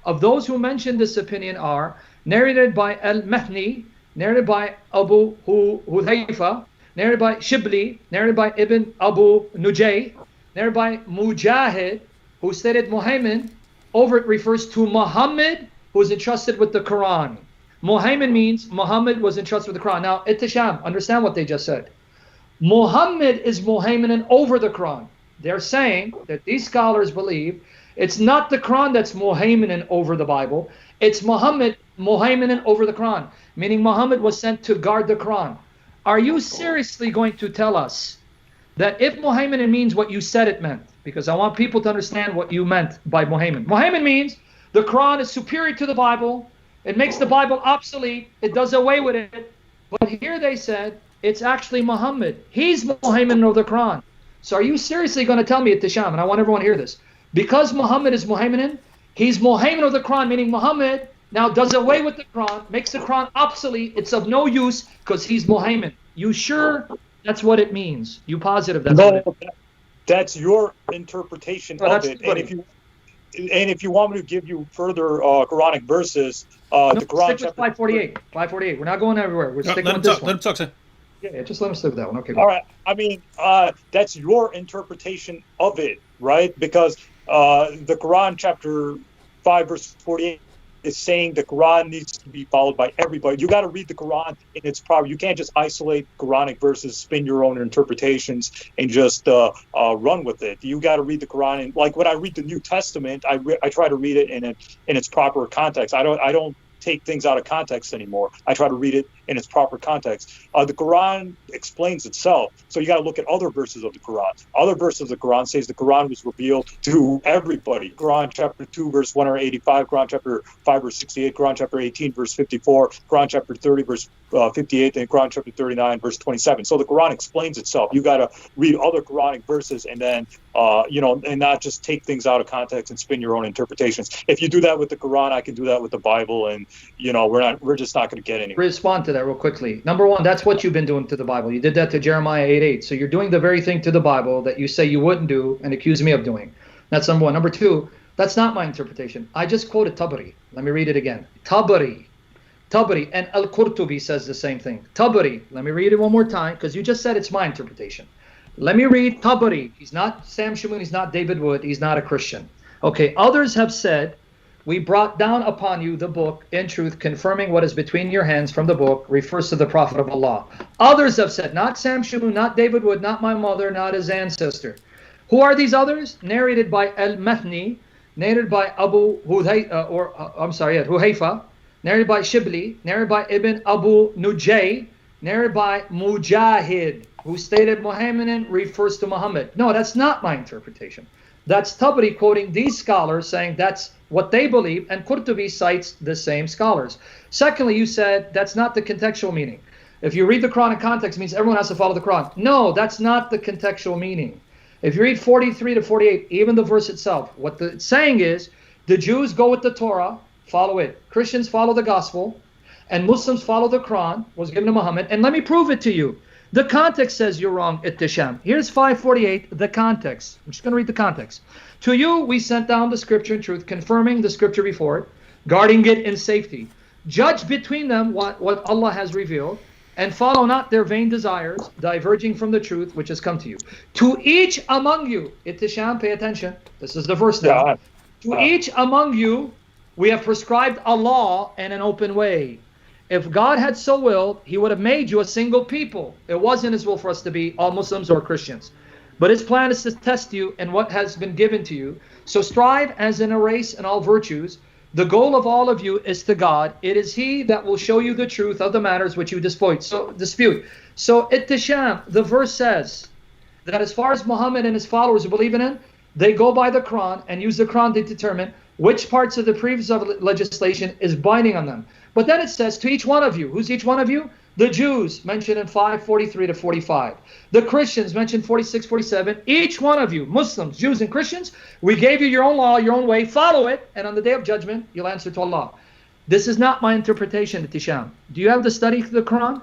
Of those who mentioned this opinion are narrated by Al-Mahni, narrated by Abu Hudhayfa, narrated by Shibli, narrated by Ibn Abu Nujay, narrated by Mujahid, who stated Muhaymin over it refers to Muhammad, who was entrusted with the Quran. Muhaymin means Muhammad was entrusted with the Quran. Now, Ehteshaam, understand what they just said. Muhammad is Muhaymin over the Quran. They're saying that these scholars believe it's not the Quran that's Muhaymin over the Bible. It's Muhammad Muhaymin over the Quran, meaning Muhammad was sent to guard the Quran. Are you seriously going to tell us that if Muhaymin means what you said it meant? Because I want people to understand what you meant by Muhaymin. Muhaymin means the Quran is superior to the Bible. It makes the Bible obsolete. It does away with it. But here they said it's actually Muhammad. He's Muhaymin over the Quran. So are you seriously going to tell me, Ehteshaam, and I want everyone to hear this, because Muhammad is Muhaymin, he's Muhaymin over the Quran, meaning Muhammad now does away with the Quran, makes the Quran obsolete. It's of no use because he's Muhaymin. You sure that's what it means? You positive that's what it means? That's your interpretation of it. And if you want me to give you further Quranic verses, the Quran stick with 548. 548. We're not going everywhere. We're sticking with this one. Let him talk, sir. Yeah, just let him stick with that one. Okay. All right. I mean, that's your interpretation of it. right? Because the Quran, chapter 5, verse 48, is saying the Quran needs to be followed by everybody. You got to read the Quran in its proper. You can't just isolate Quranic verses, spin your own interpretations, and just run with it. You got to read the Quran, and like when I read the New Testament, I try to read it in its proper context. I don't take things out of context anymore. I try to read it in its proper context. The Quran explains itself, so you got to look at other verses of the Quran. Other verses of the Quran says the Quran was revealed to everybody. Quran chapter 2 verse 185, Quran chapter 5 verse 68, Quran chapter 18 verse 54, Quran chapter 30 verse 58, and Quran chapter 39 verse 27. So the Quran explains itself. You got to read other Quranic verses and then and not just take things out of context and spin your own interpretations. If you do that with the Quran, I can do that with the Bible, and we're just not going to get anywhere. Respond to that real quickly. Number one, that's what you've been doing to the Bible. You did that to Jeremiah 8:8. So you're doing the very thing to the Bible that you say you wouldn't do and accuse me of doing. That's number one. Number two, that's not my interpretation. I just quoted Tabari. Let me read it again. Tabari. And Al-Qurtubi says the same thing. Tabari. Let me read it one more time, because you just said it's my interpretation. Let me read Tabari. He's not Sam Shamoun. He's not David Wood. He's not a Christian. Okay, others have said, we brought down upon you the book, in truth, confirming what is between your hands from the book, refers to the Prophet of Allah. Others have said, not Sam Shamoun, not David Wood, not my mother, not his ancestor. Who are these others? Narrated by Al-Mathni, narrated by Abu Huhayfa, narrated by Shibli, narrated by Ibn Abu Nujay, narrated by Mujahid, who stated Muhammad refers to Muhammad. No, that's not my interpretation. That's Tabari quoting these scholars saying that's what they believe, and Qurtubi cites the same scholars. Secondly, you said that's not the contextual meaning. If you read the Quran in context, it means everyone has to follow the Quran. No, that's not the contextual meaning. If you read 43 to 48, even the verse itself, what it's saying is the Jews go with the Torah, follow it. Christians follow the gospel, and Muslims follow the Quran, was given to Muhammad. And let me prove it to you. The context says you're wrong, Ehteshaam. Here's 548, the context. I'm just going to read the context. To you we sent down the scripture in truth, confirming the scripture before it, guarding it in safety. Judge between them what Allah has revealed, and follow not their vain desires, diverging from the truth which has come to you. To each among you, Ehteshaam, pay attention. This is the verse now. To each among you we have prescribed a law and an open way. If God had so willed, he would have made you a single people. It wasn't his will for us to be all Muslims or Christians. But his plan is to test you in what has been given to you. So strive as in a race in all virtues. The goal of all of you is to God. It is he that will show you the truth of the matters which you dispute. So Ehteshaam, the verse says that as far as Muhammad and his followers believe in him, they go by the Quran and use the Quran to determine which parts of the previous legislation is binding on them. But then it says to each one of you. Who's each one of you? The Jews, mentioned in 5:43 to 45. The Christians, mentioned 46, 47. Each one of you, Muslims, Jews, and Christians, we gave you your own law, your own way. Follow it, and on the day of judgment, you'll answer to Allah. This is not my interpretation, Ehteshaam. Do you have the study of the Quran?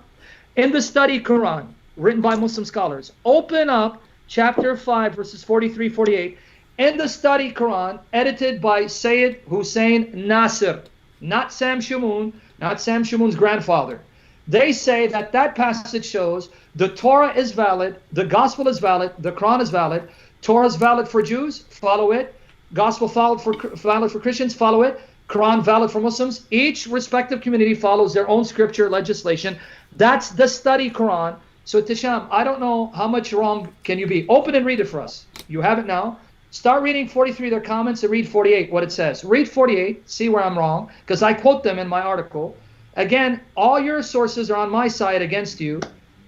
In the study Quran, written by Muslim scholars, open up chapter 5, verses 43, 48. In the study Quran, edited by Sayyid Hussein Nasir, not Sam Shamoun, not Sam Shamoun's grandfather. They say that passage shows the Torah is valid, the gospel is valid, the Quran is valid. Torah is valid for Jews, follow it. Gospel valid for Christians, follow it. Quran valid for Muslims. Each respective community follows their own scripture legislation. That's the study Quran. So Ehteshaam, I don't know how much wrong can you be. Open and read it for us. You have it now. Start reading 43, their comments, and read 48, what it says. Read 48, see where I'm wrong, because I quote them in my article. Again, all your sources are on my side against you.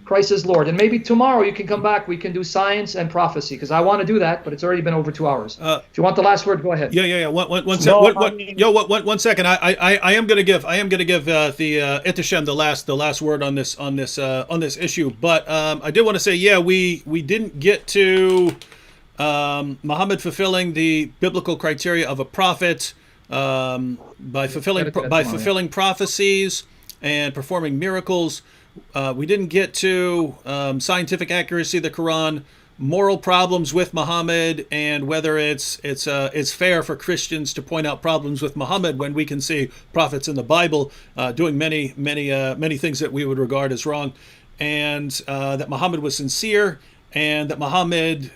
Christ is Lord. And maybe tomorrow you can come back. We can do science and prophecy, because I want to do that, but it's already been over 2 hours. If you want the last word, go ahead. Yeah. One second. I am going to give the Ehteshaam the last word on this issue. But I did want to say, we didn't get to Muhammad fulfilling the biblical criteria of a prophet by fulfilling prophecies and performing miracles. We didn't get to scientific accuracy of the Quran, moral problems with Muhammad, and whether it's fair for Christians to point out problems with Muhammad when we can see prophets in the Bible doing many things that we would regard as wrong, and that Muhammad was sincere, and that Muhammad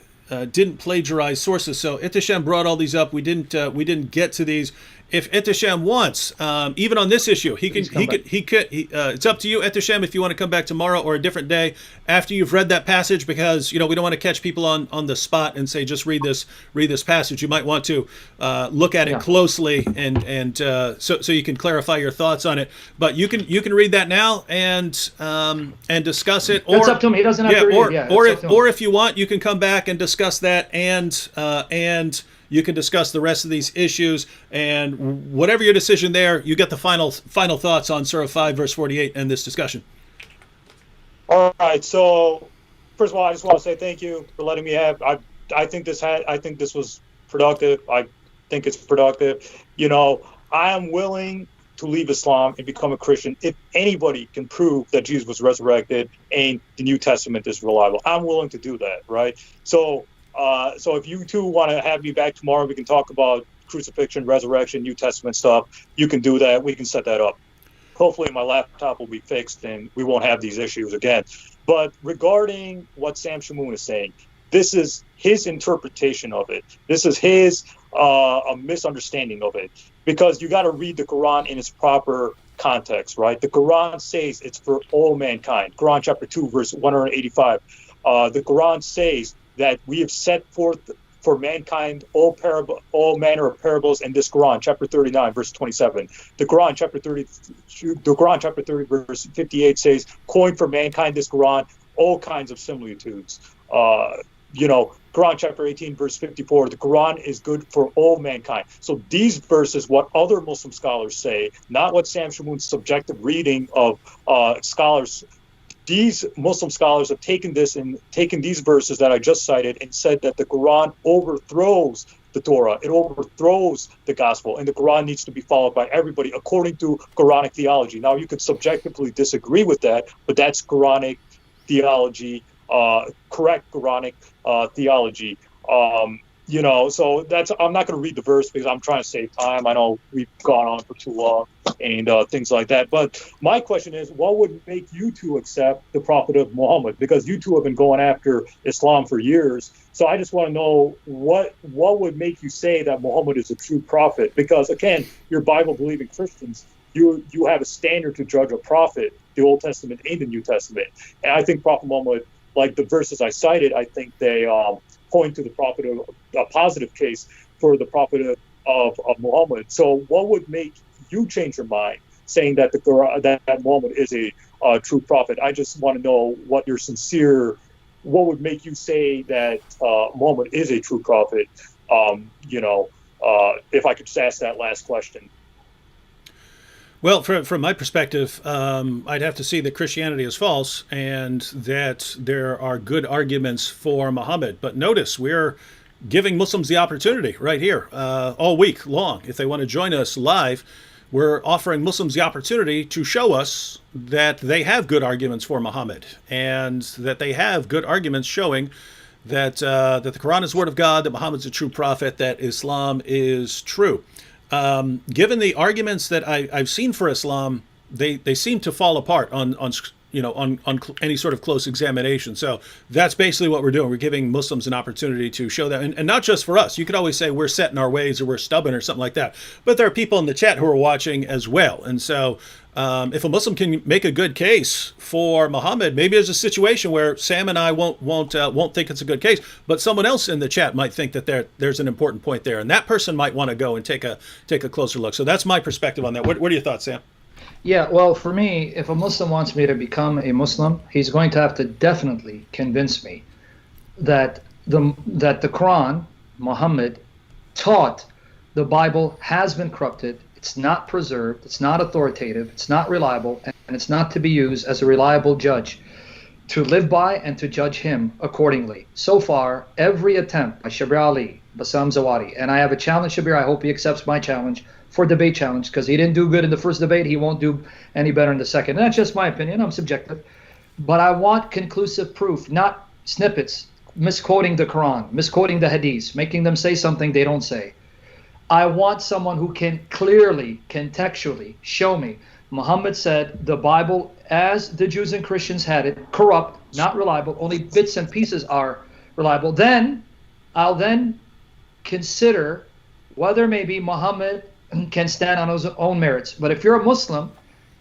didn't plagiarize sources. So Ehteshaam brought all these up. We didn't get to these. If Ehteshaam wants, even on this issue, he could. It's up to you, Ehteshaam, if you want to come back tomorrow or a different day after you've read that passage, because we don't want to catch people on the spot and say just read this passage. You might want to look at it closely and so you can clarify your thoughts on it. But you can read that now and discuss it. Or, that's up to him. He doesn't have to read it. Or if you want, you can come back and discuss that and you can discuss the rest of these issues, and whatever your decision there, you get the final thoughts on Surah 5, verse 48, and this discussion. All right. So, first of all, I just want to say thank you for letting me have. I think this was productive. I think it's productive. I am willing to leave Islam and become a Christian if anybody can prove that Jesus was resurrected and the New Testament is reliable. I'm willing to do that. Right. So if you two want to have me back tomorrow, we can talk about crucifixion, resurrection, New Testament stuff. You can do that. We can set that up. Hopefully my laptop will be fixed and we won't have these issues again. But regarding what Sam Shamoun is saying, this is his interpretation of it. This is his a misunderstanding of it, because you got to read the Quran in its proper context, right? The Quran says it's for all mankind. Quran chapter 2, verse 185. The Quran says that we have set forth for mankind all manner of parables in this Quran, chapter 39, verse 27. The Quran chapter 30, verse 58 says, coin for mankind this Quran all kinds of similitudes. Quran chapter 18, verse 54, the Quran is good for all mankind. So these verses, what other Muslim scholars say, not what Sam Shamoun's subjective reading of scholars. These Muslim scholars have taken these verses that I just cited and said that the Quran overthrows the Torah. It overthrows the gospel, and the Quran needs to be followed by everybody according to Quranic theology. Now, you could subjectively disagree with that, but that's Quranic theology, correct Quranic theology. So I'm not going to read the verse because I'm trying to save time. I know we've gone on for too long and things like that. But my question is, what would make you two accept the prophet of Muhammad? Because you two have been going after Islam for years. So I just want to know what would make you say that Muhammad is a true prophet? Because, again, you're Bible-believing Christians. You have a standard to judge a prophet, the Old Testament and the New Testament. And I think Prophet Muhammad, like the verses I cited, I think they point to the prophet of a positive case for the prophet of Muhammad. So what would make you change your mind saying that that Muhammad is a true prophet? I just want to know what would make you say that Muhammad is a true prophet? If I could just ask that last question. Well, from my perspective, I'd have to see that Christianity is false and that there are good arguments for Muhammad. But notice, we're giving Muslims the opportunity right here all week long. If they want to join us live, we're offering Muslims the opportunity to show us that they have good arguments for Muhammad and that they have good arguments showing that the Quran is the word of God, that Muhammad's a true prophet, that Islam is true. Given the arguments that I've seen for Islam, they seem to fall apart on any sort of close examination. So that's basically what we're doing. We're giving Muslims an opportunity to show that, and not just for us. You could always say we're set in our ways or we're stubborn or something like that. But there are people in the chat who are watching as well. And so if a Muslim can make a good case for Muhammad, maybe there's a situation where Sam and I won't think it's a good case, but someone else in the chat might think that there's an important point there, and that person might want to go and take a closer look. So that's my perspective on that. What are your thoughts, Sam? Yeah, well, for me, if a Muslim wants me to become a Muslim, he's going to have to definitely convince me that the Quran, Muhammad, taught the Bible has been corrupted. It's not preserved. It's not authoritative. It's not reliable, and it's not to be used as a reliable judge to live by and to judge him accordingly. So far, every attempt by Shabir Ali, Bassam Zawadi, and I have a challenge, Shabir. I hope he accepts my challenge for debate challenge, because he didn't do good in the first debate. He won't do any better in the second. And that's just my opinion. I'm subjective. But I want conclusive proof, not snippets, misquoting the Quran, misquoting the Hadith, making them say something they don't say. I want someone who can clearly, contextually show me. Muhammad said the Bible, as the Jews and Christians had it, corrupt, not reliable, only bits and pieces are reliable. Then I'll then consider whether maybe Muhammad can stand on his own merits. But if you're a Muslim,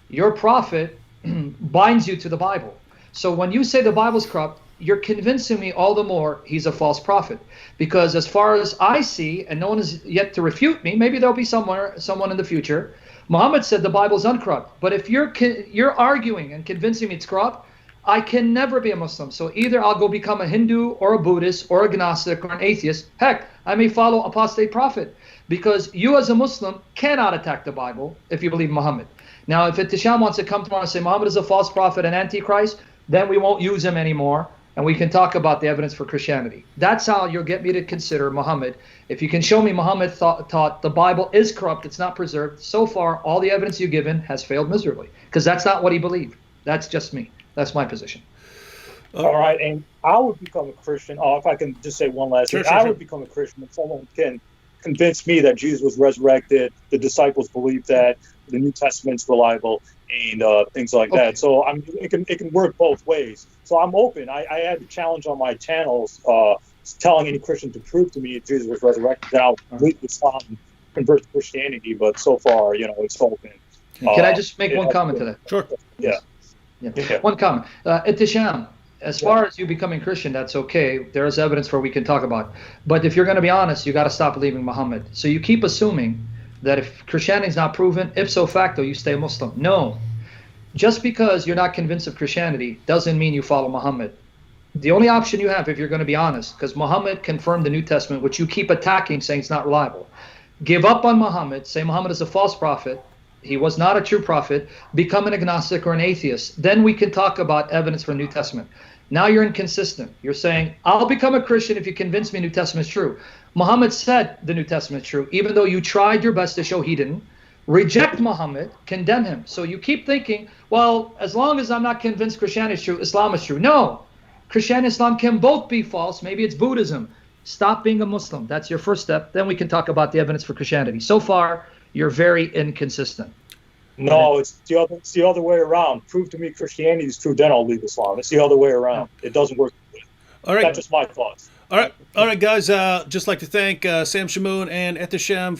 your prophet binds you to the Bible. So when you say the Bible's corrupt, you're convincing me all the more he's a false prophet. Because as far as I see, and no one is yet to refute me, maybe there'll be someone in the future, Muhammad said the Bible's uncorrupt. But if you're arguing and convincing me it's corrupt, I can never be a Muslim. So either I'll go become a Hindu or a Buddhist or a Gnostic or an atheist. Heck, I may follow apostate prophet, because you as a Muslim cannot attack the Bible if you believe Muhammad. Now, if Ehteshaam wants to come tomorrow and say Muhammad is a false prophet and antichrist, then we won't use him anymore, and we can talk about the evidence for Christianity. That's how you'll get me to consider Muhammad. If you can show me Muhammad taught the Bible is corrupt, it's not preserved, so far all the evidence you've given has failed miserably, because that's not what he believed. That's just me. That's my position. All right, and I would become a Christian. Oh, if I can just say one last thing, I would become a Christian if someone can convince me that Jesus was resurrected, the disciples believe that, the New Testament's reliable, and things like that. So I mean, it can work both ways. So I'm open. I had a challenge on my channels telling any Christian to prove to me that Jesus was resurrected, that I'll leave Islam and convert to Christianity. But so far, it's open. Can I just make one comment to that? Sure. Yeah. One comment. Ehteshaam, as far as you becoming Christian, that's okay. There is evidence where we can talk about. But if you're going to be honest, you got to stop believing Muhammad. So you keep assuming that if Christianity is not proven, ipso facto, you stay Muslim. No. Just because you're not convinced of Christianity doesn't mean you follow Muhammad. The only option you have, if you're going to be honest, because Muhammad confirmed the New Testament, which you keep attacking, saying it's not reliable. Give up on Muhammad, say Muhammad is a false prophet, he was not a true prophet, become an agnostic or an atheist. Then we can talk about evidence for the New Testament. Now you're inconsistent. You're saying, I'll become a Christian if you convince me New Testament is true. Muhammad said the New Testament is true, even though you tried your best to show he didn't. Reject Muhammad, condemn him. So you keep thinking, well, as long as I'm not convinced Christianity is true, Islam is true. No, Christianity and Islam can both be false. Maybe it's Buddhism. Stop being a Muslim. That's your first step. Then we can talk about the evidence for Christianity. So far, you're very inconsistent. No, it's the other way around. Prove to me Christianity is true, then I'll leave Islam. It's the other way around. It doesn't work. All right. That's just my thoughts. All right, guys. Just like to thank Sam Shamoun and Ehteshaam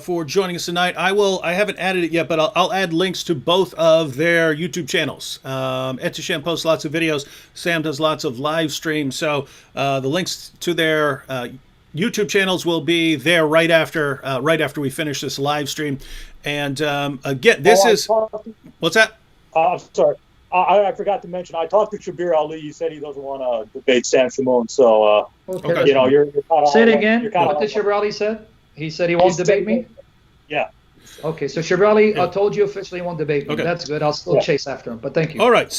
for joining us tonight. I haven't added it yet, but I'll add links to both of their YouTube channels. Ehteshaam posts lots of videos. Sam does lots of live streams. So the links to their YouTube channels will be there right after we finish this live stream. And again, this is what's that? I'm sorry. I forgot to mention, I talked to Shabir Ali. He said he doesn't want to debate Sam Shamoun. So, okay. You're kind of... Say it again. What did Shabir Ali said? He said he won't debate me? Yeah. Okay, so Shabir Ali told you officially he won't debate me. Okay. That's good. I'll still chase after him, but thank you. All right,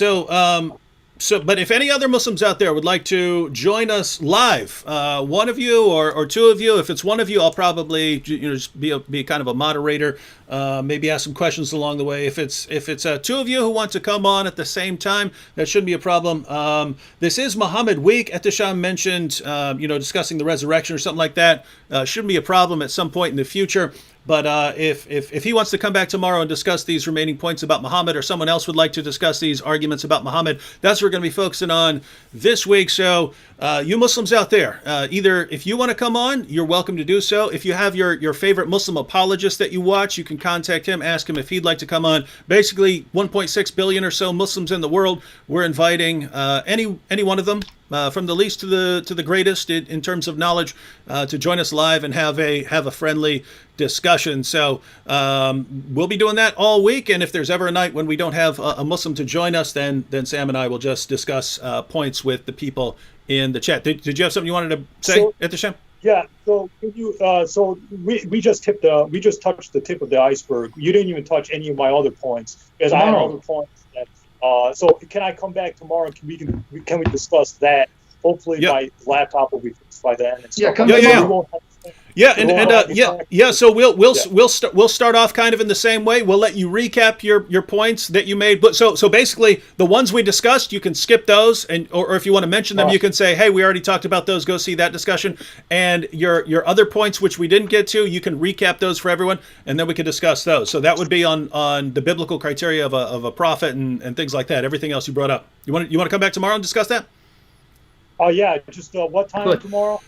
but if any other Muslims out there would like to join us live, one of you or two of you, if it's one of you, I'll probably just be kind of a moderator, maybe ask some questions along the way. If it's two of you who want to come on at the same time, that shouldn't be a problem. This is Muhammad Week. Ehteshaam mentioned discussing the resurrection or something like that. Shouldn't be a problem at some point in the future. But if he wants to come back tomorrow and discuss these remaining points about Muhammad, or someone else would like to discuss these arguments about Muhammad, that's what we're going to be focusing on this week. So you Muslims out there, either if you want to come on, you're welcome to do so. If you have your favorite Muslim apologist that you watch, you can contact him, ask him if he'd like to come on. Basically, 1.6 billion or so Muslims in the world. We're inviting any one of them, from the least to the greatest in terms of knowledge, to join us live and have a friendly discussion. So we'll be doing that all week, and if there's ever a night when we don't have a Muslim to join us, then Sam and I will just discuss points with the people in the chat. Did you have something you wanted to say, Ehteshaam? Yeah. So we just touched the tip of the iceberg. You didn't even touch any of my other points, because I have other points. So can I come back tomorrow and can we discuss that? Hopefully my laptop will be fixed by then. And stuff. So we'll start off kind of in the same way. We'll let you recap your points that you made. But so basically, the ones we discussed, you can skip those, or if you want to mention them, you can say, "Hey, we already talked about those. Go see that discussion." And your other points, which we didn't get to, you can recap those for everyone, and then we can discuss those. So that would be on the biblical criteria of a prophet and things like that. Everything else you brought up. You want to come back tomorrow and discuss that? Oh yeah, just what time tomorrow?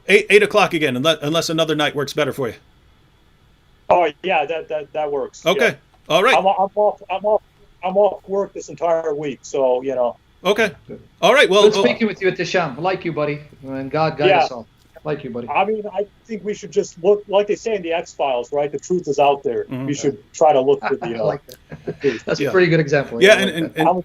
Eight o'clock again, unless another night works better for you. Oh yeah, that works. Okay. Yeah. All right. I'm off work this entire week, so Okay. All right. Well, Good speaking with you, Ehteshaam. I like you, buddy. And God guide us all. I like you, buddy. I mean, I think we should just look, like they say in the X-Files, right? The truth is out there. Mm-hmm. We should try to look for the. I like that. The truth. That's a pretty good example. Yeah, I like and I'm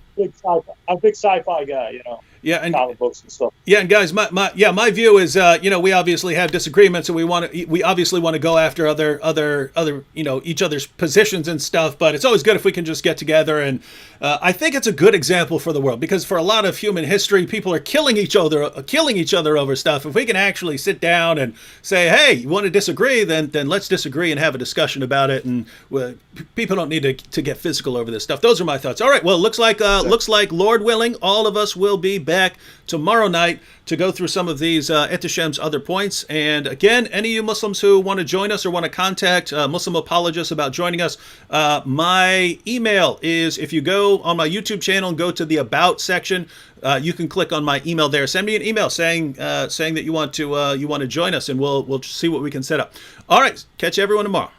a big sci-fi guy, yeah, and comic books and stuff. yeah, and guys, my view is, we obviously have disagreements, and we obviously want to go after other each other's positions and stuff. But it's always good if we can just get together, and I think it's a good example for the world, because for a lot of human history, people are killing each other over stuff. If we can actually sit down and say, hey, you want to disagree, then let's disagree and have a discussion about it, and people don't need to get physical over this stuff. Those are my thoughts. All right, well, looks like Lord willing, all of us will be back tomorrow night to go through some of these Ehteshaam's other points. And again, any of you Muslims who want to join us or want to contact Muslim apologists about joining us, my email is, if you go on my YouTube channel and go to the About section, you can click on my email there. Send me an email saying that you want to join us, and we'll see what we can set up. All right, catch everyone tomorrow.